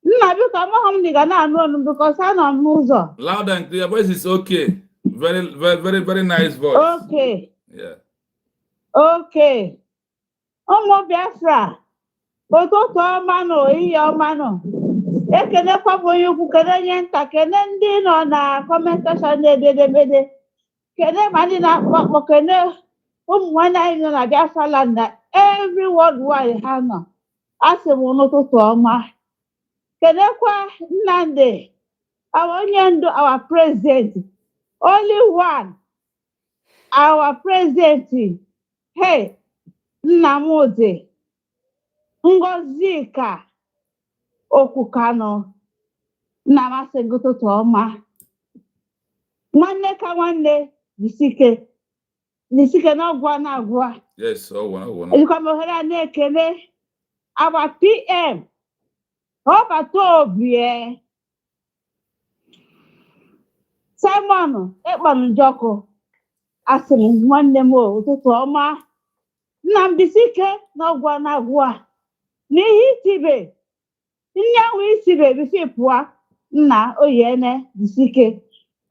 Speaker 5: Nna biko amaghị m na ị ga na-anụ ọnụ because anọ m n'ụzọ.
Speaker 1: Loud and clear, voice is okay. Very nice voice.
Speaker 5: Okay.
Speaker 1: Yeah.
Speaker 5: Okay. Ụmụ Biafra, ụtụtụ ọma na ehihie ọma nọ. Ekenekwa m onye ukwu, kene onye nta, kene ndị nọ na comment section na-ededemede. Kene ma ndị na-akpọ kene ụmụ nwanne anyị nọ na Biafra land na every worldwide ha nọ. Asị m n'ụtụtụ ọma. Kenekwa Nnamdi, our Onyendu, our president. Only one. Our president. Hey, Nnamdi. Ngozika. Okukano. Namase n'ụtụtụ ọma. Nwanne ka nwanne. Nisike n'ọgwa na-agwa.
Speaker 1: Yes, one.
Speaker 5: Ejikwa m ohere a na-ekele our PM. Obatobie. Simon Ekpanujoko. Asị m nwanne m ụtụtụ ọma. Nnamdi Sike n'ọgwa na-agwa. N'ihi itibe. Nyanwụ isibe bisi pụọ nna Oyene Bisike.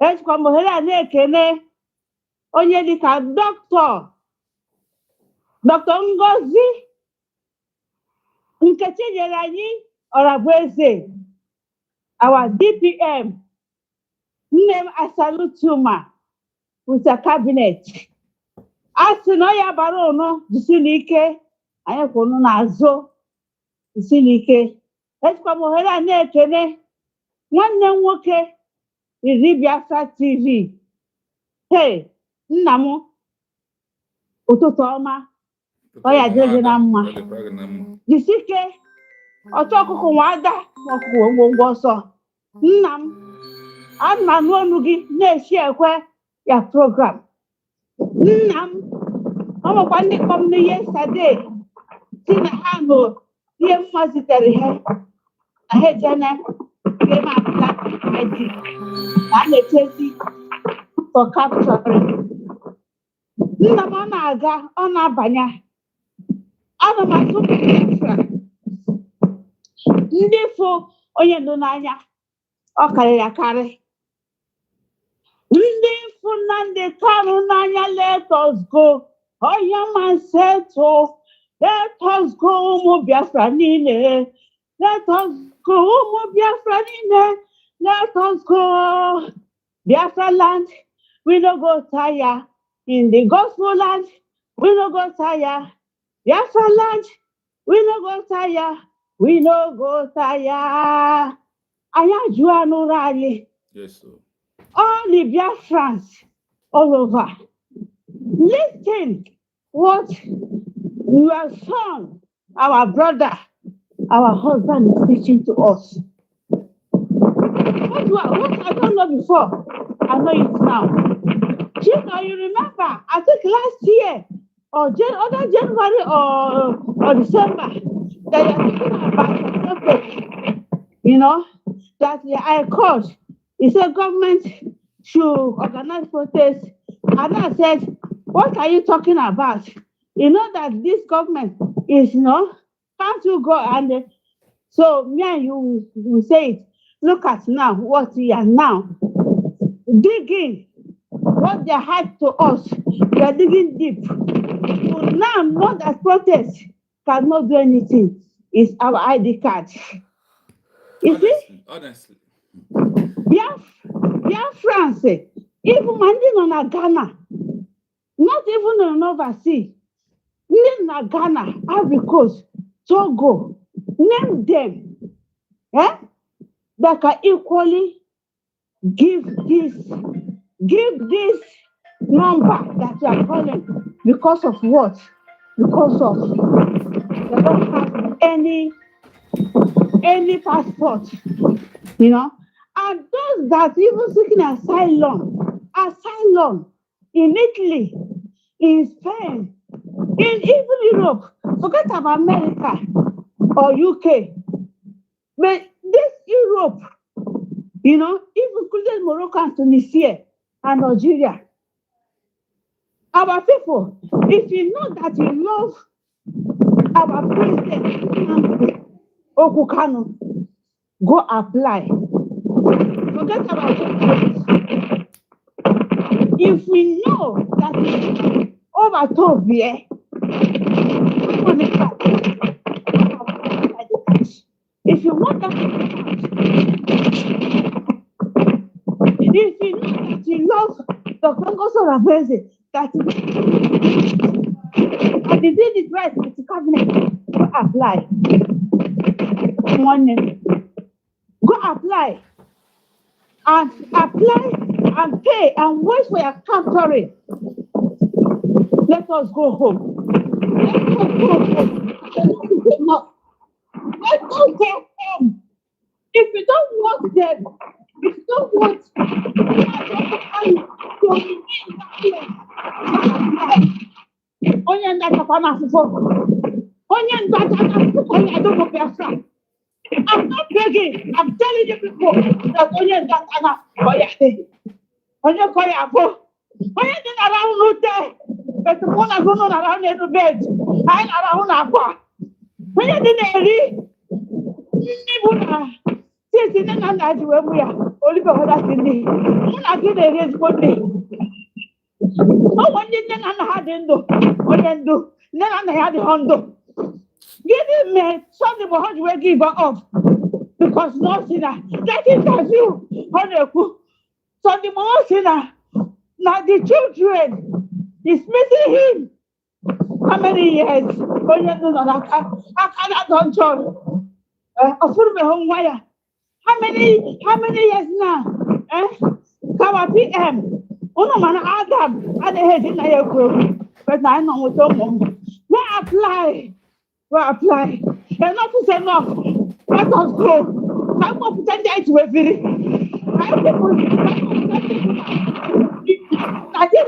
Speaker 5: Ejikwa m ohere a na-ekele onye dịka Dr. Ngozi Nkechi nyere anyị Orabueze, our DPM. Name I salute you, ma, with a cabinet. Asị na ya bara ụnụ jisi n'ike, anyị kwụ ụnụ n'azụ jisi n'ike. Ejikwa m ohere a na-ekele nwanne m nwoke Iri Biafra TV. Hey, nna m ụtụtụ ọma, ọ ya dịrị gị na mma. Jisi ike, ọchọ ọkụkụ nwa ada ọkụkụ ngwongwo ọsọ. Nna m, ana m anụ ọnụ gị na-esi ekwe ya program. Nna m, ọ nwekwa ndị kpọm n'ihe sade si na ha nụ ihe mma zitere ha na ha ejene ihe ma apụta medik na a na-echezi for capturing. Nna m ọ na-aga, ọ na-abanye Ana m atụ Biafra. Ndị fụ Onyendu n'anya, ọ karịrị akarị. Ndị fụ Nnamdi Kanu n'anya, let us go. Oya man settle. Let us go, ụmụ Biafra niile. Let us go, ụmụ Biafra niile. Let us go. Biafra land, we no go tire. In the gospel land, we no go tire. Biafra land, we no go tire. We no go tire. Aya Juanu Rally.
Speaker 1: Yes, sir.
Speaker 5: All the Biafrans all over. Listen what your son, our brother, our husband is teaching to us. What I don't know before, I know it now. Chino, you remember, I think last year, or other January or December, they are talking about the you know, that I called. He said government should organize protests. And I said, what are you talking about? You know that this government is, can't you go? And so me and you will say it. Look at now what we are now digging. What they had to us, we are digging deep. So now know that protest cannot do anything. It's our ID card. You see?
Speaker 1: Honestly.
Speaker 5: France, even Mandela na Ghana, not even in overseas, in Ghana, Ivory Coast, Togo, name them, that can equally give this number that you are calling because of what? Because of they don't have any passport, and those that even seeking asylum in Italy, in Spain, in even Europe, forget about America or UK, but this Europe, even including Morocco and Tunisia and Algeria, our people, if you know that you love our president, Kanu, go apply. Forget about it. If we know that over top here, if you want that, if you know that you love the Congress of Affairs, that and they did it right with the cabinet, go apply. Go apply. And apply and pay and wait for your capturing. Let us go home. Let us go home. Let us go home. If you don't want them, if you don't want I'm not begging. I'm telling you people that Onyendu around no day, but the one I go on around the bed. I around Aqua. Onyendu since in another where we are, only for that in the one I get a raise one day. Oh, one didn't have Onyendu, then I had the Hondo. Give me something for how to give her up. Because no sinner, that interview, so the more sinner, now the children is missing him. How many years? I cannot control. How many years now? Our PM. Oh man, Adam, I had in my group, but I know what go apply. Go apply. Enough is enough. Let us go. I'm not pretending to every. I did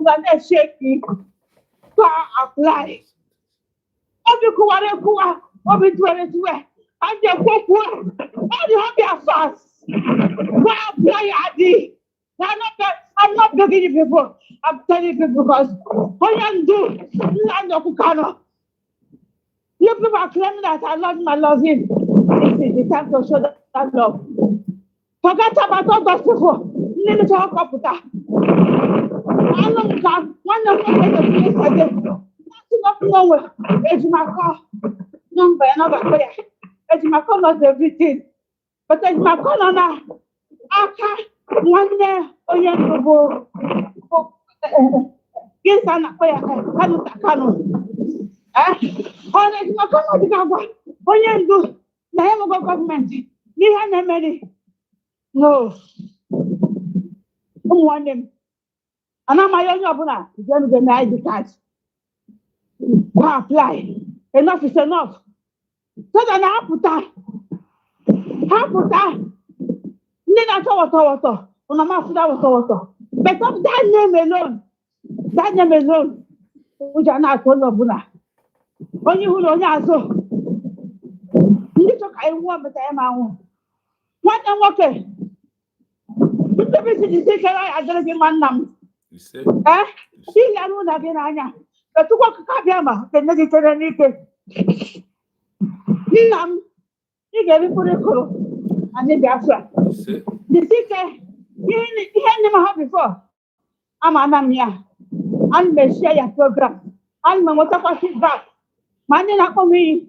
Speaker 5: not shaky. Go apply. Obi 22. I'm just go. All you have your fast. Go apply, Adi. I'm not begging you people. I'm telling you because Onyendu, land of Kanu, You people are claiming that I love him, I love him. It is the time to show that love. Forget about all those people. Need to talk up with that. I don't know. One of them is a place again. Nothing up nowhere. It's my car. Number another prayer. It's my car, not everything. But it's my car now. Aka, one day, Onyendu, yes, I'm not prayer. Kanu. Oh, it's my car, not Onyendu. The name of government. You have many. No. Who want them? And I'm my young abuna. Then the ID card. Go apply. Enough is enough. So then I put that. Need I water. On a mouth that water. But of that name alone, which are not all of Buna. Only who know so. You took I want, but I am my own. What am okay? The secret I don't give my number.
Speaker 1: You say?
Speaker 5: See, I don't have any. But to walk a cabiama, the Mediterranean. You gave it for the color. And then Biafra.
Speaker 1: You say?
Speaker 5: The secret, you had never had before. I'm an amia. I'm the share program. I'm a water feedback. Money not for me.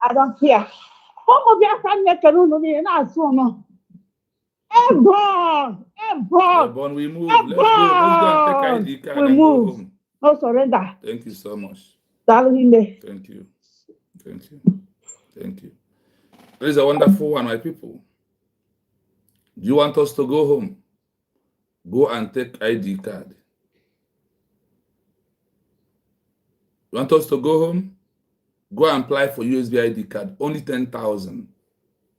Speaker 5: I don't care. How of your friend make a room and I saw
Speaker 1: Airborne, we move. Let's go and take ID card
Speaker 5: we
Speaker 1: and
Speaker 5: move.
Speaker 1: Go home.
Speaker 5: No surrender.
Speaker 1: Thank you so much.
Speaker 5: Darling.
Speaker 1: Thank you. This is a wonderful one, my people. Do you want us to go home? Go and take ID card. You want us to go home? Go and apply for USB ID card. Only 10,000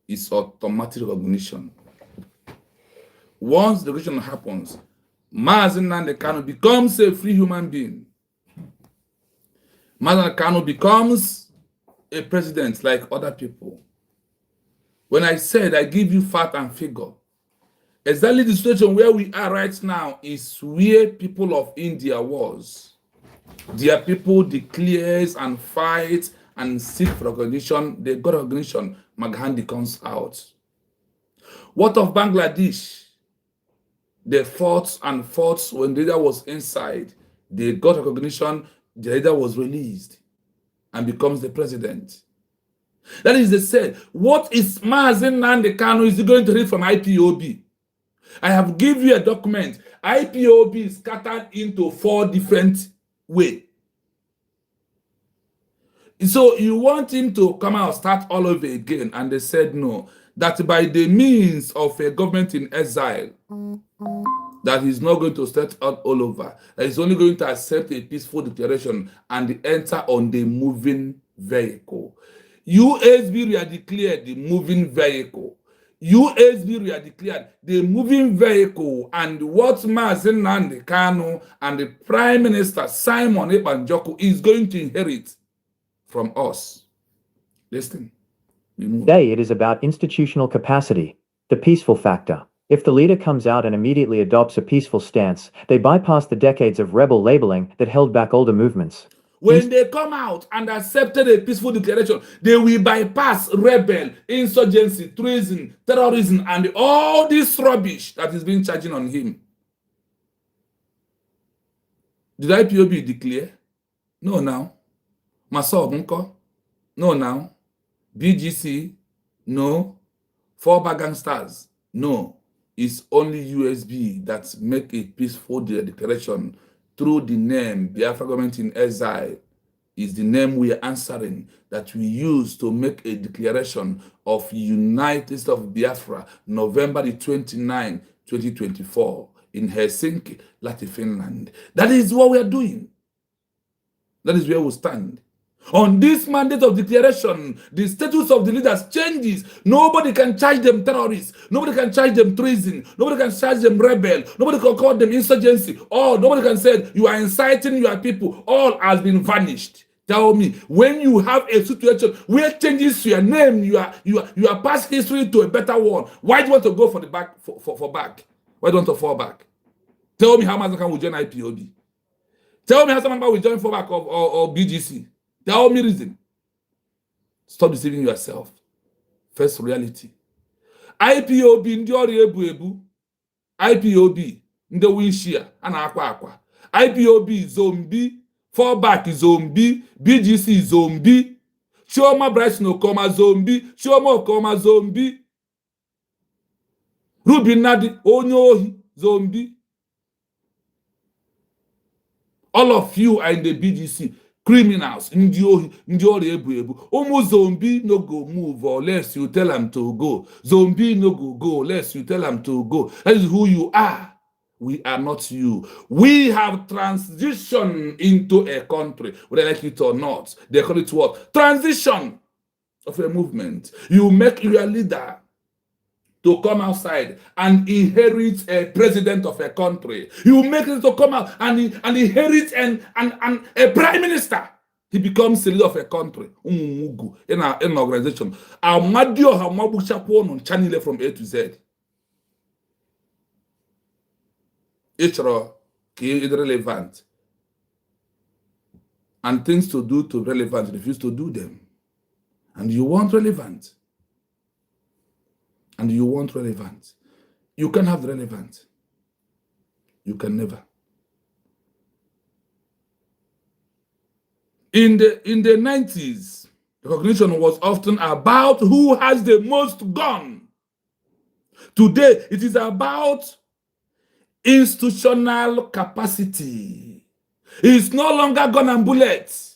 Speaker 1: is automatic recognition. Once the recognition happens, Mazi Kanu becomes a free human being. Mazi Kanu becomes a president like other people. When I said I give you fact and figure, exactly the situation where we are right now is where people of India was. Their people declares and fights and seek for recognition. They got recognition. Maghandi comes out. What of Bangladesh? They fought when the leader was inside. They got recognition. The leader was released and becomes the president. That is, they said, what is Mazi Kanu is going to read from IPOB? I have given you a document. IPOB is scattered into 4 different ways. So you want him to come out, start all over again, and they said no. That by the means of a government in exile, that he's not going to start out all over. That he's only going to accept a peaceful declaration and enter on the moving vehicle. USB we are declared the moving vehicle. USB we are declared the moving vehicle, and what Mazi Kanu and the Prime Minister Simon Ebanjoko is going to inherit from us. Listen.
Speaker 3: Today it is about institutional capacity, the peaceful factor. If the leader comes out and immediately adopts a peaceful stance, they bypass the decades of rebel labeling that held back older movements.
Speaker 1: When they come out and accepted a peaceful declaration, they will bypass rebel, insurgency, treason, terrorism, and all this rubbish that is being charged on him. Did IPOB declare? No, now. Maso Bunko? No, now. BGC? No. 4 gangsters? No. It's only USB that make a peaceful declaration through the name Biafra government in exile. Is the name we are answering that we use to make a declaration of United States of Biafra, November the 29th, 2024 in Helsinki, Latin, Finland. That is what we are doing. That is where we stand. On this mandate of declaration, the status of the leaders changes. Nobody can charge them terrorists. Nobody can charge them treason. Nobody can charge them rebel. Nobody can call them insurgency. Or nobody can say you are inciting your people. All has been vanished. Tell me, when you have a situation where changes your name, you are past history to a better one, why do you want to go for the back for back? Why do you want to fall back? Tell me how much can we join IPOB? Tell me how someone will join fall back or BGC. Tell me reason. Stop deceiving yourself. First reality. IPOB ndị ọrịa ebu ebu. IPOB ndị wishia a na-akwa akwa. IPOB zombie. Fallback zombie. BGC zombie. Chioma Bryson Okoma zombie. Chioma Okoma zombie. Ruby Nadi onye ohi zombie. All of you are in the BGC. Criminals, ndị ohi, ndị ọrịa ebu ebu. Ụmụ zombie no go move unless you tell them to go. Zombie no go go unless you tell them to go. That is who you are. We are not you. We have transitioned into a country, whether like it or not. They call it what? Transition of a movement. You make your leader to come outside and inherit a president of a country. You make it to come out and inherit a prime minister. He becomes the leader of a country. In an organization. Amadio Hamabu Chapo on channel from A to Z. It's irrelevant. And things to do to relevant, refuse to do them. And you want relevant. And you want relevant. You can have relevant. You can never. In the 90s, recognition was often about who has the most gun. Today, it is about institutional capacity. It's no longer gun and bullets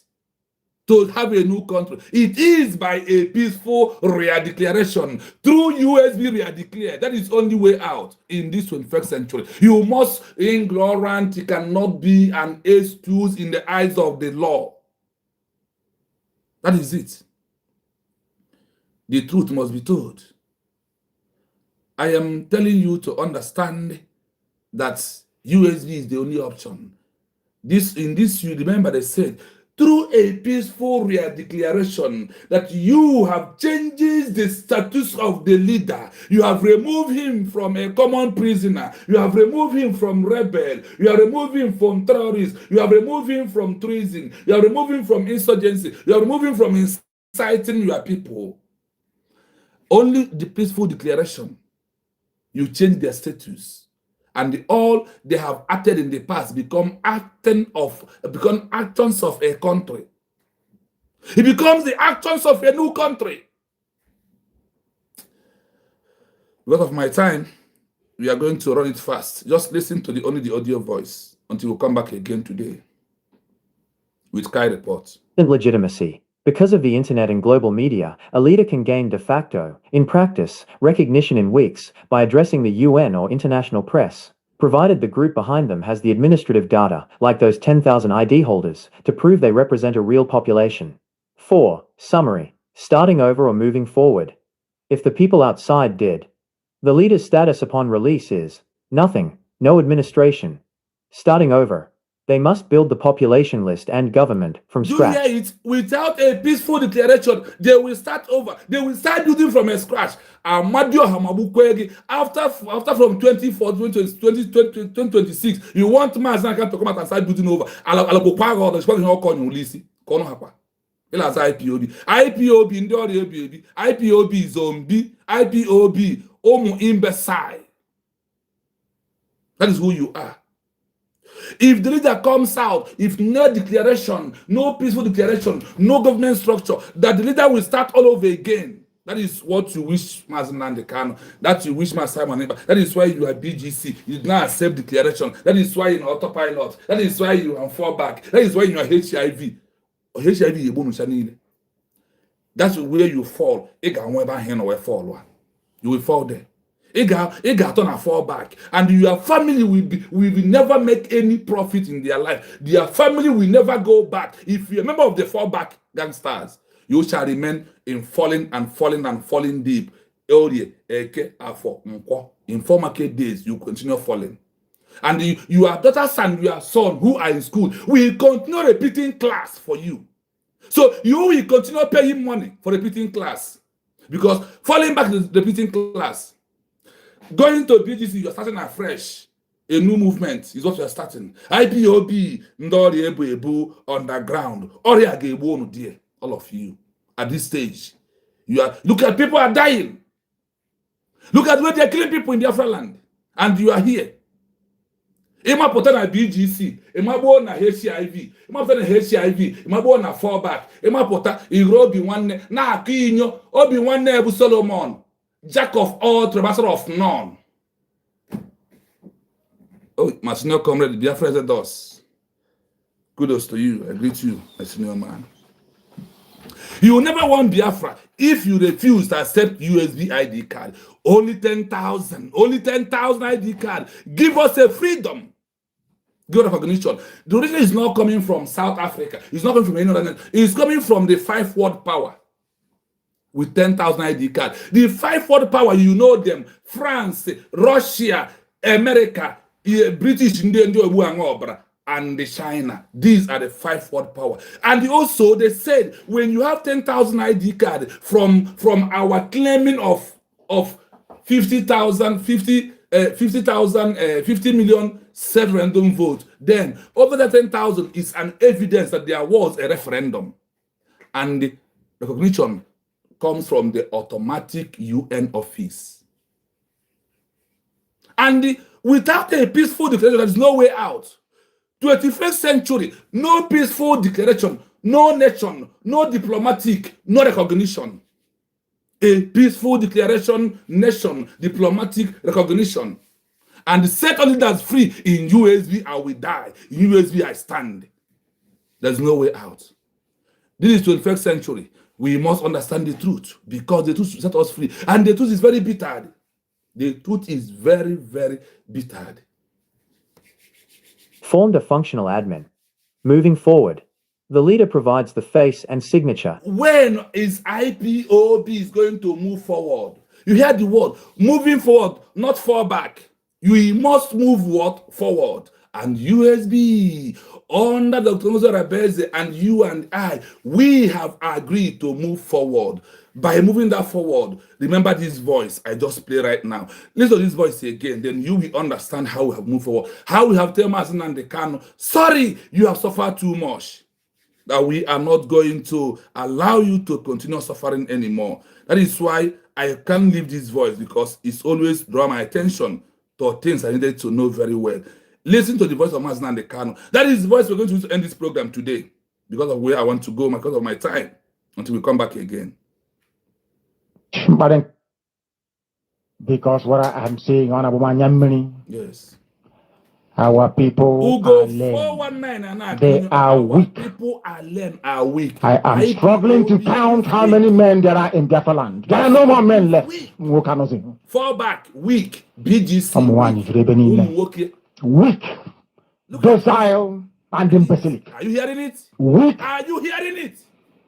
Speaker 1: to have a new country. It is by a peaceful redeclaration through USB redeclare. That is only way out in this 21st century. You must ignorant. It cannot be an excuse in the eyes of the law. That is it. The truth must be told. I am telling you to understand that USB is the only option. In this, you remember they said, through a peaceful redeclaration, that you have changed the status of the leader. You have removed him from a common prisoner. You have removed him from rebel. You have removed him from terrorist. You have removed him from treason. You have removed him from insurgency. You have removed him from inciting your people. Only the peaceful declaration, you change their status. And all they have acted in the past become actions of a country. It becomes the actions of a new country. Because of my time, we are going to run it fast. Just listen to only the audio voice until we come back again today with Kai Report.
Speaker 3: Legitimacy. Because of the internet and global media, a leader can gain de facto, in practice, recognition in weeks by addressing the UN or international press, provided the group behind them has the administrative data, like those 10,000 ID holders, to prove they represent a real population. 4. Summary. Starting over or moving forward. If the people outside did. The leader's status upon release is nothing, no administration. Starting over. They must build the population list and government from scratch.
Speaker 1: You hear it? Without a peaceful declaration, they will start over. They will start building from a scratch. Amadio Hamabukwegi, after from 2026, you want Mazanaka to come out and start building over. IPOB, IPOB zombie, IPOB homo imbecile. That is who you are. If the leader comes out, if no declaration, no peaceful declaration, no government structure, that the leader will start all over again. That is what you wish, Mazen Kanu. That you wish, Simon. That is why you are BGC. You did not accept declaration. That is why you are autopilot. That is why you are fallback. That is why you are HIV. That's where you fall. You will fall there. You got on a fallback, and your family will never make any profit in their life. Their family will never go back. If you're a member of the fallback gangsters, you shall remain in falling deep. In 4 market days, you continue falling. And your daughters and your son who are in school will continue repeating class for you. So you will continue paying money for repeating class. Because falling back to repeating class, going to BGC, you're starting afresh. A new movement is what you're starting. IPOB, Ndori Ebu underground. All of you. at this stage. Look at people are dying. Look at where they're killing people in Biafra land. And you are here. Ima pota na BGC, ima bo na HIV, ima pota na HIV, ima bo na fallback, ima pota Irobi one na Akinyo, Obi one Ebu Solomon, jack of all, master of none. Oh, my senior comrade, Biafra is us. Kudos to you. I greet you, my senior man. You will never want Biafra if you refuse to accept USB ID card. Only 10,000. Only 10,000 ID card. Give us a freedom. Give us recognition. The reason is not coming from South Africa. It's not coming from any other nation. It's coming from the 5 world power. With 10,000 ID card. The 5 world power, you know them. France, Russia, America, British, and China. These are the 5 world power. And also they said when you have 10,000 ID card from our claiming of 50 million referendum vote, then over the 10,000 is an evidence that there was a referendum. And the recognition comes from the automatic UN office. And without a peaceful declaration, there is no way out. 21st century, no peaceful declaration, no nation, no diplomatic, no recognition. A peaceful declaration, nation, diplomatic recognition. And set only that's free in USB, I will die. In USB, I stand. There's no way out. This is 21st century. We must understand the truth because the truth set us free. And the truth is very bitter. The truth is very, very bitter.
Speaker 3: Formed a functional admin. Moving forward, the leader provides the face and signature.
Speaker 1: When is IPOB is going to move forward? You hear the word, moving forward, not fall back. You must move what? Forward. And USB, under Dr. Rabeze and you and I, we have agreed to move forward. By moving that forward, remember this voice I just play right now. Listen to this voice again, then you will understand how we have moved forward. How we have told Mazen and the Kanu, sorry, you have suffered too much. That we are not going to allow you to continue suffering anymore. That is why I can't leave this voice because it's always draw my attention to things I needed to know very well. Listen to the voice of Mazen and the Kanu. That is the voice we're going to use to end this program today because of where I want to go, because of my time, until we come back again.
Speaker 2: But because what I am saying on Abumanyamini,
Speaker 1: yes,
Speaker 2: our people are lame. They are weak.
Speaker 1: People are weak.
Speaker 2: I am struggling to count how many men there are in Biafra land. There are no more men left.
Speaker 1: Fall back, weak. BGC,
Speaker 2: weak, docile, and imbecilic.
Speaker 1: Are you hearing it?
Speaker 2: Weak.
Speaker 1: Are you hearing it?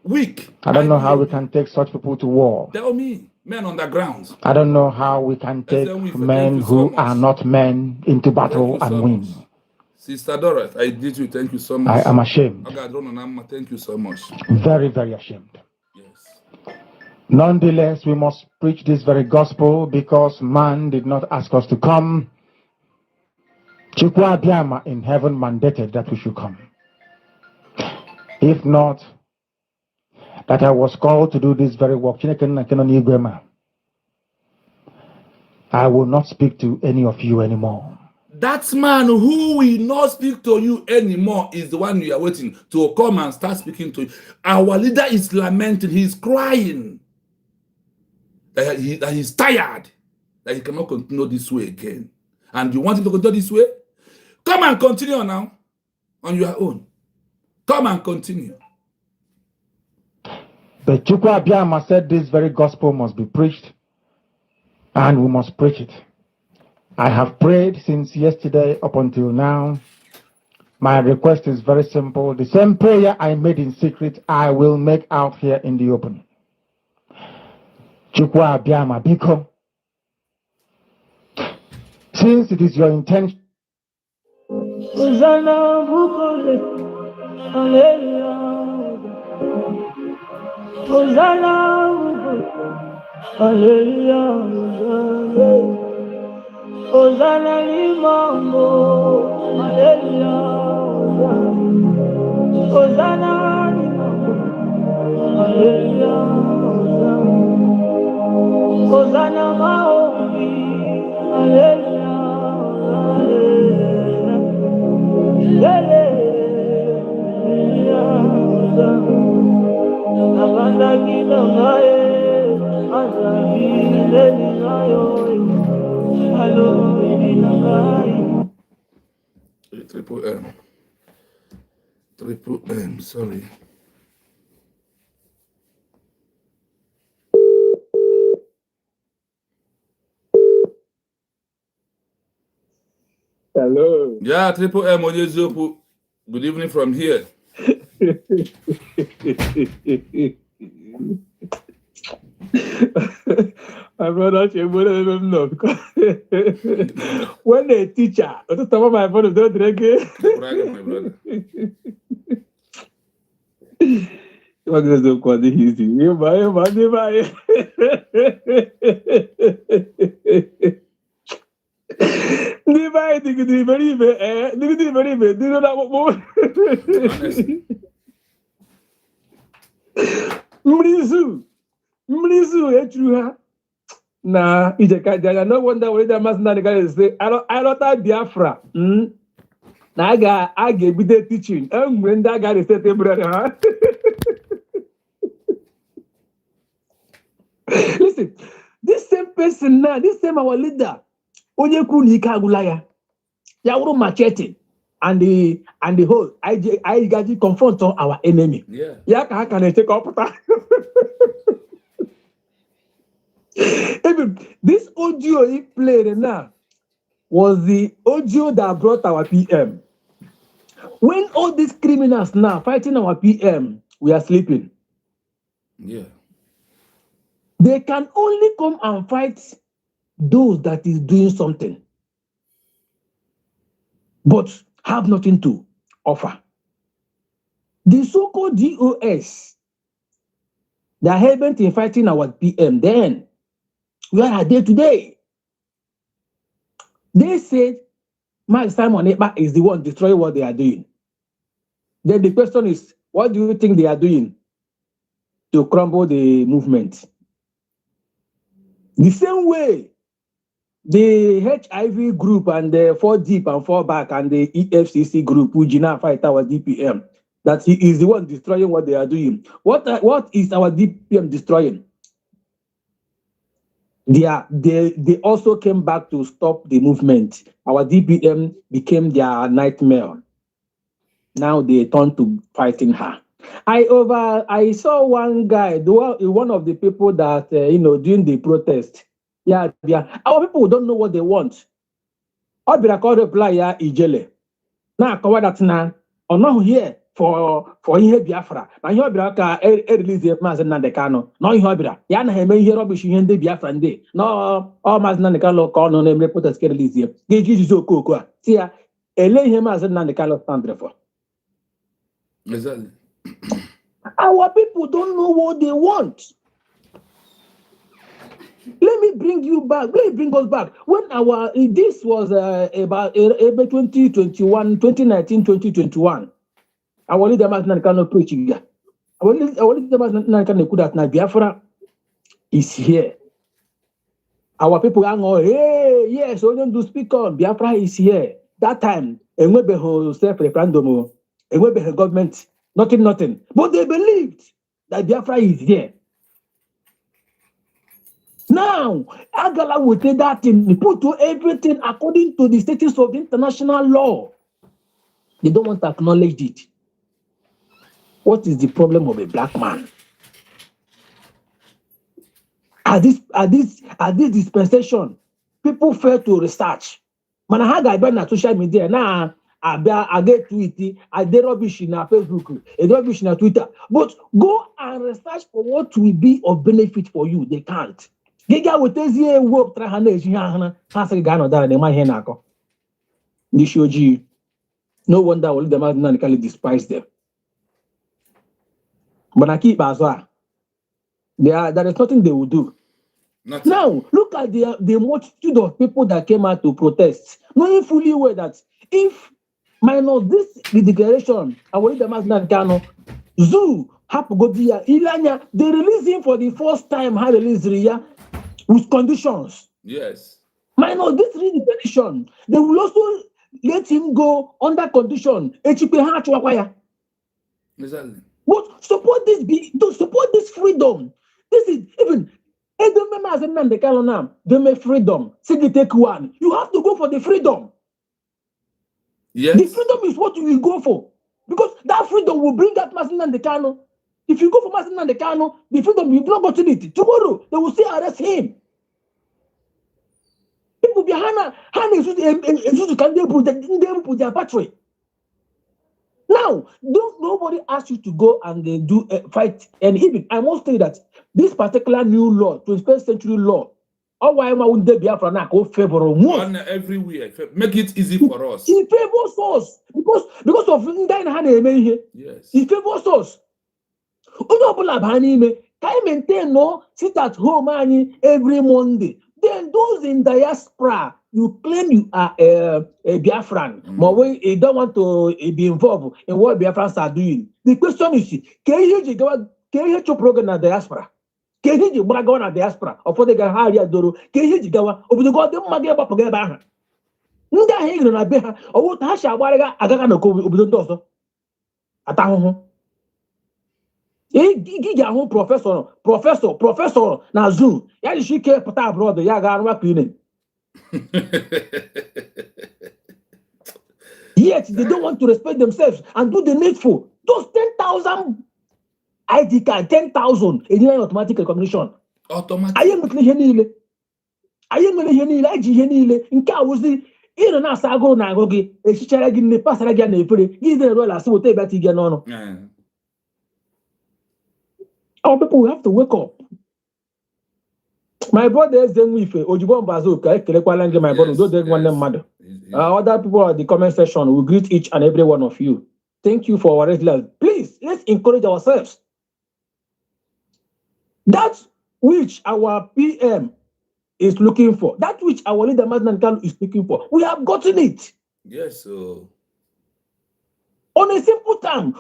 Speaker 1: Weak.
Speaker 2: I don't know how we can take such people to war.
Speaker 1: Tell me, men on the ground.
Speaker 2: I don't know how we can take men who are not men into battle and win.
Speaker 1: Sister Dorothy, I did you. Thank you so much.
Speaker 2: I am ashamed.
Speaker 1: Thank you so much.
Speaker 2: Very, very ashamed.
Speaker 1: Yes.
Speaker 2: Nonetheless, we must preach this very gospel because man did not ask us to come. Chukwu Abiyama in heaven mandated that we should come. If not, that I was called to do this very work, I will not speak to any of you anymore.
Speaker 1: That man who will not speak to you anymore is the one you are waiting to come and start speaking to you. Our leader is lamenting, he's crying. That he's tired, that he cannot continue this way again. And you want him to continue this way? Come and continue now on your own. Come and continue.
Speaker 2: But Chukwu Abiyama said this very gospel must be preached, and we must preach it. I have prayed since yesterday up until now. My request is very simple. The same prayer I made in secret, I will make out here in the open. Chukwu Abiyama Biko, since it is your intention,
Speaker 6: Hosanna limambo, hallelujah. Hosanna limambo, Hosanna Maomi,
Speaker 1: Triple M. Triple M, sorry.
Speaker 4: Hello.
Speaker 1: Yeah, Triple M, Onyendu. Good evening from here.
Speaker 4: My brother, because when a teacher, I just tell my brother, don't drink it.
Speaker 1: My brother.
Speaker 4: What is the quality easy? You buy. Mrizu, etruha. Nah, Ijekajaga, no wonder what the master guy say. I don't have Biafra. Now I get the teaching. When that guy is saying, brother, listen, this same person now, this same our leader, Onyendu Nikagulaya, Yauru Machete, and the whole I got confront our enemy.
Speaker 1: Yeah.
Speaker 4: How can I take up that? Even this audio he played now was the audio that brought our PM. When all these criminals now fighting our PM, we are sleeping.
Speaker 1: Yeah.
Speaker 4: They can only come and fight those that is doing something, but have nothing to offer. The so-called DOS, they are helping in fighting our PM. Then, where are they today? They said, Mark Simon Ekpa is the one destroying what they are doing. Then the question is, what do you think they are doing to crumble the movement? The same way the HIV group and the 4 Deep and 4 Back and the EFCC group, which now fight our DPM, that he is the one destroying what they are doing. What is our DPM destroying? They also came back to stop the movement. Our DPM became their nightmare. Now they turn to fighting her. I saw one guy, one of the people that during the protest. Yeah. Our people don't know what they want. I'll be like reply ijele. Now cover that now. Or not here for here Biafra. Now here Biafra release the Mazen Kanu. No here Biafra. Ya na heme here rubbish here the Biafra nde. No all Mazen Kanu call no name protest release here. Ge jizo ko. See ya. Ele here Mazen Kanu stand for.
Speaker 1: Exactly.
Speaker 4: Our people don't know what they want. Let me bring us back. When this was about 2019, 2021. Our leader Martin cannot preach here. Our leader Martin cannot that Biafra is here. Our people are going, hey, yes, Onyendu speak on. Biafra is here. That time, and we be self-referendum, and we be government. Nothing. But they believed that Biafra is here. Now, Agala will take that thing, put to everything according to the status of the international law. They don't want to acknowledge it. What is the problem of a black man? At this dispensation, people fail to research. Man, I had on social media now. I get tweet, I did rubbish in Facebook, I did rubbish in Twitter. But go and research for what will be of benefit for you. They can't. No wonder all the man despise them. But I keep as well. There is nothing they will do. Nothing. Now, look at the multitude of people that came out to protest, knowing fully well that if minus this the declaration, I will the Kanu, Zoo Hapugodia, Ilanya, they released him for the first time, had released Ria with conditions.
Speaker 1: Yes.
Speaker 4: Minus this redeclaration, they will also let him go under condition.
Speaker 1: Exactly.
Speaker 4: But support this freedom. This is even they may freedom. Say take one. You have to go for the freedom.
Speaker 1: Yes.
Speaker 4: The freedom is what you will go for. Because that freedom will bring that Masin and the Kanu. If you go for Masin and the Kanu, the freedom you will not got it. Tomorrow they will say arrest him. People behind Hana can put their battery. Now, nobody asks you to go and do fight. And even I must say that this particular new law, 21st century law, why am I with the Biafra now? Favor
Speaker 1: on everywhere, make it easy for us.
Speaker 4: He favors us because of
Speaker 1: yes.
Speaker 4: He favors us. Can maintain no sit at home every Monday? Then those in diaspora, you claim you are a Biafran, but when you don't want to be involved in what Biafrans are doing. The question is, can you go program na diaspora? Can you go na diaspora? Or for the Gaharia Doro, can you go over the God, the Magaba Pogaba? Nda hegro na be ha, or what Hasha Waraga Agaga no go over the door. Ataho. Home professor na Zoom. Ya she care put abroad ya ga anwa cleaning. Yet they don't want to respect themselves and do the needful. Those 10,000 ID card, 10,000 in automatic recognition.
Speaker 1: Automatic.
Speaker 4: I am looking here. I am looking here. In Kawuzi, in na sago na gogi, a chichara gin ne passara gan ne pere, give the roll as what they bet again on. Our people have to wake up. My brother is then with Ojibon Bazuka, my brother, don't want them mad. Other people at the comment section will greet each and every one of you. Thank you for our resilience. Please, let's encourage ourselves. That which our PM is looking for, that which our leader Mandela is looking for, we have gotten it.
Speaker 1: Yes, so.
Speaker 4: On a simple term,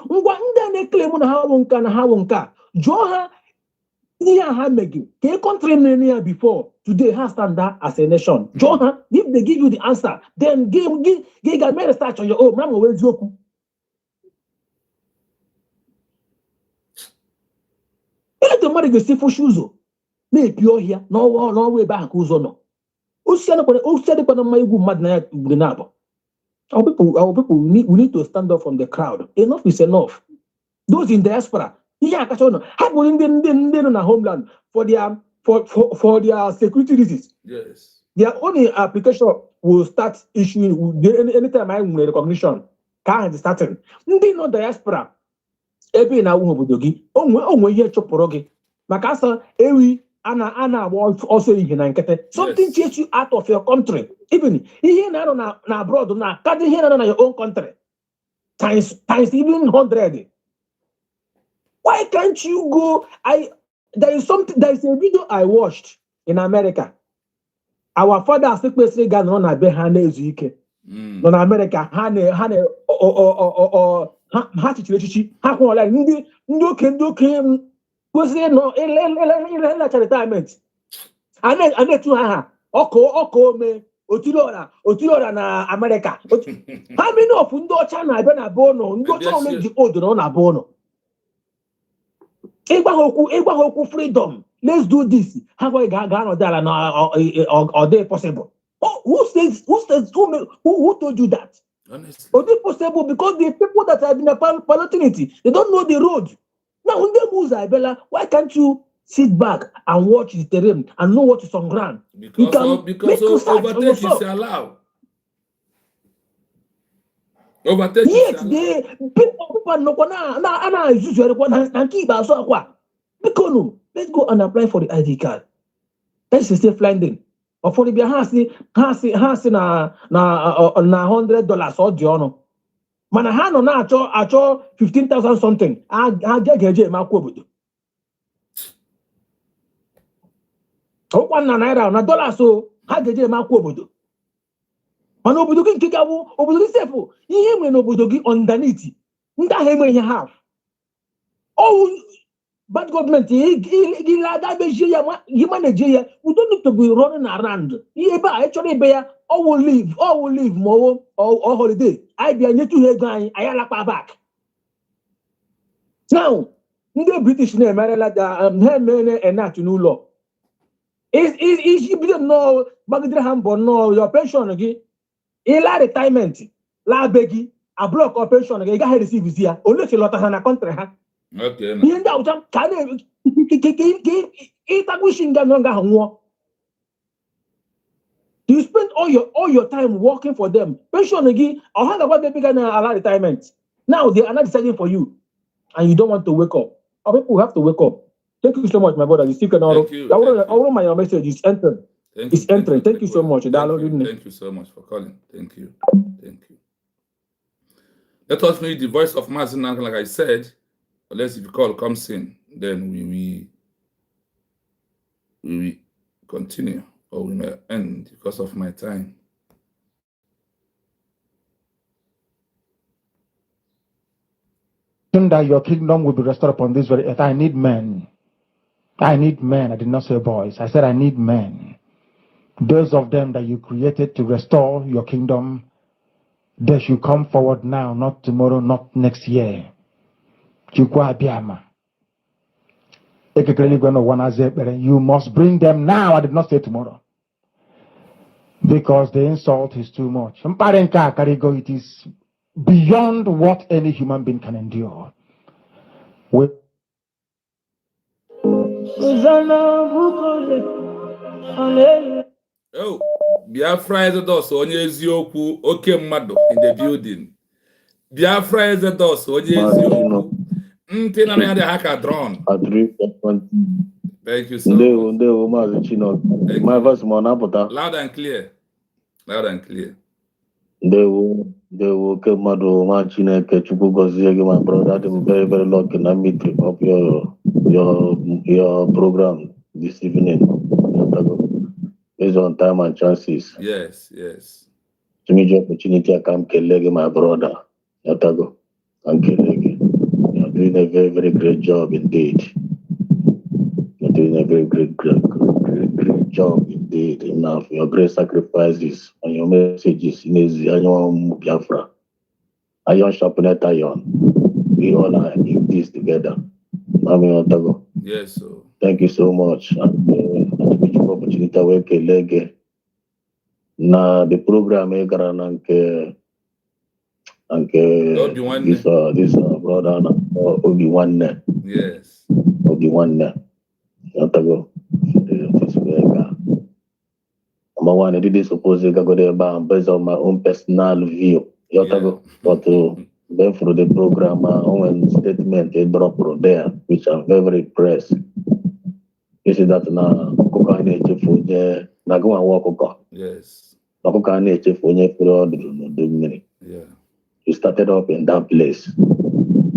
Speaker 4: Joha country before today has stand that as a nation. Joha, if they give you the answer, then give make research on your own. The money go for shoes. May pure here, no way back. Who's on? Our people we need to stand up from the crowd. Enough is enough. Those in diaspora, homeland for their security reasons.
Speaker 1: Yes.
Speaker 4: Their only application will start issuing anytime I recognition. Can't starting. No diaspora. Every now obodogi. Onwe here choporogi. Makasa ewi ana also in something chase you out of your country. Even here na abroad na can't here na your own country. Times even 100. Why can't you go? There is a video I watched in America. Our father still basically got on a behind Zuike. In America, retirement. Otilora na America. How many of Ndo China been a bono? Ndo China the old on a bono. Eba freedom. Let's do this. How I got or they possible? Who told you that?
Speaker 1: Honestly.
Speaker 4: Or they possible because the people that have been a opportunity, they don't know the road. Now when they move Isabella, why can't you sit back and watch the terrain and know what is on ground?
Speaker 1: Because overtake is allowed. Overtake
Speaker 4: yes,
Speaker 1: is allowed.
Speaker 4: they people na because let's go and apply for the ID card. Let's stay flying. Or for the has na $100 or the Mana hano na acho 15,000 something. I get ma kwobodo. O kwa na naira na dollar so ha geje ma kwobodo. Mana obodo gi nke gawo obodo gi sefu ihe nwe no obodo gi underneath. Nda ha enwe ihe half. Oh, bad government, we don't need to be running around. Actually, all will leave more or holiday. I be a new guy, I like back. Now, the British name, like and not to new law. Is you don't know, Bagdram, no, your pension again. La retirement, la begi, a block of pension again, you got to receive here. Only if you lot of a country.
Speaker 1: Okay.
Speaker 4: You know, can wishing them longer. You spend all your time working for them. Pension again, or how about baby can allow retirement? Now they are not deciding for you, and you don't want to wake up. Our people have to wake up. Thank you so much, my brother. You still can
Speaker 1: Thank you.
Speaker 4: All my message is entering. It's entering. Thank you so much.
Speaker 1: Thank you so much for calling. Thank you. Thank you. Let us read the voice of Mazin, like I said. Unless if the call comes in, then we will continue, or we may end because of my time.
Speaker 2: That your kingdom will be restored upon this very earth. I need men. I need men. I did not say boys. I said I need men. Those of them that you created to restore your kingdom, they should come forward now, not tomorrow, not next year. You must bring them now. I did not say tomorrow. Because the insult is too much. It is beyond what any human being can endure.
Speaker 1: Oh, Biafra Exodus, onye eziokwu, oke mmadụ in the building. Biafra Exodus, onye eziokwu. Ntị na ya dị haka drone. Thank you so much. Loud and clear. Loud and clear.
Speaker 7: Ndewo oke mmadụ nwa Chineke Chukwu gọzie gị, my brother. I'm very, very lucky na meeting of your program this evening. Based on time and chances.
Speaker 1: Yes.
Speaker 7: To me, the opportunity I come kelege, my brother. Yatago. I'm kelege. You're doing a very, very great job indeed. You're doing a very great job indeed. Enough. Your great sacrifices and your messages in Biafra. Iron sharpened iron. We all are in this together.
Speaker 1: Yes, sir.
Speaker 7: Thank you so much. Opportunity we kelege na the program gara na nke this brother na Obi-Nwanne.
Speaker 1: Yes.
Speaker 7: Obi-Nwanne. Yatago. Number one, I didn't suppose I go there based on my own personal view. Yatago. But then for the program, my own statement they drop there, which I'm very impressed. You see that now,
Speaker 1: yes.
Speaker 7: Yeah. You started up in that place.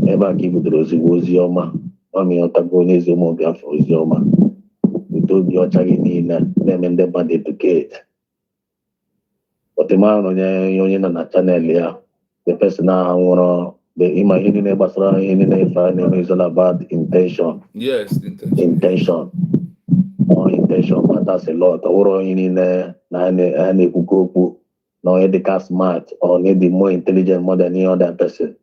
Speaker 7: Ever give it Rosie Wozioma. Mami Otagonis Biafra Wozioma. We told you Chagini them and them educate. But the man on your channel here, the person now the imagining Basra is all about intention.
Speaker 1: Yes,
Speaker 7: intention. More intention matters a lot. Or in any kuku, no ethical smart, or need the more intelligent more than any other person.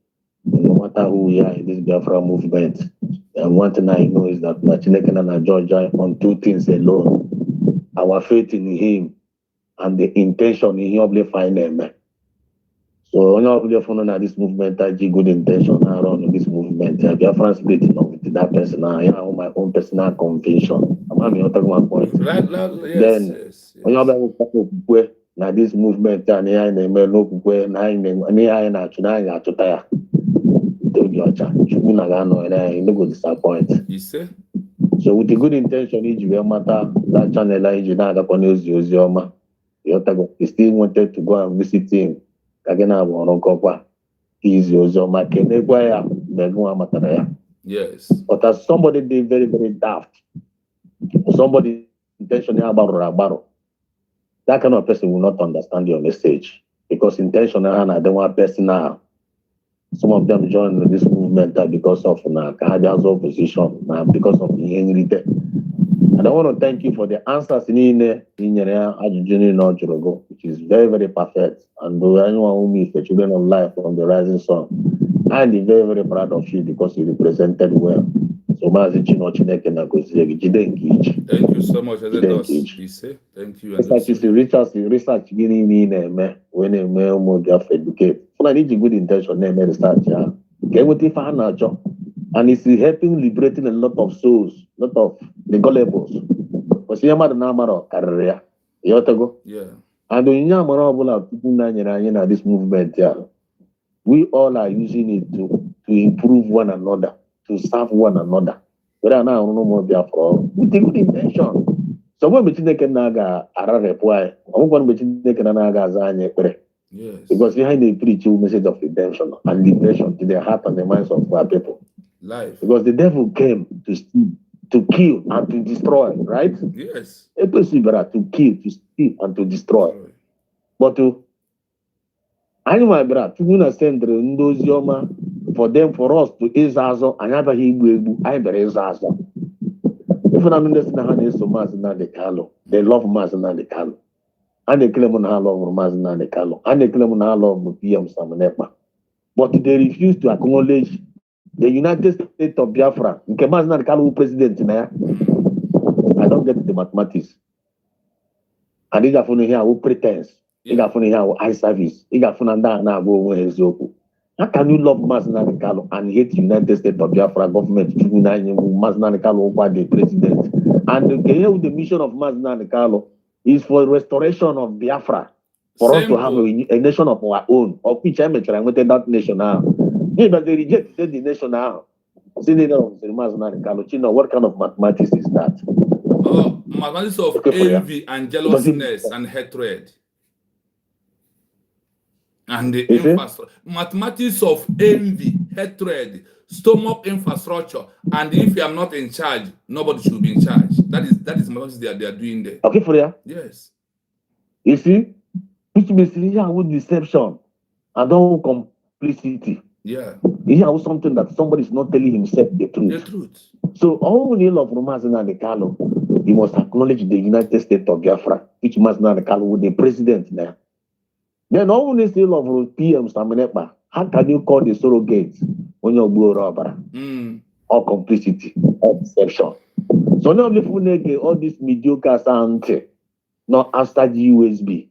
Speaker 7: No matter who we are in this Biafra movement, and one thing I know is that Chineke and Georgia on two things alone: our faith in Him and the intention in Him to find them. So when you have this movement, I give good intention around this movement. Biafra spirit with that person. I have my own personal conviction. I'm talking one point.
Speaker 1: Right,
Speaker 7: then when you have now this movement and here no go disappoint. So with the good intention, you matter that channel you still wanted to go and visit him.
Speaker 1: Yes.
Speaker 7: But as somebody did very, very daft, somebody intentionally about that kind of person will not understand your message because intentional and I don't want personal. Some of them join this movement. movement because of Nakaja's opposition, because of the Henry. And I want to thank you for the answers in Ajujuni, which is very, very perfect. And anyone who meets the children of life from the rising sun, I'm very, very proud of you because you represented well. So, thank you
Speaker 1: so much. Thank you.
Speaker 7: Research when a male educate. I need a good intention, name research. And it's helping liberating a lot of souls, a lot of the gullibles.
Speaker 1: Yeah.
Speaker 7: And this movement, we all are using it to improve one another, to serve one another. But I now no more Biafra with a good intention. So when we take naga reply,
Speaker 1: yes.
Speaker 7: Because behind they preach a message of redemption and liberation to the heart and the minds of our people.
Speaker 1: Life.
Speaker 7: Because the devil came to steal, to kill, and to destroy, right?
Speaker 1: Yes.
Speaker 7: To kill, to steal, and to destroy. But to animal brat, to send the for us to Isazo, another Hebrew, I bear Isazo. If I understand how they so Mazina de Calo, they love Mazina de Calo. And they claim on how long Mazina de Calo, and they claim on how long PM Samanepa. But they refuse to acknowledge the United States of Biafra. Mazina de Calo president. I don't get the mathematics. And they got from here who pretense. They got from here who eye service. They got from that now go where is Zoku. How can you love Mazina de Calo and hate the United States of Biafra government? Mazina de Calo over the president. And the mission of Mazina de Calo is for restoration of Biafra. For us to have a nation of our own, of which I'm wanted that nation now. Yeah, but they rejected the nation now. What kind of mathematics is that?
Speaker 1: Mathematics of envy and jealousness and hatred. And the infrastructure. Mathematics of envy, hatred, stomach infrastructure. And if you are not in charge, nobody should be in charge. That is mathematics they are doing there.
Speaker 7: Okay, for you?
Speaker 1: Yes.
Speaker 7: You see? Which means here with deception and don't complicity.
Speaker 1: Yeah.
Speaker 7: Here with something that somebody is not telling himself the truth.
Speaker 1: The truth.
Speaker 7: So all we need of Mazina de Calo, he must acknowledge the United States of Biafra, which Mazina de Calo with the president there. Then all we need still of PM Samanepa. How can you call the surrogates when you're blue rubber? Or complicity or deception. So now if we make all this mediocre sound not after the USB,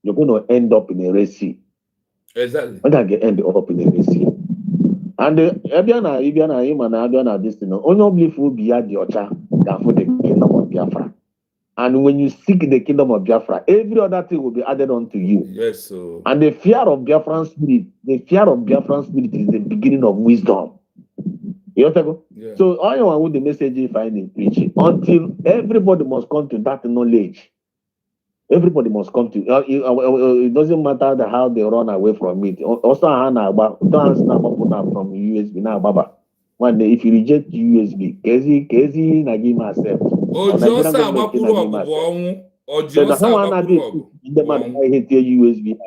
Speaker 7: you're going to end up in a Red Sea.
Speaker 1: Exactly.
Speaker 7: When I end up in a Red Sea. And Abiana, this thing, only if we be at the Ocha, that for the kingdom of Biafra. And when you seek the kingdom of Biafra, every other thing will be added on to you.
Speaker 1: Yes, so.
Speaker 7: And the fear of Biafran spirit, is the beginning of wisdom. You know? Yeah. So all you want with the message you find in preaching, until everybody must come to that knowledge. Everybody must come to it doesn't matter how they run away from it. Also, don't from USB now, Baba. One day, if you reject USB, Kezi Nagim accept. USB.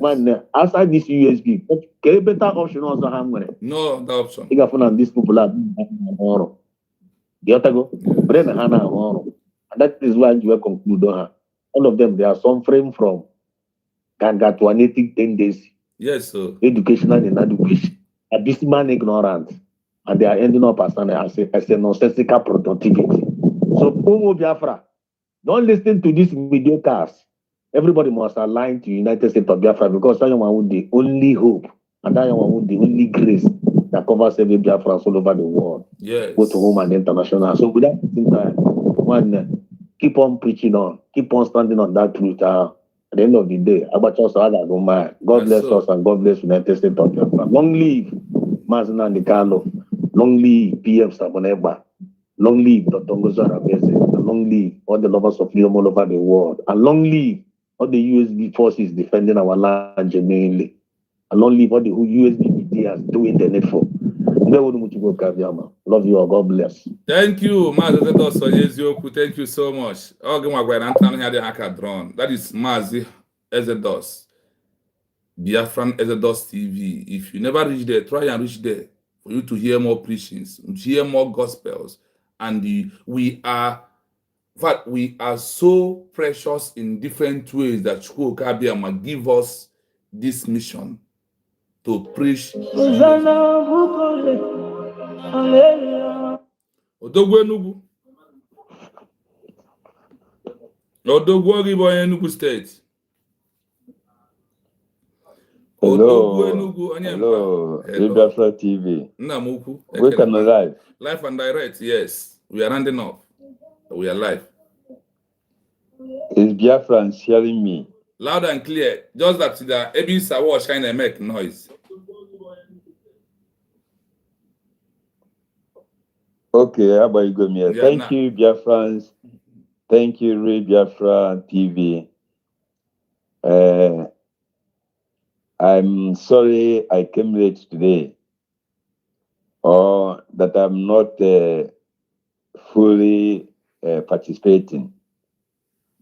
Speaker 7: Man, outside this USB, better option also have money.
Speaker 1: No, the option.
Speaker 7: You got these people are tomorrow. You have to go. And that is why you will conclude on. All of them, they are suffering from gargantuanic tendency.
Speaker 1: Yes, sir.
Speaker 7: Educational inadequacy, abysmal ignorance, and they are ending up as a nonsensical productivity. So, Umo Biafra, don't listen to these mediocres. Everybody must align to United States of Biafra because that one would the only hope and that one would the only grace that covers every Biafra all over the world.
Speaker 1: Yes.
Speaker 7: Both home and international. So, with that, one. Keep on preaching on, keep on standing on that truth. At the end of the day, God bless us and God bless United States of Biafra. Long live Mazina de Calo, long live PM Saboneba, long live Dr. Ngozara Bese, and long live all the lovers of freedom all over the world, and long live all the USB forces defending our land genuinely, and long live all the USB medias doing the needful. Love you all. God bless.
Speaker 1: Thank you, Mazi. Thank you so much. That is Mazi Ezedos, Biafran Ezedos TV. If you never reach there, try and reach there for you to hear more preachings, to hear more gospels. And we are so precious in different ways that Chukwuka give us this mission to preach. Odogwu Enugu. Odogwu Ogibo Enugu State.
Speaker 8: Hello, hello, Biafra TV. We can live.
Speaker 1: Live and direct, yes. We are rounding up. We are live.
Speaker 8: Is Biafra hearing me?
Speaker 1: Loud and clear. Just that the Ebi Sawa shine and make noise.
Speaker 8: Okay, how about you go me?
Speaker 1: Yeah,
Speaker 8: Thank you, Biafrans. Thank you, Biafra TV. I'm sorry I came late today, or that I'm not fully participating.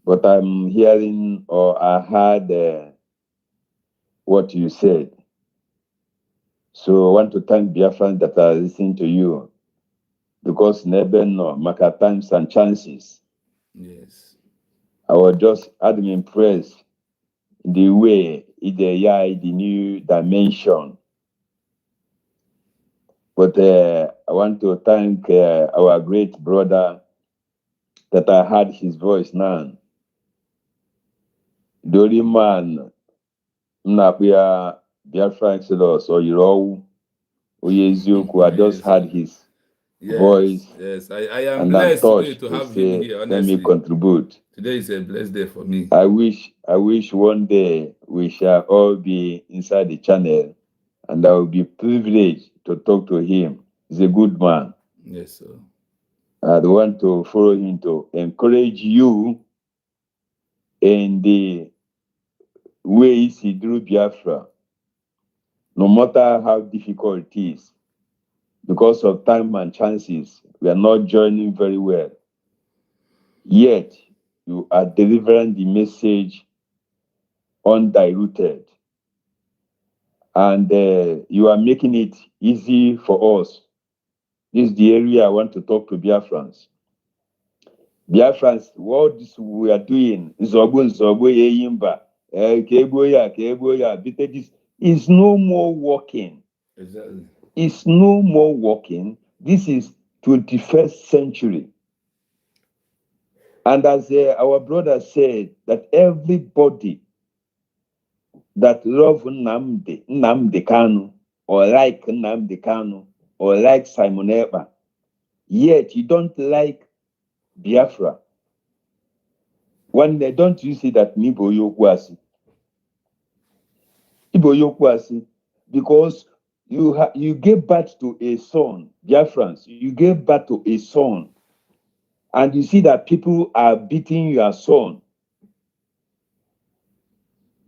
Speaker 8: But I'm hearing, or I heard what you said. So I want to thank Biafrans that are listening to you, because never know, maka times and chances.
Speaker 1: Yes.
Speaker 8: I was just impressed the way the new dimension. But I want to thank our great brother that I heard his voice now. The only man, Napia Biafra Exodus or Yiro, Uyezuku, I just heard his voice.
Speaker 1: Yes, I am blessed today to have him here. Honestly,
Speaker 8: let me contribute.
Speaker 1: Today is a blessed day for me.
Speaker 8: I wish one day we shall all be inside the channel, and I will be privileged to talk to him. He's a good man.
Speaker 1: Yes, sir.
Speaker 8: I want to follow him to encourage you in the ways he drew Biafra, no matter how difficult it is. Because of time and chances, we are not joining very well. Yet, you are delivering the message undiluted. And you are making it easy for us. This is the area I want to talk to Biafrans. Biafrans, what we are doing, this is no more working.
Speaker 1: Exactly.
Speaker 8: It's no more working. This is 21st century. And as our brother said, that everybody that love Nnamdi Kanu, or like Nnamdi Kanu, or like Simon Ekpa, yet you don't like Biafra. When they don't you see that Nibo Yokwasi? Ibo Yokwasi, because you gave birth to a son, Biafrans, you gave birth to a son, and you see that people are beating your son.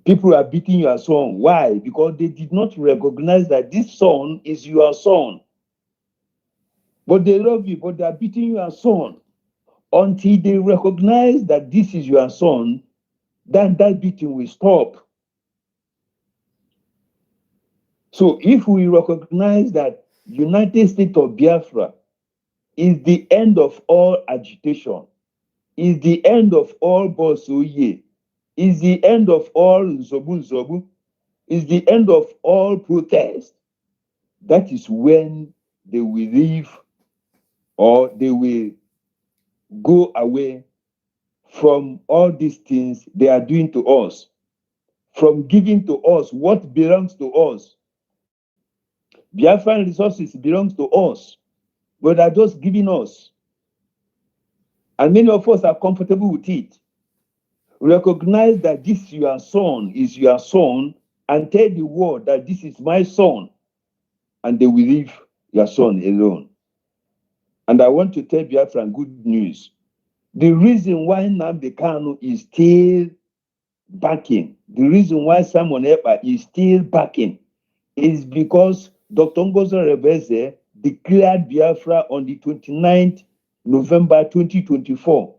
Speaker 8: People are beating your son. Why? Because they did not recognize that this son is your son. But they love you, but they are beating your son. Until they recognize that this is your son, then that beating will stop. So if we recognize that United States of Biafra is the end of all agitation, is the end of all Bosoye, is the end of all Zobu, is the end of all protest, that is when they will leave, or they will go away from all these things they are doing to us, from giving to us what belongs to us. Biafran resources belongs to us, but they are just giving us. And many of us are comfortable with it. Recognize that this your son is your son, and tell the world that this is my son, and they will leave your son alone. And I want to tell Biafran good news. The reason why Nnamdi Kanu is still backing, the reason why Simon Ekpa is still backing, is because Dr. Ngozi Rebeze declared Biafra on the 29th November 2024.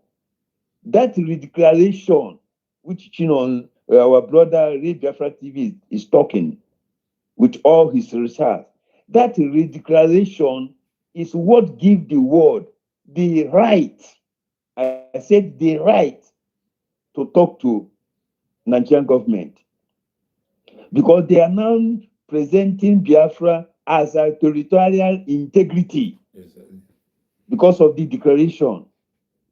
Speaker 8: That redeclaration, which our brother Biafra TV is talking with all his research, that redeclaration is what gives the world the right, I said the right, to talk to Nigerian government. Because they are now presenting Biafra as a territorial integrity because of the declaration.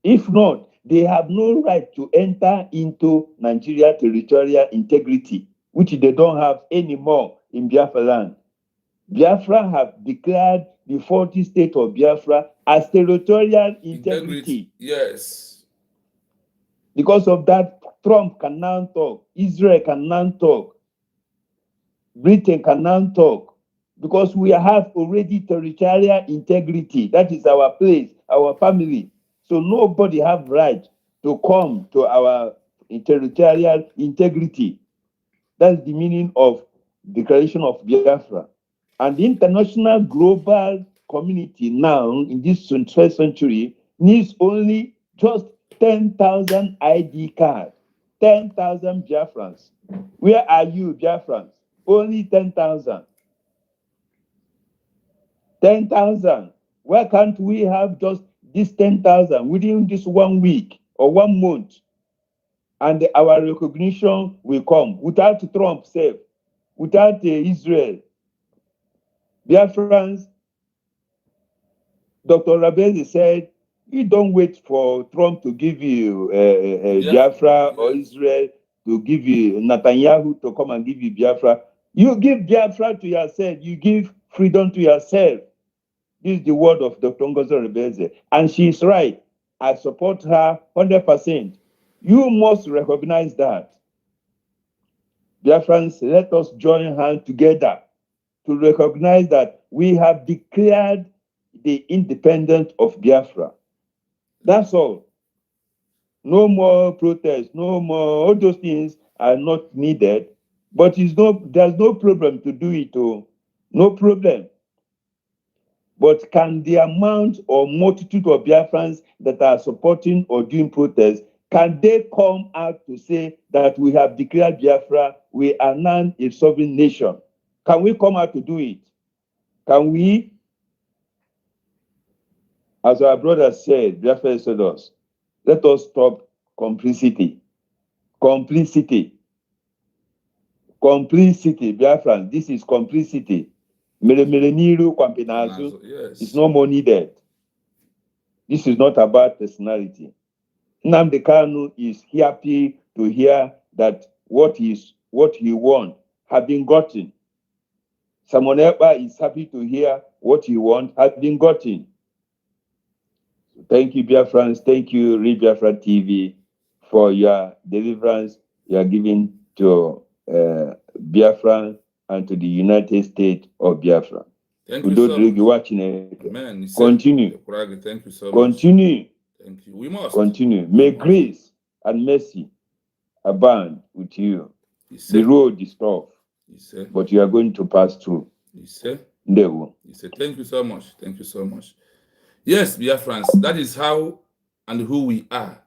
Speaker 8: If not, they have no right to enter into Nigeria territorial integrity, which they don't have anymore in Biafra land. Biafra have declared the 40 state of Biafra as territorial integrity.
Speaker 1: Yes.
Speaker 8: Because of that, Trump can now talk, Israel can now talk, Britain can now talk, because we have already territorial integrity. That is our place, our family. So nobody have right to come to our territorial integrity. That's the meaning of Declaration of Biafra. And the international global community now in this 21st century needs only just 10,000 ID cards, 10,000 Biafrans. Where are you, Biafrans? Only 10,000. 10,000. Why can't we have just this 10,000 within this 1 week or 1 month? And our recognition will come without Trump safe, without Israel. Biafrans, Dr. Rabezi said, you don't wait for Trump to give you Biafra or Israel to give you Netanyahu to come and give you Biafra. You give Biafra to yourself. You give freedom to yourself. This is the word of Dr. Ngozi Rebeze. And she is right. I support her 100%. You must recognize that. Biafrans, let us join hands together to recognize that we have declared the independence of Biafra. That's all. No more protests, no more, all those things are not needed. But there's no problem to do it. No problem. But can the amount or multitude of Biafrans that are supporting or doing protests, can they come out to say that we have declared Biafra, we are now a sovereign nation? Can we come out to do it? Can we? As our brother said, Biafra said us, let us stop complicity. Complicity. Complicity, Biafran, this is complicity.
Speaker 1: Yes.
Speaker 8: It's no more needed. This is not about personality. Nnamdi Kanu is happy to hear that what he wants have been gotten. Simon Ekpa is happy to hear what he wants has been gotten. Thank you, Biafrans. Thank you, Read Biafra TV, for your deliverance you are giving to Biafra and to the United States of Biafra.
Speaker 1: Thank you so much.
Speaker 8: Amen. Continue.
Speaker 1: Thank you so much.
Speaker 8: Continue.
Speaker 1: Thank you. We must
Speaker 8: continue. May grace and mercy abound with you. The road is tough, but you are going to pass through.
Speaker 1: Thank you so much. Thank you so much. Yes, Biafrans, that is how and who we are.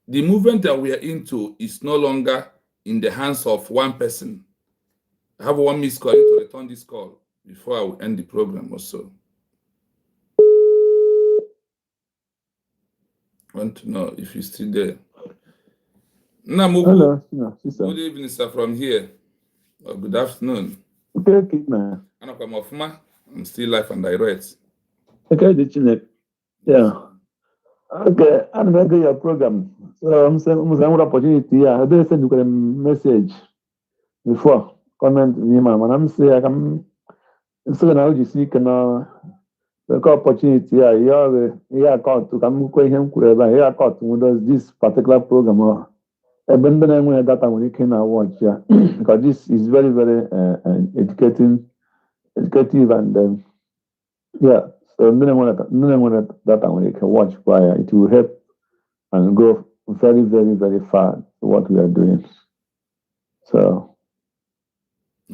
Speaker 1: The movement that we are into is no longer in the hands of one person. I have one missed call to return this call before I will end the program also. I want to know if you're still there. Namugu.
Speaker 4: Hello. No,
Speaker 1: good evening, sir, from here. Or good afternoon.
Speaker 4: Okay, man.
Speaker 1: I'm still live and direct.
Speaker 4: Okay, the Chinek. Yeah. Okay, I'm going to your program. So I'm saying, I'm an opportunity. Yeah, I didn't send you a message before. Comment me, man. I'm saying, I'm saying, now you see, can the opportunity. Yeah, yeah, caught to come to him. Yeah, caught to this particular program. I've been doing that when you can watch. Yeah, because this is very, very educative, and yeah. So no one that when you can watch prior, it will help and go very, very, very far what we are doing. So,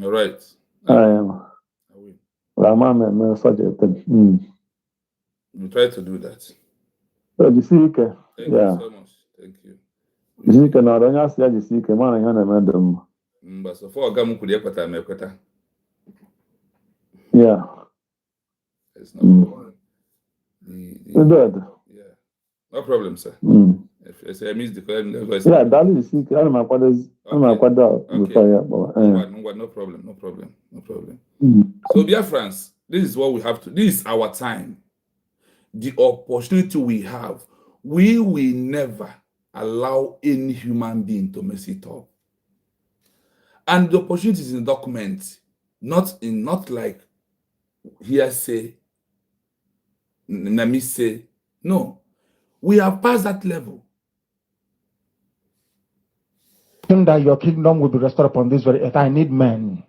Speaker 1: all right.
Speaker 4: I am. I'm such a thing.
Speaker 1: We try to do that.
Speaker 4: So the seeker,
Speaker 1: thank you so much. Thank you.
Speaker 4: The seeker now don't you see the seeker man and madam.
Speaker 1: But so far, I'm going to
Speaker 7: Yeah.
Speaker 1: It's no problem.
Speaker 7: Good.
Speaker 1: Yeah. No problem, sir. If I miss the question,
Speaker 7: yeah, that is it. I'm my father's. I'm my father before. Yeah.
Speaker 1: No problem. So, dear friends, this is what we have to. This is our time. The opportunity we have. We will never allow any human being to mess it up. And the opportunity is in the document, not like hearsay, Nami say. No, we have passed that level.
Speaker 2: That your kingdom will be restored upon this very earth. I need men.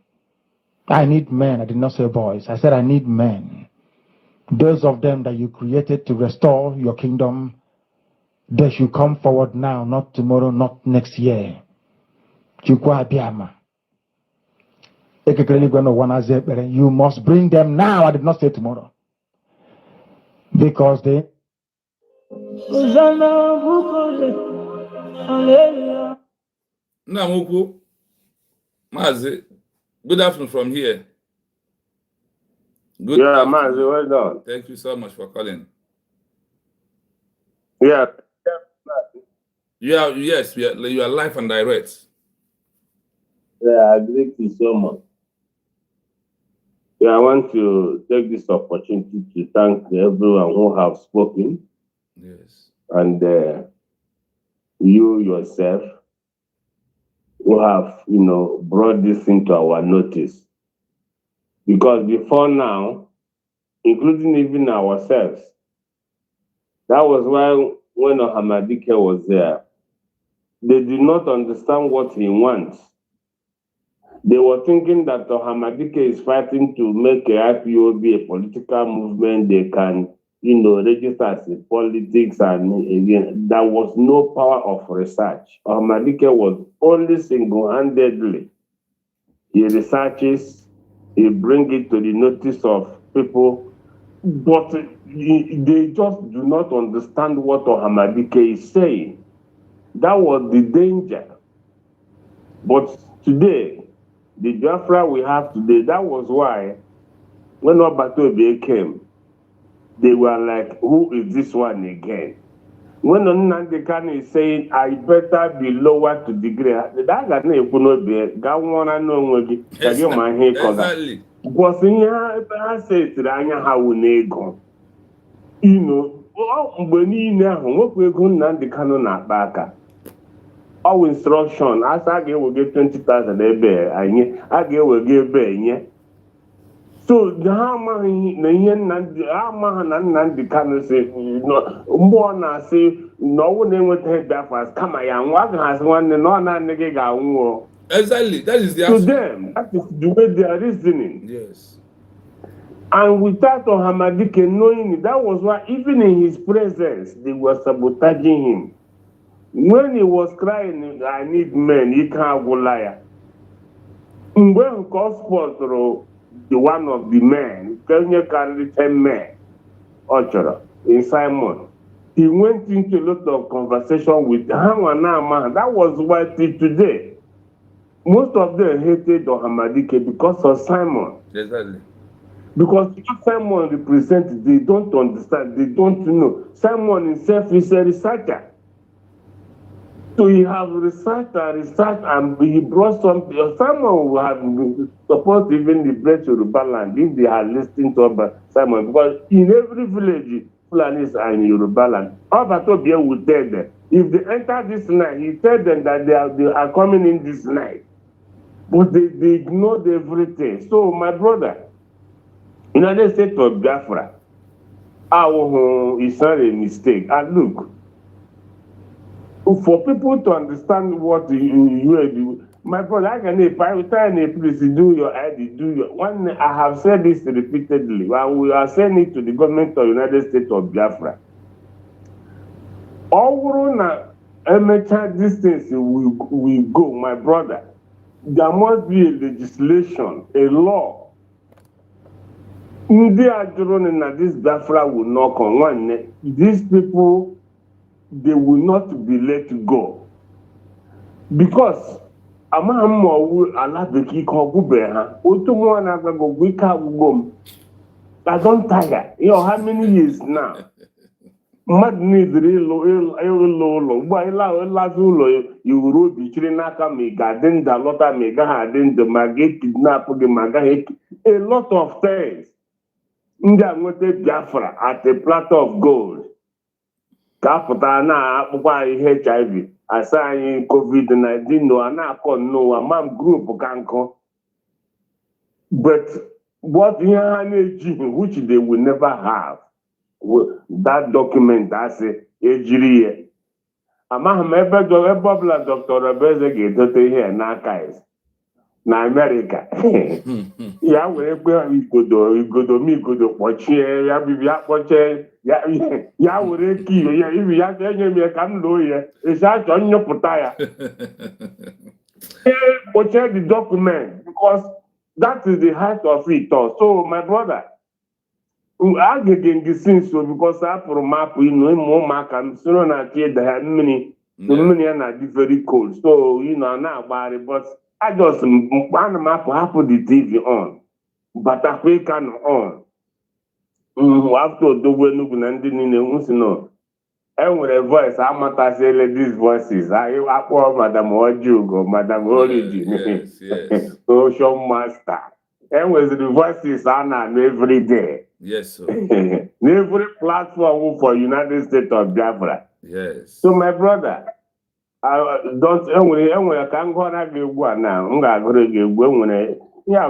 Speaker 2: I need men. I did not say boys. I said I need men. Those of them that you created to restore your kingdom, they should come forward now, not tomorrow, not next year. You must bring them now. I did not say tomorrow. Because they.
Speaker 1: Namuku, Mazi, good afternoon from here. Good afternoon.
Speaker 9: Mazi, well done.
Speaker 1: Thank you so much for calling.
Speaker 9: Yeah.
Speaker 1: Yes, you are live and direct.
Speaker 9: Yeah, I thank you so much. Yeah, I want to take this opportunity to thank everyone who have spoken.
Speaker 1: Yes.
Speaker 9: And you yourself who have, brought this into our notice. Because before now, including even ourselves, that was why when Ohamadike was there, they did not understand what he wants. They were thinking that Ohamadike is fighting to make a IPOB a political movement. They can, register as a politics, and again, there was no power of research. Ohamadike was only single-handedly. He researches, he brings it to the notice of people, but they just do not understand what Ohamadike is saying. That was the danger. But today, the Biafra we have today, that was why when Obatobe came, they were like, who is this one again? When Onyendu Kanu is saying, I better be lower to the grave, that got no be Gawana no
Speaker 1: Exactly.
Speaker 9: Because I say to Ranya how we go. When you know what we're going to Kanu na baka. Our instruction, as I will get 20,000 a bear, I will give bear. So the Hama Nandi Kanu say, more na say, no one would head that fast. Come on, what has one and no nigga.
Speaker 1: Exactly, that is the
Speaker 9: to
Speaker 1: answer.
Speaker 9: them, that is the way they are reasoning.
Speaker 1: Yes.
Speaker 9: And without Ohamadike knowing it, that was why even in his presence, they were sabotaging him. When he was crying, I need men, he can't go liar. When Gospel through the one of the men, Kenya carried 10 men, Ochara, in Simon. He went into a lot of conversation with Hawana. That was why till today, most of them hated Ohamadike because of Simon.
Speaker 1: Exactly.
Speaker 9: Because Simon represents, they don't understand, they don't know. Simon himself is a researcher. So he has researched, and he brought something. Simon would have supposed even the bread to Yoruba land if they had listened to Simon. Because in every village, Fulanis are in Yoruba land. Obatobia would tell them, if they enter this night, he tell them that they are coming in this night. But they ignored everything. So, my brother, United States of Biafra, it's not a mistake. And look, for people to understand what you do, my brother, I can please do your ID, do your one. I have said this repeatedly, and we are saying it to the government of United States of Biafra. All na amateur distance we go, my brother. There must be a legislation, a law. This Biafra will knock on one neck. These people, they will not be let go. Because Ama mo ala bekee ko gube ha. Otu mo na go wika gum. I don't tire. You know how many years now? Mmadụ na-edere ịlụ ụlọ ugbu a ịlazi ụlọ iwuru obi chiri n'aka ma ị ga-adị ndụ alọta ma ị gaghị adị ndụ ma ga-ekidnap gị ma gaghị a lot of things ndị a nweta Biafra at a platter of gold ka apụtara na-akpụkwa anyị HIV asa anyị COVID-19 n'ụwa na-akọ n'ụwa mam group ka nkụ but what ihe ha na-ejighị which they will never have that document asị ejiri ya amaghị m ebe ọbụla Dr. Obeze ga-edote ihe n'aka na Amerịka ya were kpe igodo kpọchie ya bibi ya kpọchie ya were kiyo ya ibi ya enye m ya ka m loo ya esi achọ nnyopụta ya kpọchie the document because that is the height of it all. So my brother I get since so because I put map more mark and sooner na the had many are very cold. So now about it, but I just one map put the TV on. But I can on. After the when no. And with a voice, I'm not saying these voices. I Madam Ojugo, Madam Origin, Social Master. And with the voices on every day.
Speaker 1: Yes, sir.
Speaker 9: Every platform for United States of Biafra.
Speaker 1: Yes.
Speaker 9: So my brother, I don't I can't go now.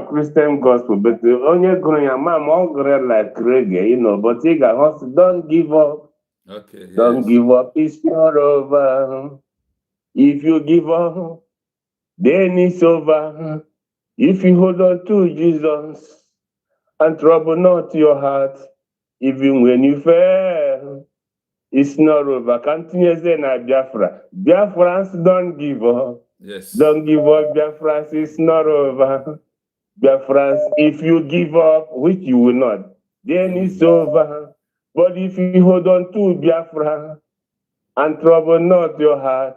Speaker 9: Christian gospel, but only going a mom all like reggae, but he got don't give up.
Speaker 1: Okay. Yes.
Speaker 9: Don't give up, it's not over. If you give up, then it's over. If you hold on to Jesus and trouble not your heart, even when you fail, it's not over. Continue saying Biafra. Biafrans, don't give up.
Speaker 1: Yes.
Speaker 9: Don't give up, Biafrans, it's not over. Biafrans, if you give up, which you will not, then it's over. But if you hold on to Biafra and trouble not your heart,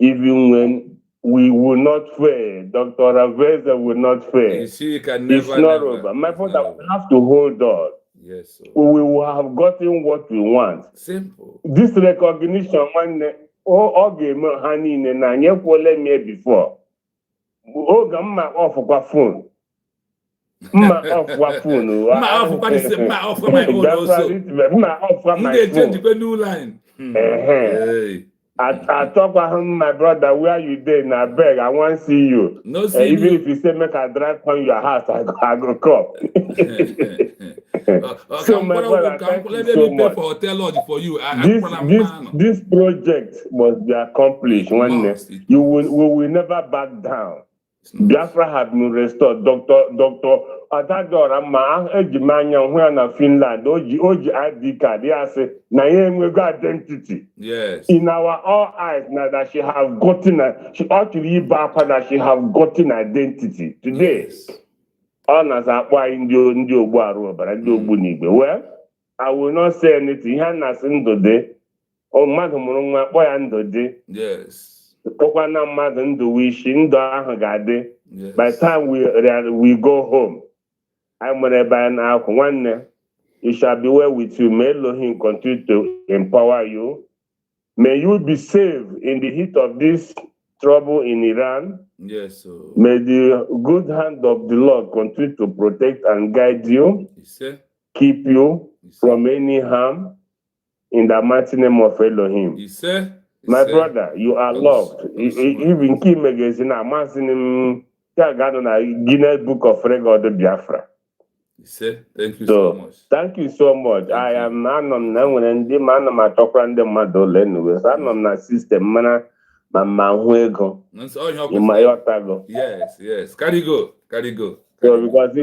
Speaker 9: even when we will not fail, Dr. Aveza will not fail.
Speaker 1: You see, you can never,
Speaker 9: it's not
Speaker 1: never.
Speaker 9: over. My brother, we have to hold on.
Speaker 1: Yes, sir.
Speaker 9: We will have gotten what we want.
Speaker 1: Simple.
Speaker 9: This recognition, one all game honey and I never me before. Oh, gamma off of phone. Ma off what phone?
Speaker 1: Ma off what is ma off my own also.
Speaker 9: Ma off my phone.
Speaker 1: The new line. Hey.
Speaker 9: I talk about my brother, where you there? I beg, I want to see you.
Speaker 1: No, see
Speaker 9: even
Speaker 1: you.
Speaker 9: If you say make I drive on your house, I go come. So my brother, thank you so much.
Speaker 1: For hotel lodge for you.
Speaker 9: This project must be accomplished. We will never back down. Biafra has been restored. Dr. Atadora Ma Ejimanya when Finland, Oji ID card, they say, Naye identity.
Speaker 1: Yes.
Speaker 9: In our all eyes, now that she have gotten she ought to leave back that she have gotten identity. Today, honors are why Indio Guaro, but I do Bunigbe. Well, I will not say anything. Hana Sindode, or Madam Runga, boy and Dode.
Speaker 1: Yes.
Speaker 9: By the time we go home, I'm going to buy an alcohol. One, it shall be well with you. May Elohim continue to empower you. May you be saved in the heat of this trouble in Iran.
Speaker 1: Yes, sir.
Speaker 9: May the good hand of the Lord continue to protect and guide you, keep you from any harm in the mighty name of Elohim. My brother, you are loved. Even Kim magazine, I'm asking him, Guinness Book of Record of Biafra.
Speaker 1: Thank you so much.
Speaker 9: Thank you so much. I am man on the man of my talk around the mother anyways. I'm on the system, man.
Speaker 1: Yes. Carry go.
Speaker 9: So because he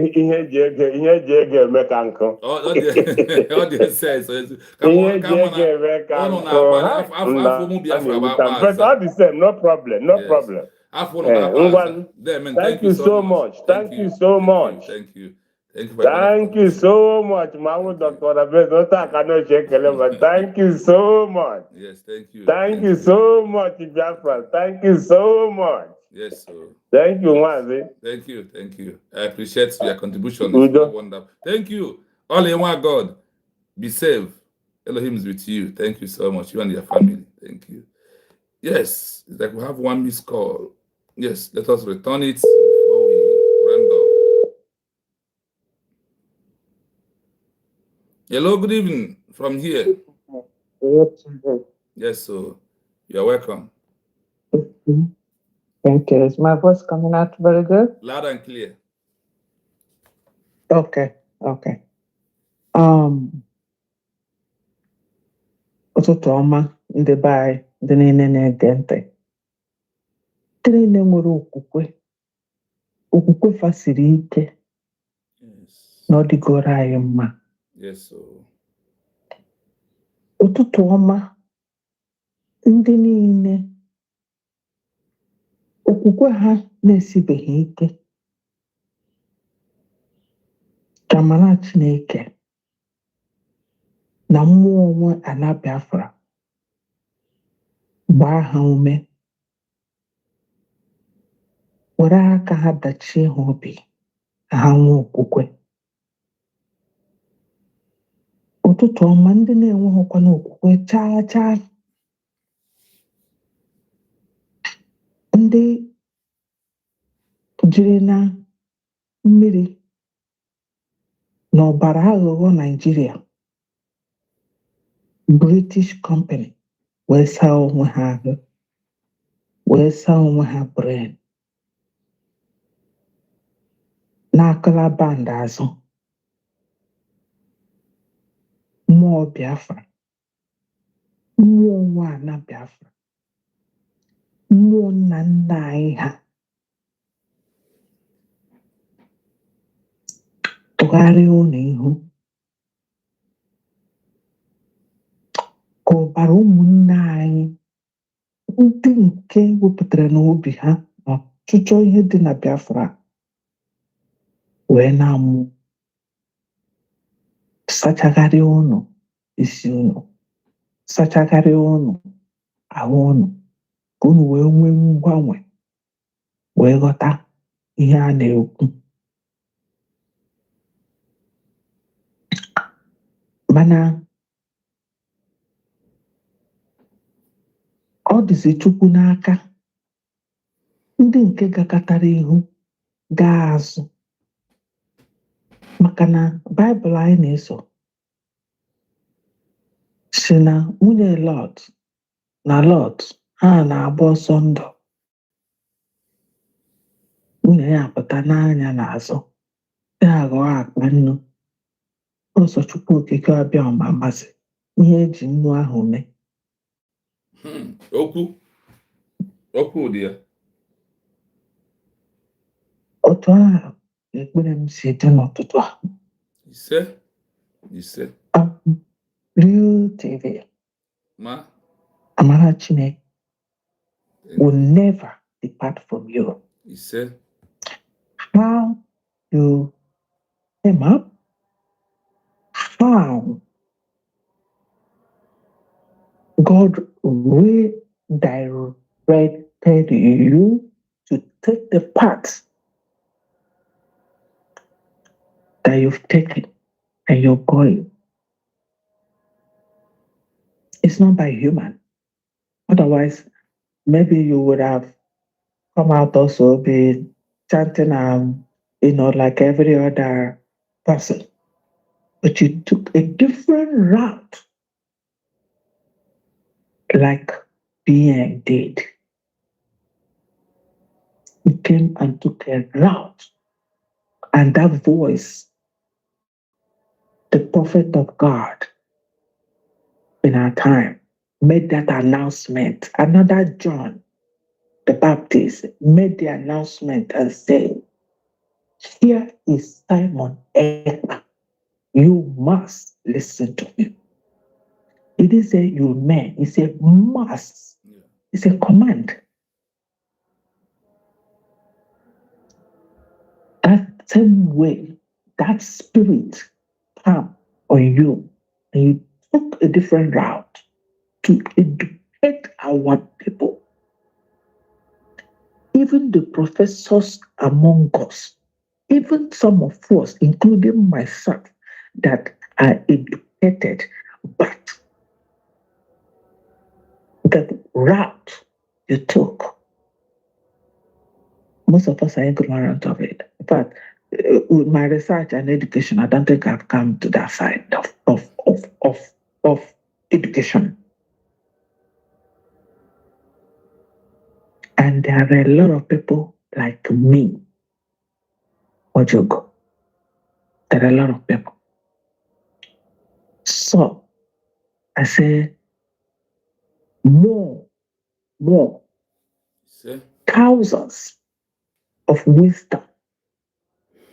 Speaker 9: make uncle.
Speaker 1: All the says. Come on.
Speaker 9: But all the same, no problem. Thank you so much. Thank you so much.
Speaker 1: Thank you.
Speaker 9: Thank you so much, Mamu Dr. Abez. Thank you so much.
Speaker 1: Yes, thank you.
Speaker 9: Thank you so much, Biafra. Thank you so much.
Speaker 1: Yes, sir.
Speaker 9: Thank you, Mazi.
Speaker 1: Thank you. Thank you. I appreciate your contribution.
Speaker 9: We
Speaker 1: It's
Speaker 9: don't-
Speaker 1: wonderful. Thank you. All in one God. Be safe. Elohim is with you. Thank you so much. You and your family. Thank you. Yes, it's like we have one missed call. Yes, let us return it before we round up. Hello, good evening from here. Yes, so you're welcome.
Speaker 10: Thank you. Is my voice coming out very good?
Speaker 1: Loud and clear.
Speaker 10: Okay. Ụtụtụ ọma ndị be anyị, ndị niile na-ege ntị, ndị niile nwere okwukwe fasiri ike na ọ dịgoro anyị mma.
Speaker 1: Yes, so.
Speaker 10: Ụtụtụ ọma ndị niile okwukwe ha na-esibeghị ike, ka amara Chineke na mmụọ onwe ala Biafra gbaa ha ume, were aka ha dachie ha obi ka ha nwee okwukwe. Ụtụtụ ọma ndị na-enweghịkwana okwukwe chaa, ndị jiri na mmiri na ọbara aghụghọ Naijiria, British company, wee saa onwe ha ahụ, wee saa onwe ha brain, na-akụla band azụ. Mmụọ Biafra, mmụọ nwa ala Biafra, mmụọ nna nna anyị ha tụgharịa ụlọ ihu ka ọbara ụmụnne anyị ndị nke wepụtara n'obi ha ọchịchọ ihe dị na Biafra wee na-amụ, sachagharịa ụnụ isi ụnụ, sachagharịa ụnụ ahụ ụnụ, ka unu wee nwee mgbanwe, wee ghọta ihe a na-ekwu. Mana ọ dịzi Chukwu n'aka ndị nke gakọtara ihu gaa azụ, maka na Baịbụl anyị na-eso si na nwunye Lọt na Lọt ha na-agba ọsọ ndụ, nwunye ya apụta n'anya n'azụ, ya aghọọ akpa nnu. Ọsọ Chukwu okike abịa ọma amasị ihe eji nnu ahụ mee.
Speaker 1: Okwu dị ya.
Speaker 10: Otu ahụ ekpere m si dị n'ụtụtụ a.
Speaker 1: Ise.
Speaker 10: Real TV. Amara Chineke will never depart from you. How you came up, how God redirected you to take the path that you've taken and you're going. It's not by human. Otherwise, maybe you would have come out also be chanting, like every other person. But you took a different route, like being did. You came and took a route, and that voice, the prophet of God in our time, made that announcement. Another John the Baptist made the announcement and said, "Here is Simon Ekpa. You must listen to him." He didn't say you may, he said must. It's a command. That same way, that spirit came on you, and you took a different route to educate our people. even the professors among us, even some of us, including myself, that are educated, but the route you took, most of us are ignorant of it. But with my research and education, I don't think I've come to that side of education. And there are a lot of people like me, Ojogo. There are a lot of people. So I say more, thousands of wisdom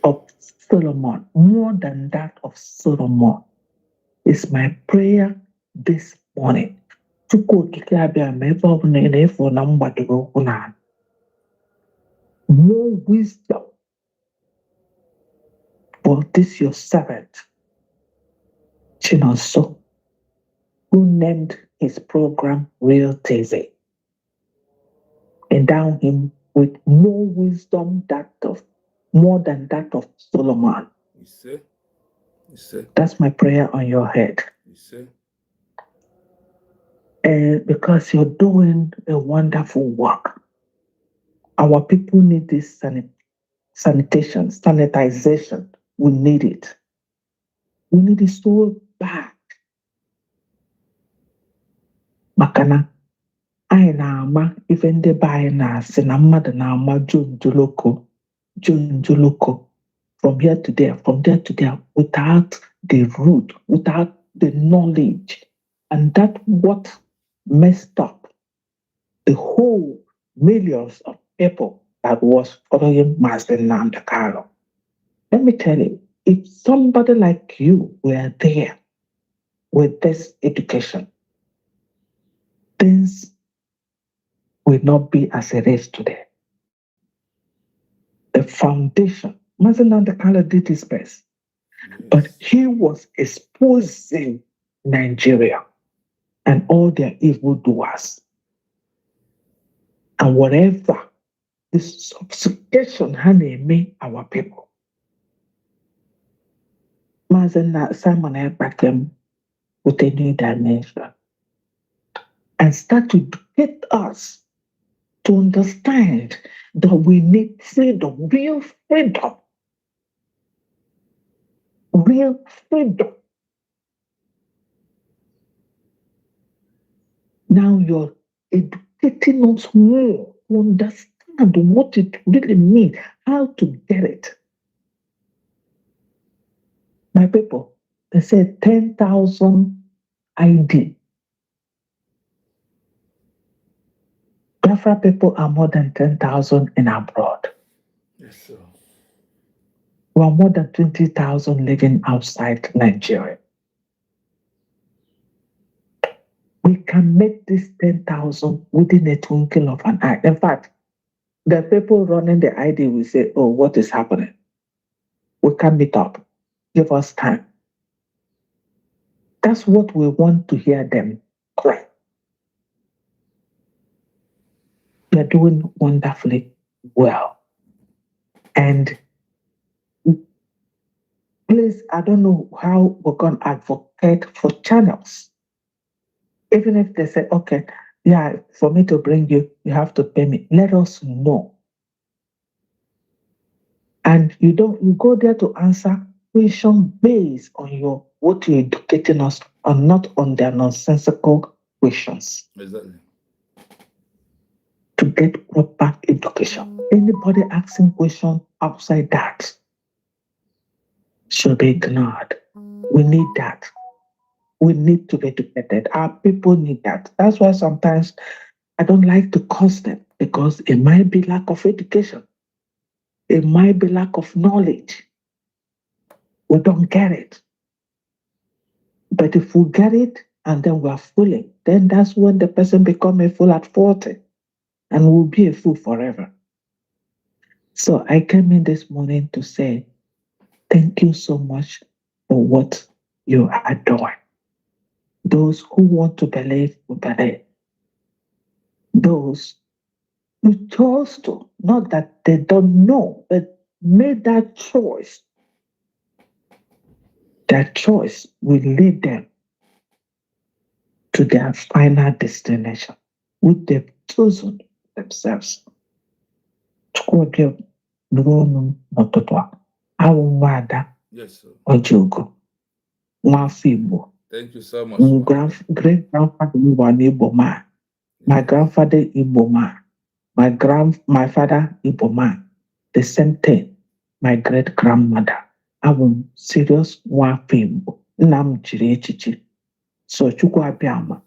Speaker 10: of Solomon, more than that of Solomon, is my prayer this morning. More wisdom for this your servant, Chinoso, who named his program Real Teze. Endow him with more wisdom more than that of Solomon. That's my prayer on your head. Because you're doing a wonderful work. Our people need this sanitization. We need it. We need it so bad. Makana, anyị na-ama ife ndị be anyị na-asị na mmadụ na-ama jonjoloko from here to there, from there to there, without the root, without the knowledge. And that's what messed up the whole millions of people that was following Mandela Decl. Let me tell you, if somebody like you were there with this education, things will not be as it is today. The foundation, Mandela Decl did his best, but he was exposing Nigeria and all their evildoers. And whatever the subjugation had made our people. Simon back them with a new dimension and start to get us to understand that we need freedom, real freedom. Real freedom. Now you're educating us more to understand what it really means, how to get it. My people, they said 10,000 ID. Biafra people are more than 10,000 in abroad.
Speaker 1: Yes, sir.
Speaker 10: We are more than 20,000 living outside Nigeria. We can make this 10,000 within a twinkle of an eye. In fact, the people running the ID will say, oh, what is happening? We can meet up. Give us time. That's what we want to hear them cry. You're doing wonderfully well. And please, I don't know how we're going to advocate for channels. Even if they say, okay, yeah, for me to bring you, you have to pay me. Let us know. And you go there to answer questions based on what you're educating us on, not on their nonsensical questions.
Speaker 1: Exactly.
Speaker 10: To get proper education. Anybody asking questions outside that should be ignored. We need that. We need to be educated. Our people need that. That's why sometimes I don't like to curse them, because it might be lack of education. It might be lack of knowledge. We don't get it. But if we get it and then we're fooling, then that's when the person becomes a fool at 40 and will be a fool forever. So I came in this morning to say, thank you so much for what you are doing. Those who want to believe will believe. Those You chose to, not that they don't know, but made that choice. That choice will lead them to their final destination, which they've chosen themselves.
Speaker 1: Yes, sir.
Speaker 10: Ojogo, Wafibo.
Speaker 1: Thank you so much.
Speaker 10: Great grandfather Igbo man. My grandfather Igbo man. My father Igbo man. The same thing. My great grandmother. I'm serious Wafibo. Nam chiri echichi. So Chukwu abịama.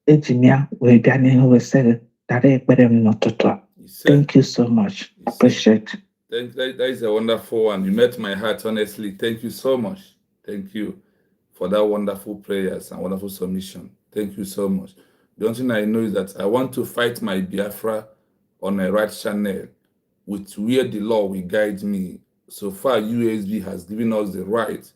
Speaker 10: Ejinia wee bịa n'ihu wee sị dara ekpere m n'ụtụtụ a. Thank you so much. Appreciate it.
Speaker 1: That is a wonderful one. You met my heart, honestly. Thank you so much. Thank you for that wonderful prayers and wonderful submission. Thank you so much. The only thing I know is that I want to fight my Biafra on a right channel with where the law will guide me. So far, USB has given us the right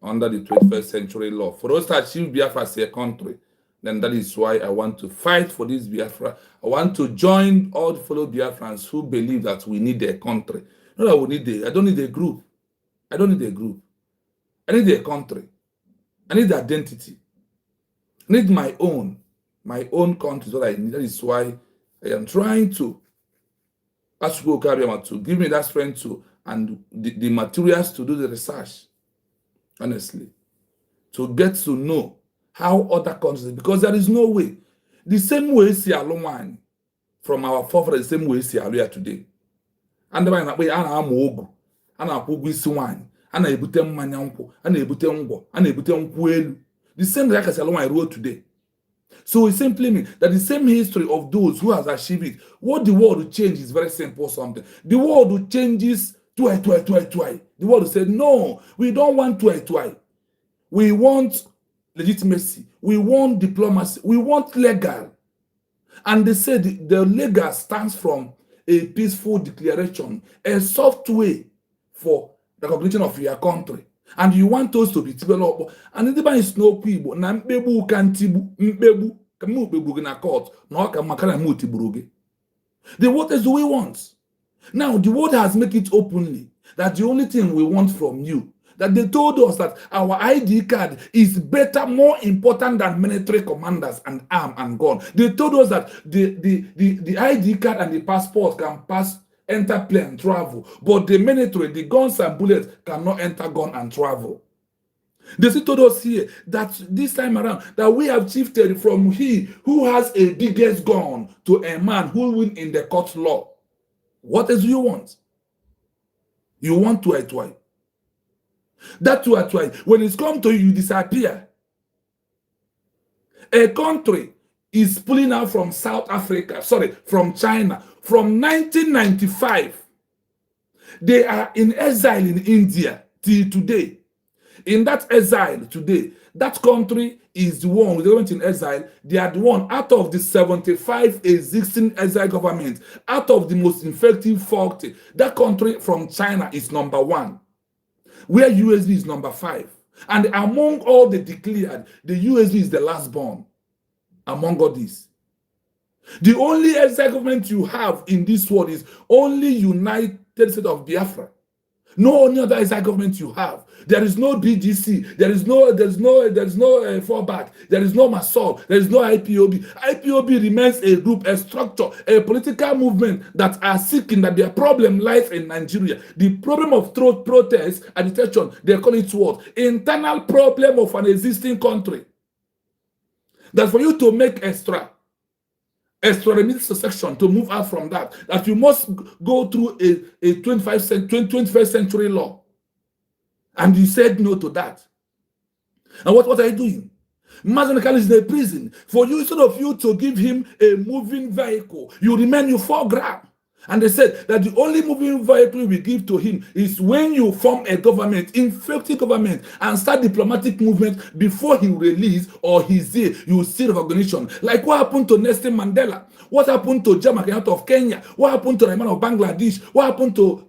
Speaker 1: under the 21st century law for us to achieve Biafra as a country. Then that is why I want to fight for this Biafra. I want to join all the fellow Biafrans who believe that we need a country. No, I don't need a group. I don't need a group. I need a country. I need identity. I need my own country is what I need. That is why I am trying to ask Kabiyama to give me that strength to and the materials to do the research. Honestly, to get to know how other countries, because there is no way. The same way see Alomani from our forefathers, the same way see Aluya today. And the way ana amogu, ana apogu isi wine, ana ebute mmanya nkwụ, ana ebute ngwo, ana ebute nkwụ elu. The same like as Alomani wrote today. So it simply means that the same history of those who has achieved it, what the world will change is very simple something. The world will changes twice. The world will say, no, we don't want twice. We want legitimacy. We want diplomacy. We want legal. And they said the legal stands from a peaceful declaration, a soft way for recognition of your country. And you want us to be developed. And the is no people. Na mbebu kantibu mbebu kamu bebu na court. No kamakara muti buruge. The what is do we want? Now the world has made it openly that the only thing we want from you, that they told us that our ID card is better, more important than military commanders and arm and gun. They told us that the ID card and the passport can enter plane and travel, but the military, the guns and bullets cannot enter gun and travel. They still told us here that this time around that we have shifted from he who has a biggest gun to a man who will win in the court law. What else do you want? You want twice. That twice. When it's come to you, you disappear. A country is pulling out from from China. From 1995, they are in exile in India till today. In that exile today, that country is the one, they went in exile, they are the one out of the 75 existing exile governments, out of the most effective 40, that country from China is number 1, where USB is number 5. And among all the declared, the USB is the last born among all these. The only exile government you have in this world is only United States of Biafra. No any other exile government you have. There is no BGC. There is no fallback. There is no MASOL. There is no IPOB. IPOB remains a group, a structure, a political movement that are seeking that their problem lies in Nigeria. The problem of protest, agitation, they call it what? Internal problem of an existing country. That for you to make extra remedial section to move out from that you must go through a 21st century law. And you said no to that. And what are you doing? Mazanakal is in a prison. For you, instead of you to give him a moving vehicle, you remain you 4 grams. And they said that the only moving vehicle we give to him is when you form a government, effective government, and start diplomatic movement before he release or he's there, you will see recognition. Like what happened to Nelson Mandela? What happened to Jomo Kenyatta of Kenya? What happened to Rahman of Bangladesh? What happened to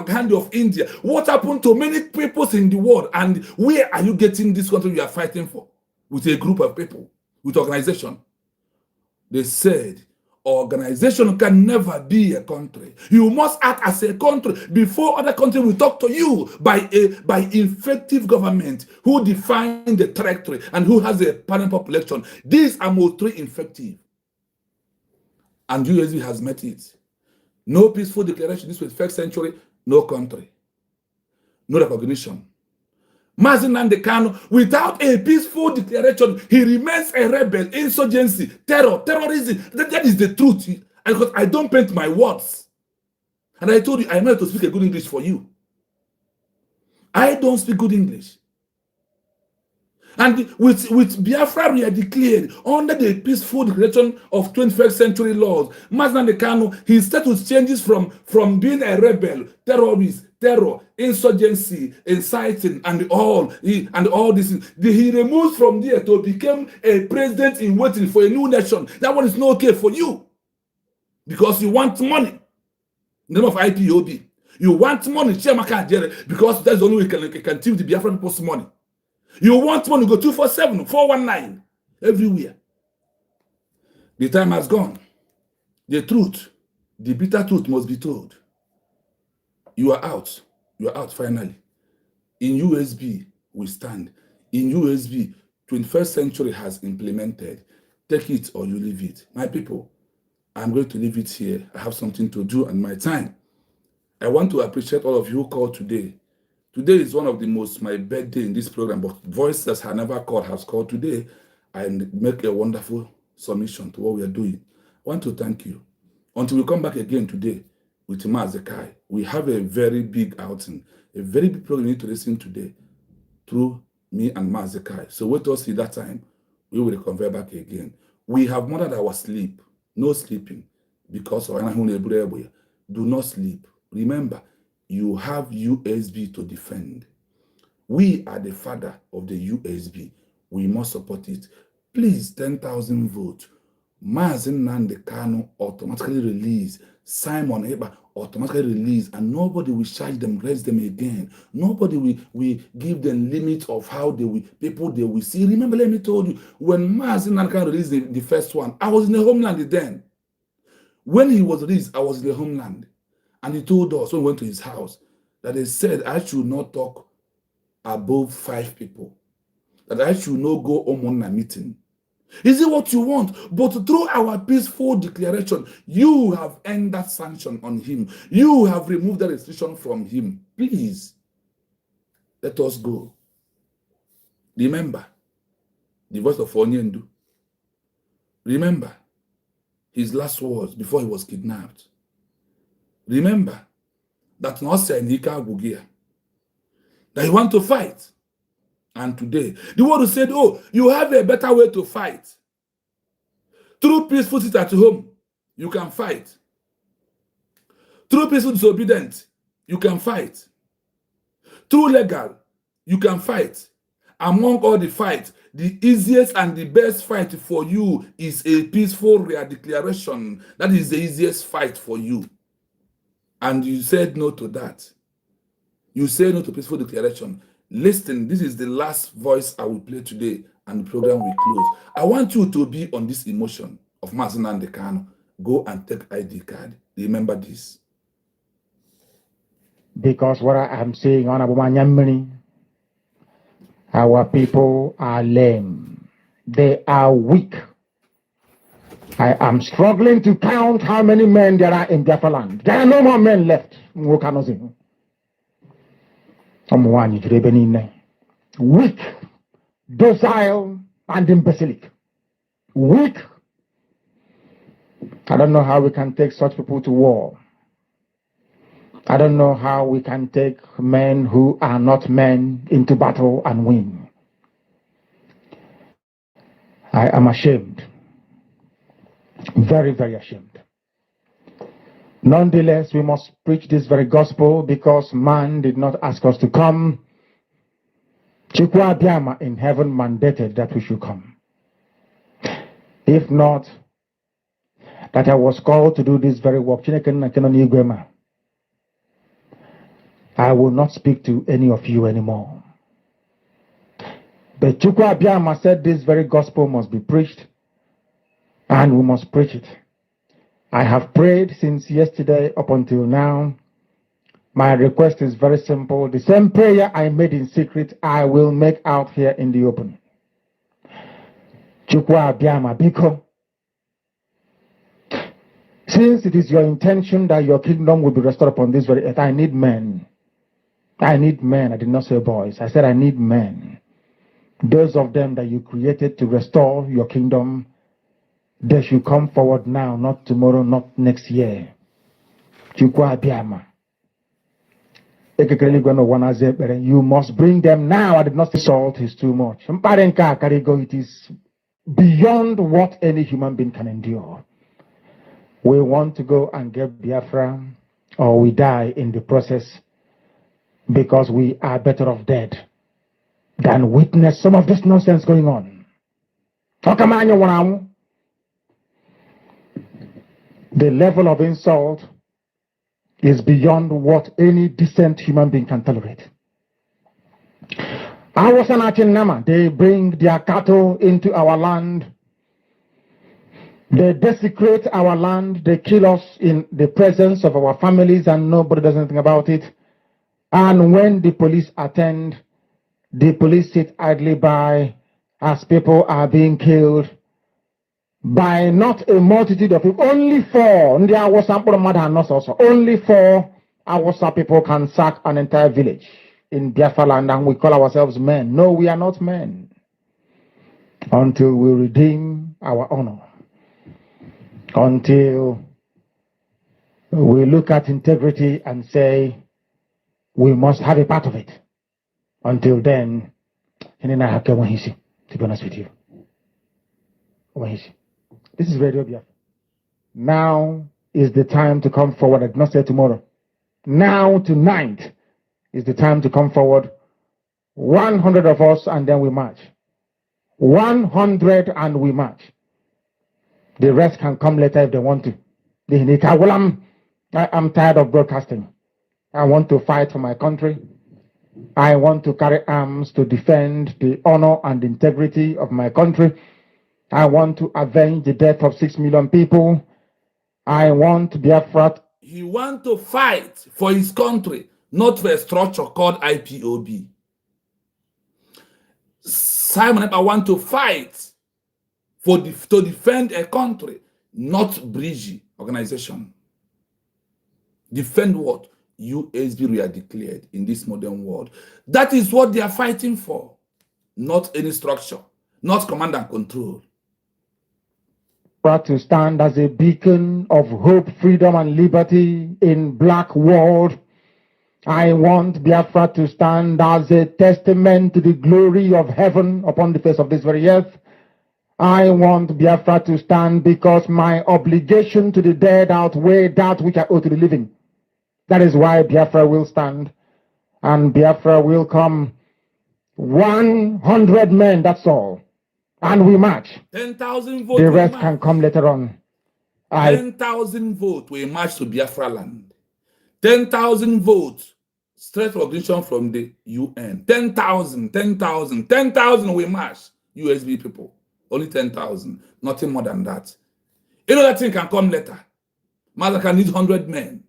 Speaker 1: Gandhi of India? What happened to many peoples in the world? And where are you getting this country you are fighting for? With a group of people, with organization. They said Organization can never be a country. You must act as a country before other countries will talk to you by effective government who define the territory and who has a parent population. These are most three effective. And USV has met it. No peaceful declaration this 21st century, no country, no recognition. Nnamdi Kanu, without a peaceful declaration, he remains a rebel, insurgency, terrorism. That is the truth. Because I don't paint my words. And I told you, I'm not to speak a good English for you. I don't speak good English. And with Biafra, we are declared under the peaceful declaration of 21st century laws. Nnamdi Kanu, his status changes from being a rebel, terrorist, terror, insurgency, inciting, and all this. He removes from there to become a president in waiting for a new nation. That one is not okay for you because you want money. In the name of IPOB, you want money, because that's the only way you can thief the Biafra people's money. You want money, go 247, 419, everywhere. The time has gone. The truth, the bitter truth must be told. You are out. You are out finally. In USB, we stand. In USB, 21st century has implemented. Take it or you leave it. My people, I'm going to leave it here. I have something to do on my time. I want to appreciate all of you who called today. Today is one of the most, my birthday in this program, but voices I never called has called today and make a wonderful submission to what we are doing. I want to thank you. Until we come back again today with Zekai, we have a very big outing, a very big program you need to listen today through me and Zekai. So wait us see that time, we will convert back again. We have murdered our sleep, no sleeping, because of do not sleep. Remember, you have USB to defend. We are the father of the USB. We must support it. Please, 10,000 votes. Nnamdi Kanu automatically release. Simon Eba automatically release. And nobody will charge them, raise them again. Nobody will give them limits of how people they will see. Remember, let me tell you, when Nnamdi Kanu released the first one, I was in the homeland then. When he was released, I was in the homeland. And he told us when we went to his house that they said I should not talk above 5 people, that I should not go on a meeting. Is it what you want? But through our peaceful declaration, you have ended that sanction on him. You have removed that restriction from him. Please, let us go. Remember the voice of Onyendu. Remember his last words before he was kidnapped. Remember that that you want to fight. And today, the world said, oh, you have a better way to fight. Through peaceful sit at home, you can fight. Through peaceful disobedience, you can fight. Through legal, you can fight. Among all the fight, the easiest and the best fight for you is a peaceful redeclaration. That is the easiest fight for you. And you said no to that. You say no to peaceful declaration. Listen, this is the last voice I will play today, and the program will close. I want you to be on this emotion of Nnamdi Kanu. Go and take ID card. Remember this.
Speaker 2: Because what I am saying, Honorable Manyamini, our people are lame. They are weak. I am struggling to count how many men there are in Biafra land. There are no more men left. Weak, docile, and imbecilic. Weak. I don't know how we can take such people to war. I don't know how we can take men who are not men into battle and win. I am ashamed. Very, very ashamed. Nonetheless, we must preach this very gospel because man did not ask us to come. Chukwu Abiyama in heaven mandated that we should come. If not, that I was called to do this very work, I will not speak to any of you anymore. But Chukwu Abiyama said this very gospel must be preached, and we must preach it. I have prayed since yesterday up until now. My request is very simple. The same prayer I made in secret, I will make out here in the open. Chukwa Abiyama Biko. Since it is your intention that your kingdom will be restored upon this very earth, I need men. I need men. I did not say boys. I said I need men. Those of them that you created to restore your kingdom, they should come forward now, not tomorrow, not next year. Chukwa Abiyama. You must bring them now. I did not say salt is too much. It is beyond what any human being can endure. We want to go and get Biafra, or we die in the process, because we are better off dead than witness some of this nonsense going on. The level of insult is beyond what any decent human being can tolerate. They bring their cattle into our land. They desecrate our land. They kill us in the presence of our families and nobody does anything about it. And when the police attend, the police sit idly by as people are being killed by not a multitude of people. Only 4. Only 4 Awasa people can sack an entire village in Biafra land, and we call ourselves men. No, we are not men until we redeem our honor. Until we look at integrity and say we must have a part of it. Until then, to be honest with you. This is Radio Biafra. Now is the time to come forward. I did not say tomorrow. Now, tonight, is the time to come forward. 100 of us, and then we march. 100 and we march. The rest can come later if they want to. I'm tired of broadcasting. I want to fight for my country. I want to carry arms to defend the honor and integrity of my country. I want to avenge the death of 6 million people. I want Biafra.
Speaker 1: He wants to fight for his country, not for a structure called IPOB. Simon Ekpa wants to fight to defend a country, not bridge organization. Defend what? USB we are declared in this modern world. That is what they are fighting for, not any structure, not command and control.
Speaker 2: To stand as a beacon of hope, freedom, and liberty in black world. I want Biafra to stand as a testament to the glory of heaven upon the face of this very earth. I want Biafra to stand because my obligation to the dead outweigh that which I owe to the living. That is why Biafra will stand, and Biafra will come. 100 men, that's all. And we march.
Speaker 1: 10,000 votes.
Speaker 2: The rest can come later on.
Speaker 1: 10,000 votes we march to Biafra land. 10,000 votes straight recognition from the UN. 10,000 we march. USB people. Only 10,000. Nothing more than that. You know that thing can come later. Mother can need 100 men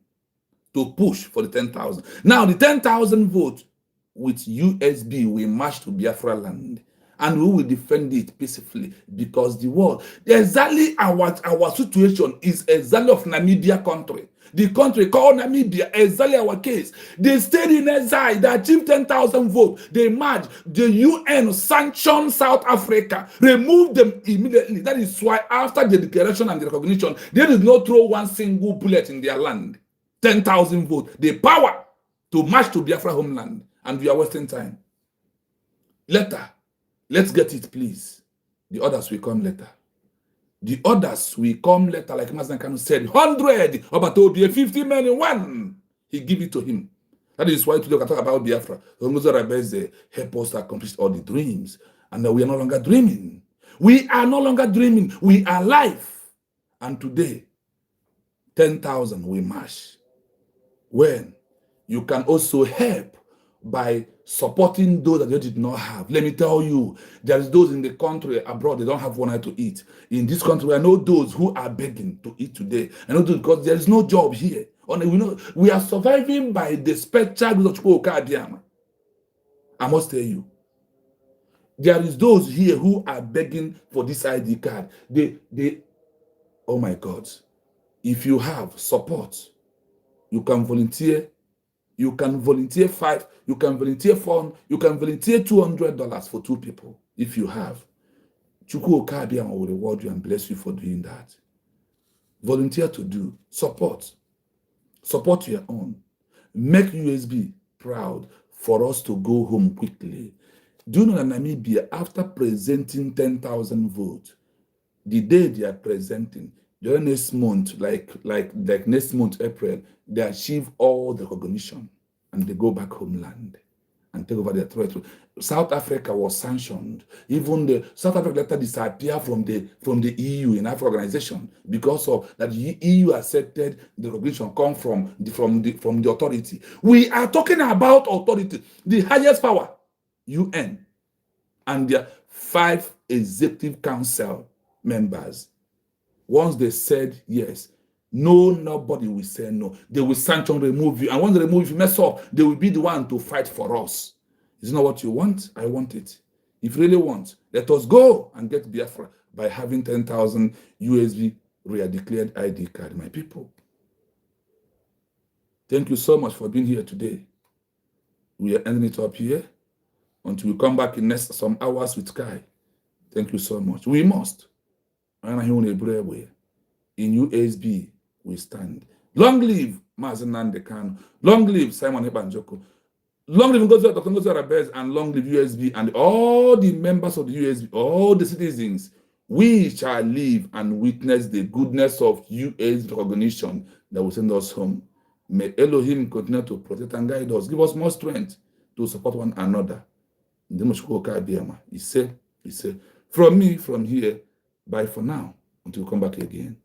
Speaker 1: to push for the 10,000. Now the 10,000 votes with USB we march to Biafra land. And we will defend it peacefully, because the world, exactly our situation is exactly of Namibia country. The country called Namibia, exactly our case. They stayed in exile, they achieved 10,000 votes, they marched, the UN sanctioned South Africa, removed them immediately. That is why after the declaration and the recognition, they did not throw one single bullet in their land. 10,000 votes, the power to march to Biafra homeland, and we are wasting time. Later. Let's get it, please. The others will come later. The others will come later, like Master Kanu said, 100, but there will be 50 men in one. He give it to him. That is why today we can talk about Biafra. Help us to accomplish all the dreams. And we are no longer dreaming. We are no longer dreaming. We are alive. And today, 10,000 we march. When you can also help by supporting those that they did not have. Let me tell you, there is those in the country abroad, they don't have one night to eat. In this country, I know those who are begging to eat today. I know those because there is no job here. We are surviving by the spectacle of Chukwu. I must tell you, there is those here who are begging for this ID card. Oh my God. If you have support, you can volunteer. You can volunteer 5, you can volunteer 4, you can volunteer $200 for 2 people. If you have, Chukwu Okabiama will reward you and bless you for doing that. Volunteer to do. Support your own. Make USB proud for us to go home quickly. Do you know that Namibia, after presenting 10,000 votes, the day they are presenting, the next month, like next month, April, they achieve all the recognition and they go back homeland and take over their territory. South Africa was sanctioned. Even the South Africa later disappeared from the EU in Africa organization because of that the EU accepted the recognition come from the authority. We are talking about authority, the highest power, UN, and their 5 executive council members. Once they said yes, nobody will say no. They will sanction, remove you. And once they remove you, if you mess up, they will be the one to fight for us. Is it not what you want? I want it. If you really want, let us go and get Biafra by having 10,000 USB Redeclared ID card, my people. Thank you so much for being here today. We are ending it up here until we come back in next some hours with Kai. Thank you so much. We must. In USB, we stand. Long live Mazen Kanu. Long live Simon Ebanjoko. Long live Dr. Rabez, and long live USB and all the members of the USB, all the citizens. We shall live and witness the goodness of USB recognition that will send us home. May Elohim continue to protect and guide us. Give us more strength to support one another. He said, from me, from here, bye for now, until we come back again.